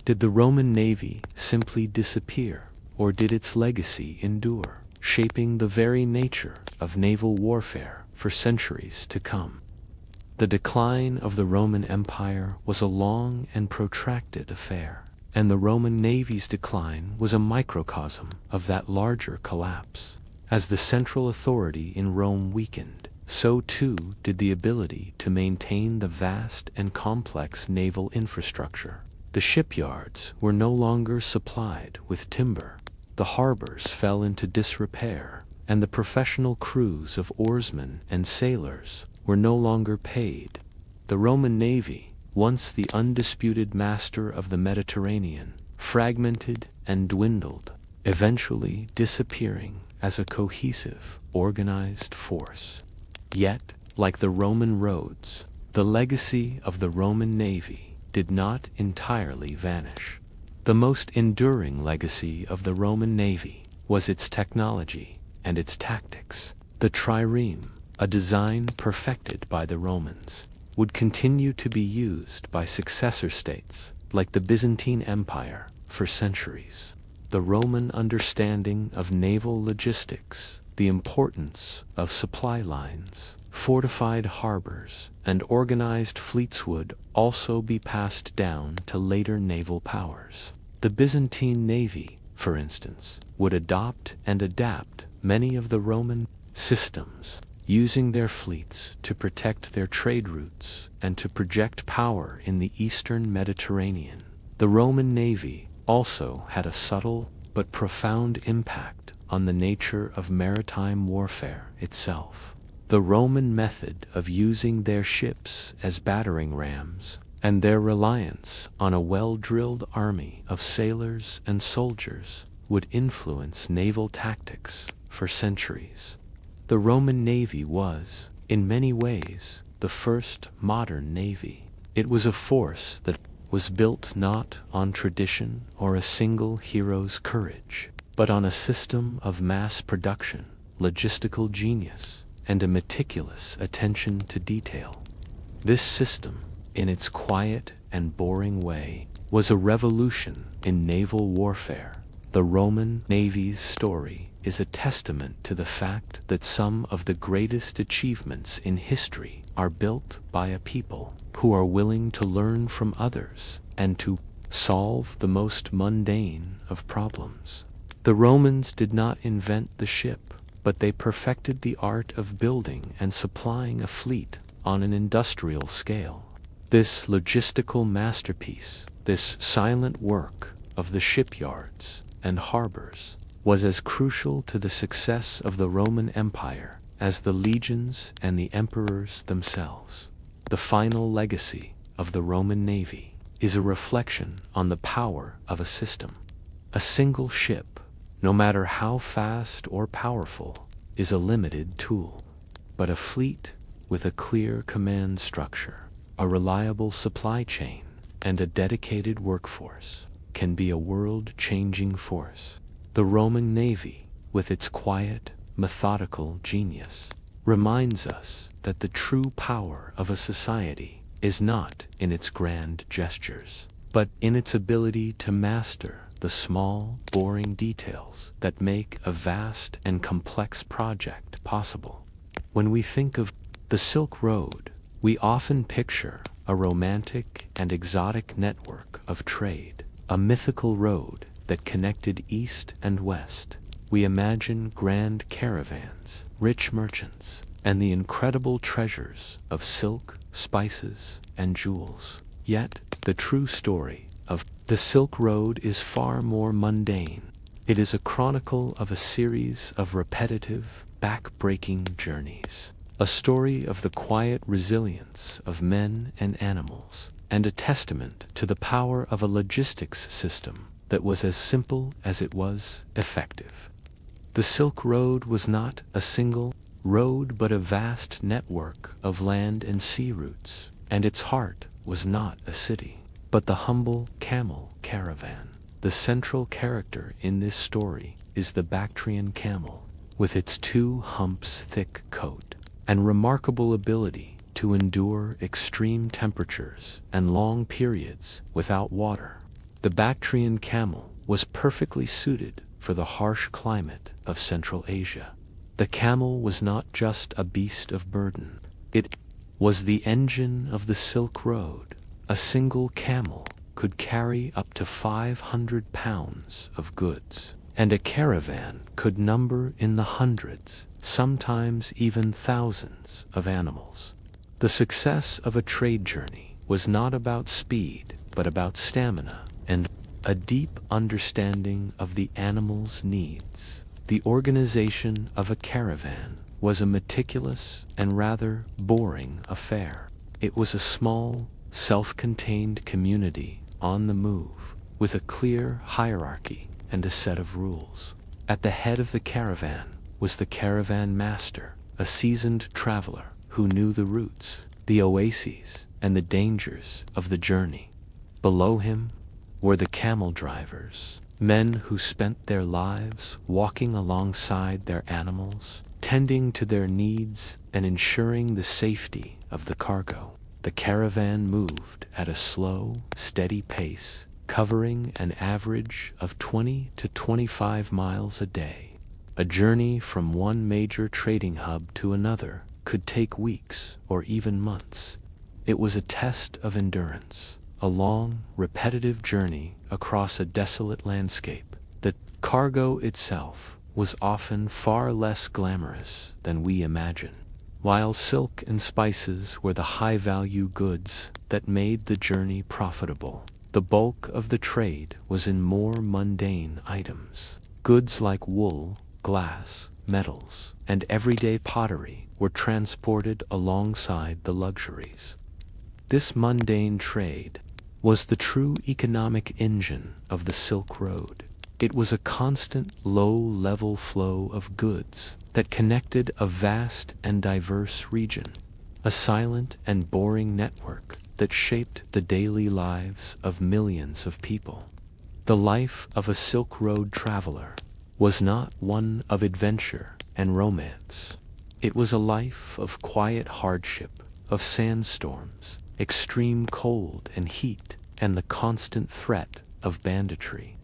Did the Roman navy simply disappear, or did its legacy endure, shaping the very nature of naval warfare for centuries to come? The decline of the Roman Empire was a long and protracted affair, and the Roman navy's decline was a microcosm of that larger collapse. As the central authority in Rome weakened, so too did the ability to maintain the vast and complex naval infrastructure. The shipyards were no longer supplied with timber, the harbors fell into disrepair, and the professional crews of oarsmen and sailors were no longer paid. The Roman navy, once the undisputed master of the Mediterranean, fragmented and dwindled, eventually disappearing as a cohesive, organized force. Yet, like the Roman roads, the legacy of the Roman navy did not entirely vanish. The most enduring legacy of the Roman navy was its technology and its tactics. The trireme, a design perfected by the Romans, would continue to be used by successor states like the Byzantine Empire for centuries. The Roman understanding of naval logistics, the importance of supply lines, fortified harbors, and organized fleets would also be passed down to later naval powers. The Byzantine navy, for instance, would adopt and adapt many of the Roman systems, using their fleets to protect their trade routes and to project power in the eastern Mediterranean. The Roman navy also had a subtle but profound impact on the nature of maritime warfare itself. The Roman method of using their ships as battering rams, and their reliance on a well-drilled army of sailors and soldiers, would influence naval tactics for centuries. The Roman navy was, in many ways, the first modern navy. It was a force that was built not on tradition or a single hero's courage, but on a system of mass production, logistical genius, and a meticulous attention to detail. This system, in its quiet and boring way, was a revolution in naval warfare. The Roman navy's story is a testament to the fact that some of the greatest achievements in history are built by a people who are willing to learn from others and to solve the most mundane of problems. The Romans did not invent the ship, but they perfected the art of building and supplying a fleet on an industrial scale. This logistical masterpiece, this silent work of the shipyards and harbors, was as crucial to the success of the Roman Empire as the legions and the emperors themselves. The final legacy of the Roman navy is a reflection on the power of a system. A single ship, no matter how fast or powerful, is a limited tool. But a fleet with a clear command structure, a reliable supply chain, and a dedicated workforce can be a world-changing force. The Roman navy, with its quiet, methodical genius, reminds us that the true power of a society is not in its grand gestures, but in its ability to master the small, boring details that make a vast and complex project possible. When we think of the Silk Road, we often picture a romantic and exotic network of trade, a mythical road that connected east and west. We imagine grand caravans, rich merchants, and the incredible treasures of silk, spices, and jewels. Yet, the true story of the Silk Road is far more mundane. It is a chronicle of a series of repetitive, back-breaking journeys, a story of the quiet resilience of men and animals, and a testament to the power of a logistics system that was as simple as it was effective. The Silk Road was not a single road but a vast network of land and sea routes, and its heart was not a city, but the humble camel caravan. The central character in this story is the Bactrian camel, with its 2 humps thick coat and remarkable ability to endure extreme temperatures and long periods without water. The Bactrian camel was perfectly suited for the harsh climate of Central Asia. The camel was not just a beast of burden. It was the engine of the Silk Road. A single camel could carry up to 500 pounds of goods, and a caravan could number in the hundreds, sometimes even thousands of animals. The success of a trade journey was not about speed, but about stamina and a deep understanding of the animal's needs. The organization of a caravan was a meticulous and rather boring affair. It was a small, self-contained community on the move, with a clear hierarchy and a set of rules. At the head of the caravan was the caravan master, a seasoned traveler who knew the routes, the oases, and the dangers of the journey. Below him were the camel drivers, men who spent their lives walking alongside their animals, tending to their needs and ensuring the safety of the cargo. The caravan moved at a slow, steady pace, covering an average of 20 to 25 miles a day. A journey from one major trading hub to another could take weeks or even months. It was a test of endurance, a long, repetitive journey across a desolate landscape. The cargo itself was often far less glamorous than we imagine. While silk and spices were the high-value goods that made the journey profitable, the bulk of the trade was in more mundane items. Goods like wool, glass, metals, and everyday pottery were transported alongside the luxuries. This mundane trade was the true economic engine of the Silk Road. It was a constant, low-level flow of goods that connected a vast and diverse region, a silent and boring network that shaped the daily lives of millions of people. The life of a Silk Road traveler was not one of adventure and romance. It was a life of quiet hardship, of sandstorms, extreme cold and heat, and the constant threat of banditry.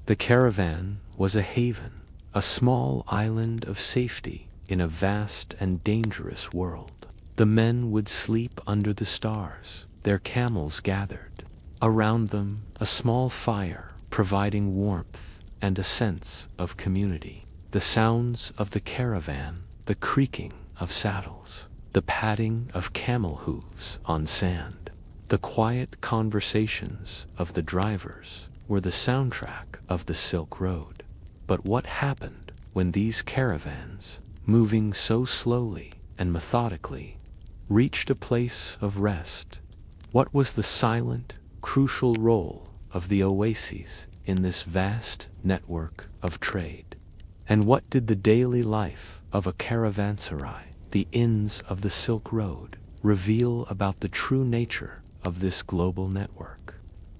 The caravan was a haven, a small island of safety in a vast and dangerous world. The men would sleep under the stars, their camels gathered. Around them, a small fire providing warmth and a sense of community. The sounds of the caravan, the creaking of saddles, the padding of camel hooves on sand, the quiet conversations of the drivers were the soundtrack of the Silk Road. But what happened when these caravans, moving so slowly and methodically, reached a place of rest? What was the silent, crucial role of the oases in this vast network of trade? And what did the daily life of a caravanserai, the inns of the Silk Road, reveal about the true nature of this global network?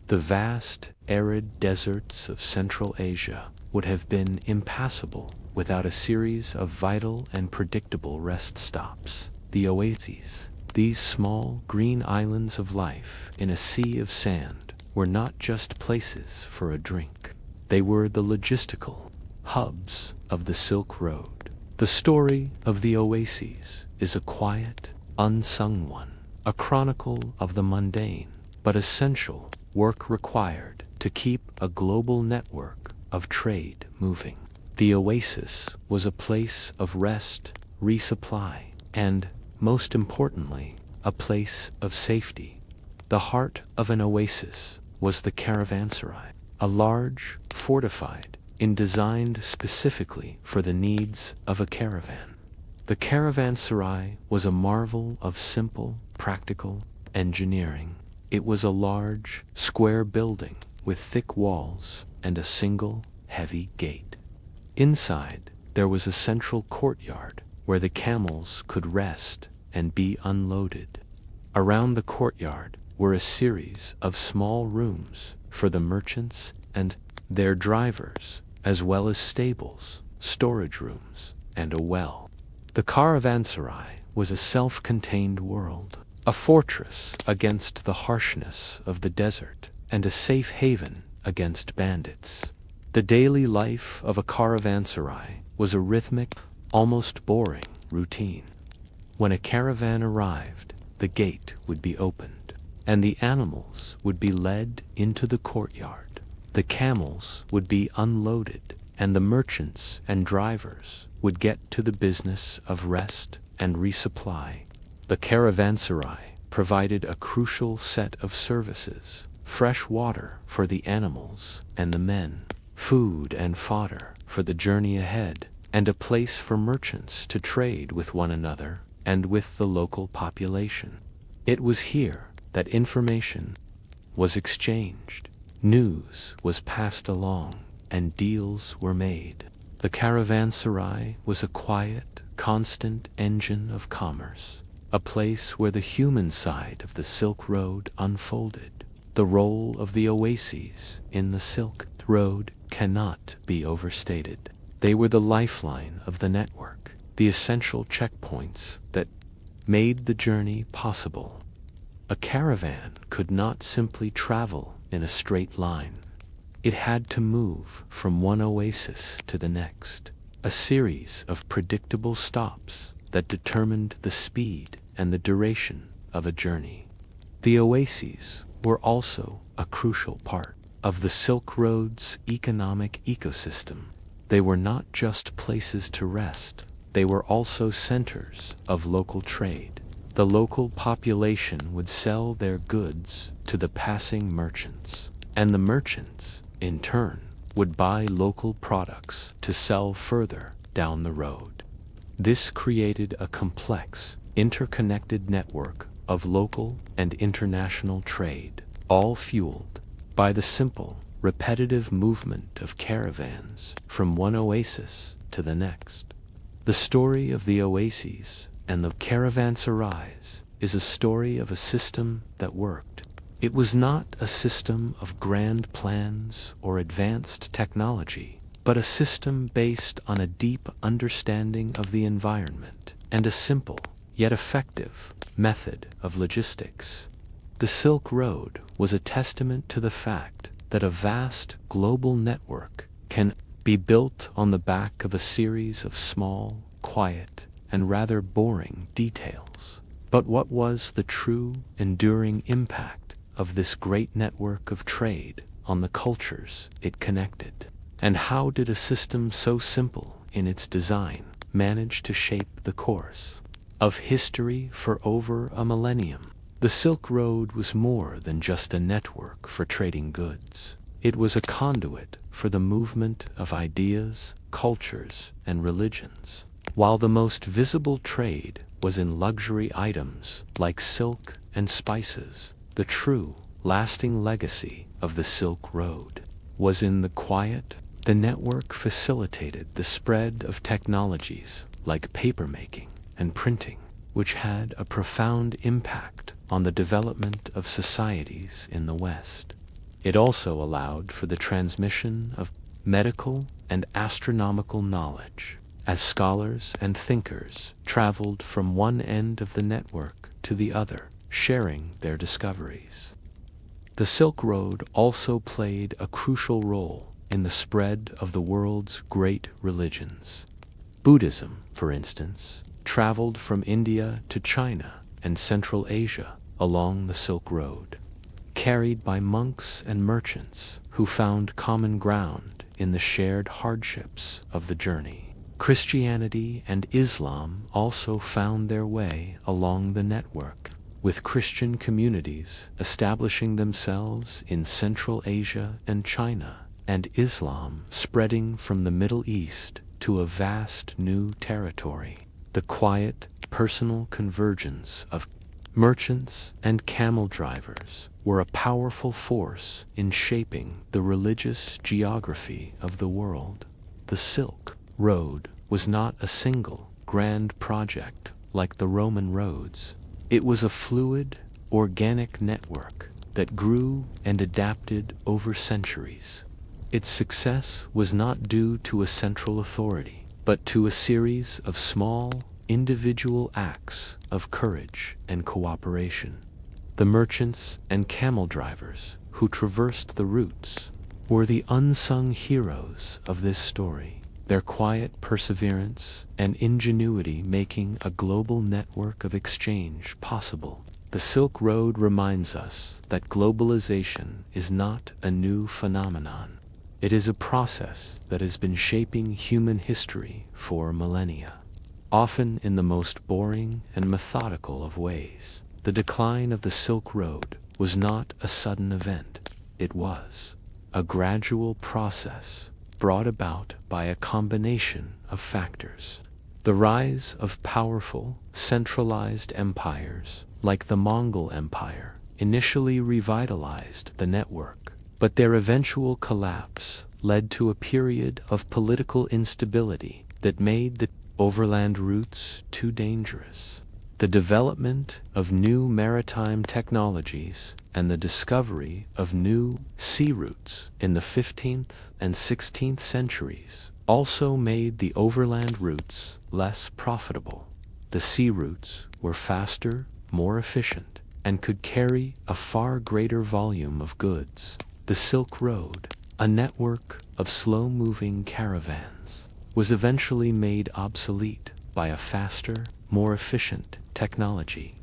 The vast, arid deserts of Central Asia would have been impassable without a series of vital and predictable rest stops. The oases, these small, green islands of life in a sea of sand, were not just places for a drink. They were the logistical hubs of the Silk Road. The story of the oases is a quiet, unsung one, a chronicle of the mundane, but essential work required to keep a global network of trade moving. The oasis was a place of rest, resupply, and, most importantly, a place of safety. The heart of an oasis was the caravanserai, a large, fortified, and designed specifically for the needs of a caravan. The caravanserai was a marvel of simple, practical engineering. It was a large, square building with thick walls, and a single, heavy gate. Inside, there was a central courtyard where the camels could rest and be unloaded. Around the courtyard were a series of small rooms for the merchants and their drivers, as well as stables, storage rooms, and a well. The caravanserai was a self-contained world, a fortress against the harshness of the desert, and a safe haven against bandits. The daily life of a caravanserai was a rhythmic, almost boring routine. When a caravan arrived, the gate would be opened, and the animals would be led into the courtyard. The camels would be unloaded, and the merchants and drivers would get to the business of rest and resupply. The caravanserai provided a crucial set of services: fresh water for the animals and the men, food and fodder for the journey ahead, and a place for merchants to trade with one another and with the local population. It was here that information was exchanged, news was passed along, and deals were made. The caravanserai was a quiet, constant engine of commerce, a place where the human side of the Silk Road unfolded. The role of the oases in the Silk Road cannot be overstated. They were the lifeline of the network, the essential checkpoints that made the journey possible. A caravan could not simply travel in a straight line. It had to move from one oasis to the next, a series of predictable stops that determined the speed and the duration of a journey. The oases were also a crucial part of the Silk Road's economic ecosystem. They were not just places to rest, they were also centers of local trade. The local population would sell their goods to the passing merchants, and the merchants, in turn, would buy local products to sell further down the road. This created a complex, interconnected network of local and international trade, all fueled by the simple, repetitive movement of caravans from one oasis to the next. The story of the oases and the caravanserais is a story of a system that worked. It was not a system of grand plans or advanced technology, but a system based on a deep understanding of the environment and a simple, yet effective, method of logistics. The Silk Road was a testament to the fact that a vast global network can be built on the back of a series of small, quiet, and rather boring details. But what was the true, enduring impact of this great network of trade on the cultures it connected? And how did a system so simple in its design manage to shape the course of history for over a millennium? The Silk Road was more than just a network for trading goods. It was a conduit for the movement of ideas, cultures, and religions. While the most visible trade was in luxury items like silk and spices, the true, lasting legacy of the Silk Road was in the quiet. The network facilitated the spread of technologies like papermaking and printing, which had a profound impact on the development of societies in the West. It also allowed for the transmission of medical and astronomical knowledge, as scholars and thinkers traveled from one end of the network to the other, sharing their discoveries. The Silk Road also played a crucial role in the spread of the world's great religions. Buddhism, for instance, traveled from India to China and Central Asia along the Silk Road, carried by monks and merchants who found common ground in the shared hardships of the journey. Christianity and Islam also found their way along the network, with Christian communities establishing themselves in Central Asia and China, and Islam spreading from the Middle East to a vast new territory. The quiet, personal convergence of merchants and camel drivers were a powerful force in shaping the religious geography of the world. The Silk Road was not a single, grand project like the Roman roads. It was a fluid, organic network that grew and adapted over centuries. Its success was not due to a central authority, but to a series of small, individual acts of courage and cooperation. The merchants and camel drivers who traversed the routes were the unsung heroes of this story, their quiet perseverance and ingenuity making a global network of exchange possible. The Silk Road reminds us that globalization is not a new phenomenon. It is a process that has been shaping human history for millennia. Often in the most boring and methodical of ways, the decline of the Silk Road was not a sudden event. It was a gradual process brought about by a combination of factors. The rise of powerful, centralized empires, like the Mongol Empire, initially revitalized the network, but their eventual collapse led to a period of political instability that made the overland routes too dangerous. The development of new maritime technologies and the discovery of new sea routes in the 15th and 16th centuries also made the overland routes less profitable. The sea routes were faster, more efficient, and could carry a far greater volume of goods. The Silk Road, a network of slow-moving caravans, was eventually made obsolete by a faster, more efficient technology.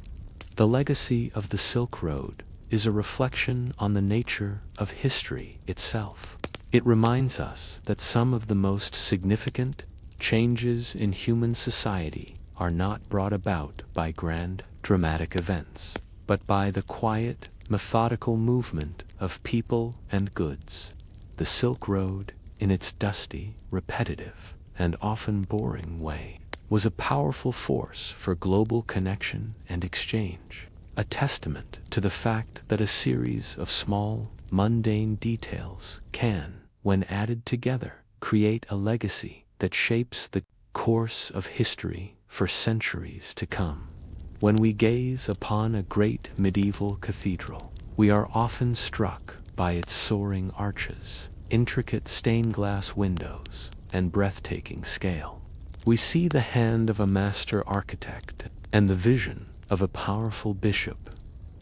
The legacy of the Silk Road is a reflection on the nature of history itself. It reminds us that some of the most significant changes in human society are not brought about by grand, dramatic events, but by the quiet, methodical movement of people and goods. The Silk Road, in its dusty, repetitive, and often boring way, was a powerful force for global connection and exchange, a testament to the fact that a series of small, mundane details can, when added together, create a legacy that shapes the course of history for centuries to come. When we gaze upon a great medieval cathedral, we are often struck by its soaring arches, intricate stained glass windows, and breathtaking scale. We see the hand of a master architect and the vision of a powerful bishop.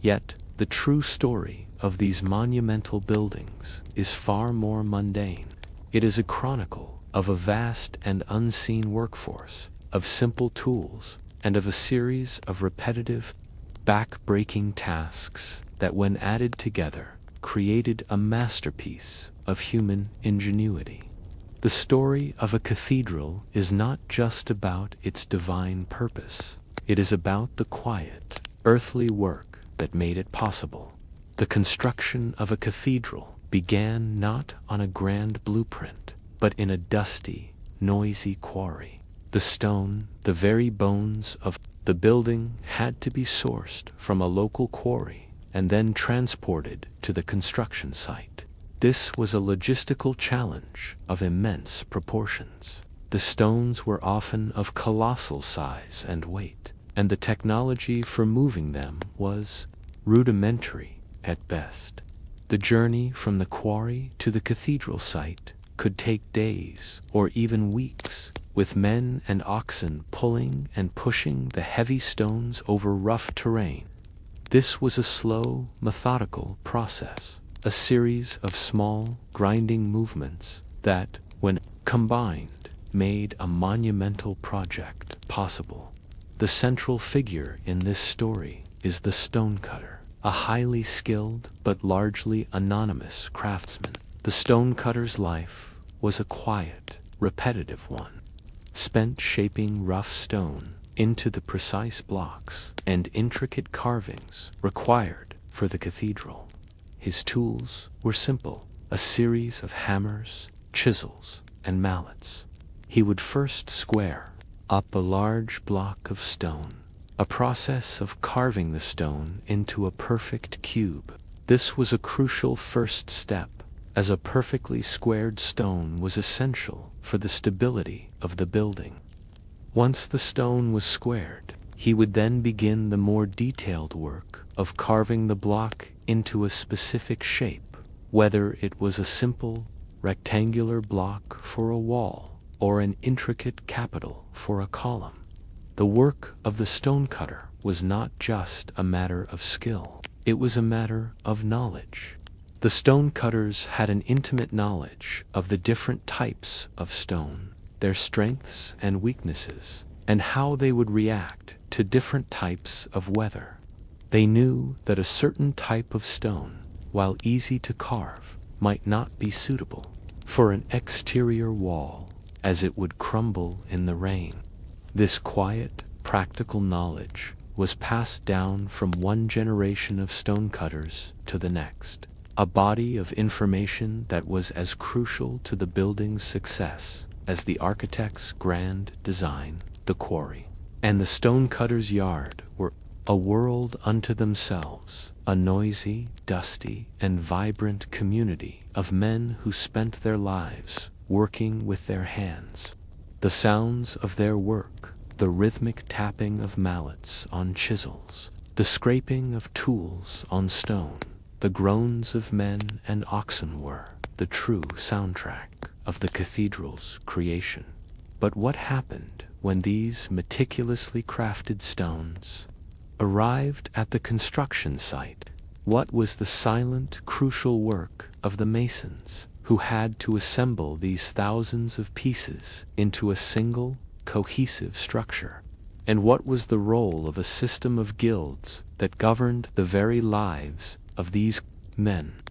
Yet, the true story of these monumental buildings is far more mundane. It is a chronicle of a vast and unseen workforce, of simple tools, and of a series of repetitive, back-breaking tasks that, when added together, created a masterpiece of human ingenuity. The story of a cathedral is not just about its divine purpose. It is about the quiet, earthly work that made it possible. The construction of a cathedral began not on a grand blueprint, but in a dusty, noisy quarry. The stone, the very bones of the building, had to be sourced from a local quarry and then transported to the construction site. This was a logistical challenge of immense proportions. The stones were often of colossal size and weight, and the technology for moving them was rudimentary at best. The journey from the quarry to the cathedral site could take days or even weeks, with men and oxen pulling and pushing the heavy stones over rough terrain. This was a slow, methodical process, a series of small, grinding movements that, when combined, made a monumental project possible. The central figure in this story is the stonecutter, a highly skilled but largely anonymous craftsman. The stonecutter's life was a quiet, repetitive one, spent shaping rough stone into the precise blocks and intricate carvings required for the cathedral. His tools were simple, a series of hammers, chisels, and mallets. He would first square up a large block of stone, a process of carving the stone into a perfect cube. This was a crucial first step, as a perfectly squared stone was essential for the stability of the building. Once the stone was squared, he would then begin the more detailed work of carving the block into a specific shape, whether it was a simple rectangular block for a wall or an intricate capital for a column. The work of the stonecutter was not just a matter of skill, it was a matter of knowledge. The stonecutters had an intimate knowledge of the different types of stone, their strengths and weaknesses, and how they would react to different types of weather. They knew that a certain type of stone, while easy to carve, might not be suitable for an exterior wall, as it would crumble in the rain. This quiet, practical knowledge was passed down from one generation of stonecutters to the next, a body of information that was as crucial to the building's success as the architect's grand design. The quarry and the stonecutter's yard were a world unto themselves, a noisy, dusty, and vibrant community of men who spent their lives working with their hands. The sounds of their work, the rhythmic tapping of mallets on chisels, the scraping of tools on stone, the groans of men and oxen were the true soundtrack of the cathedral's creation. But what happened when these meticulously crafted stones arrived at the construction site? What was the silent, crucial work of the masons who had to assemble these thousands of pieces into a single, cohesive structure? And what was the role of a system of guilds that governed the very lives of these men?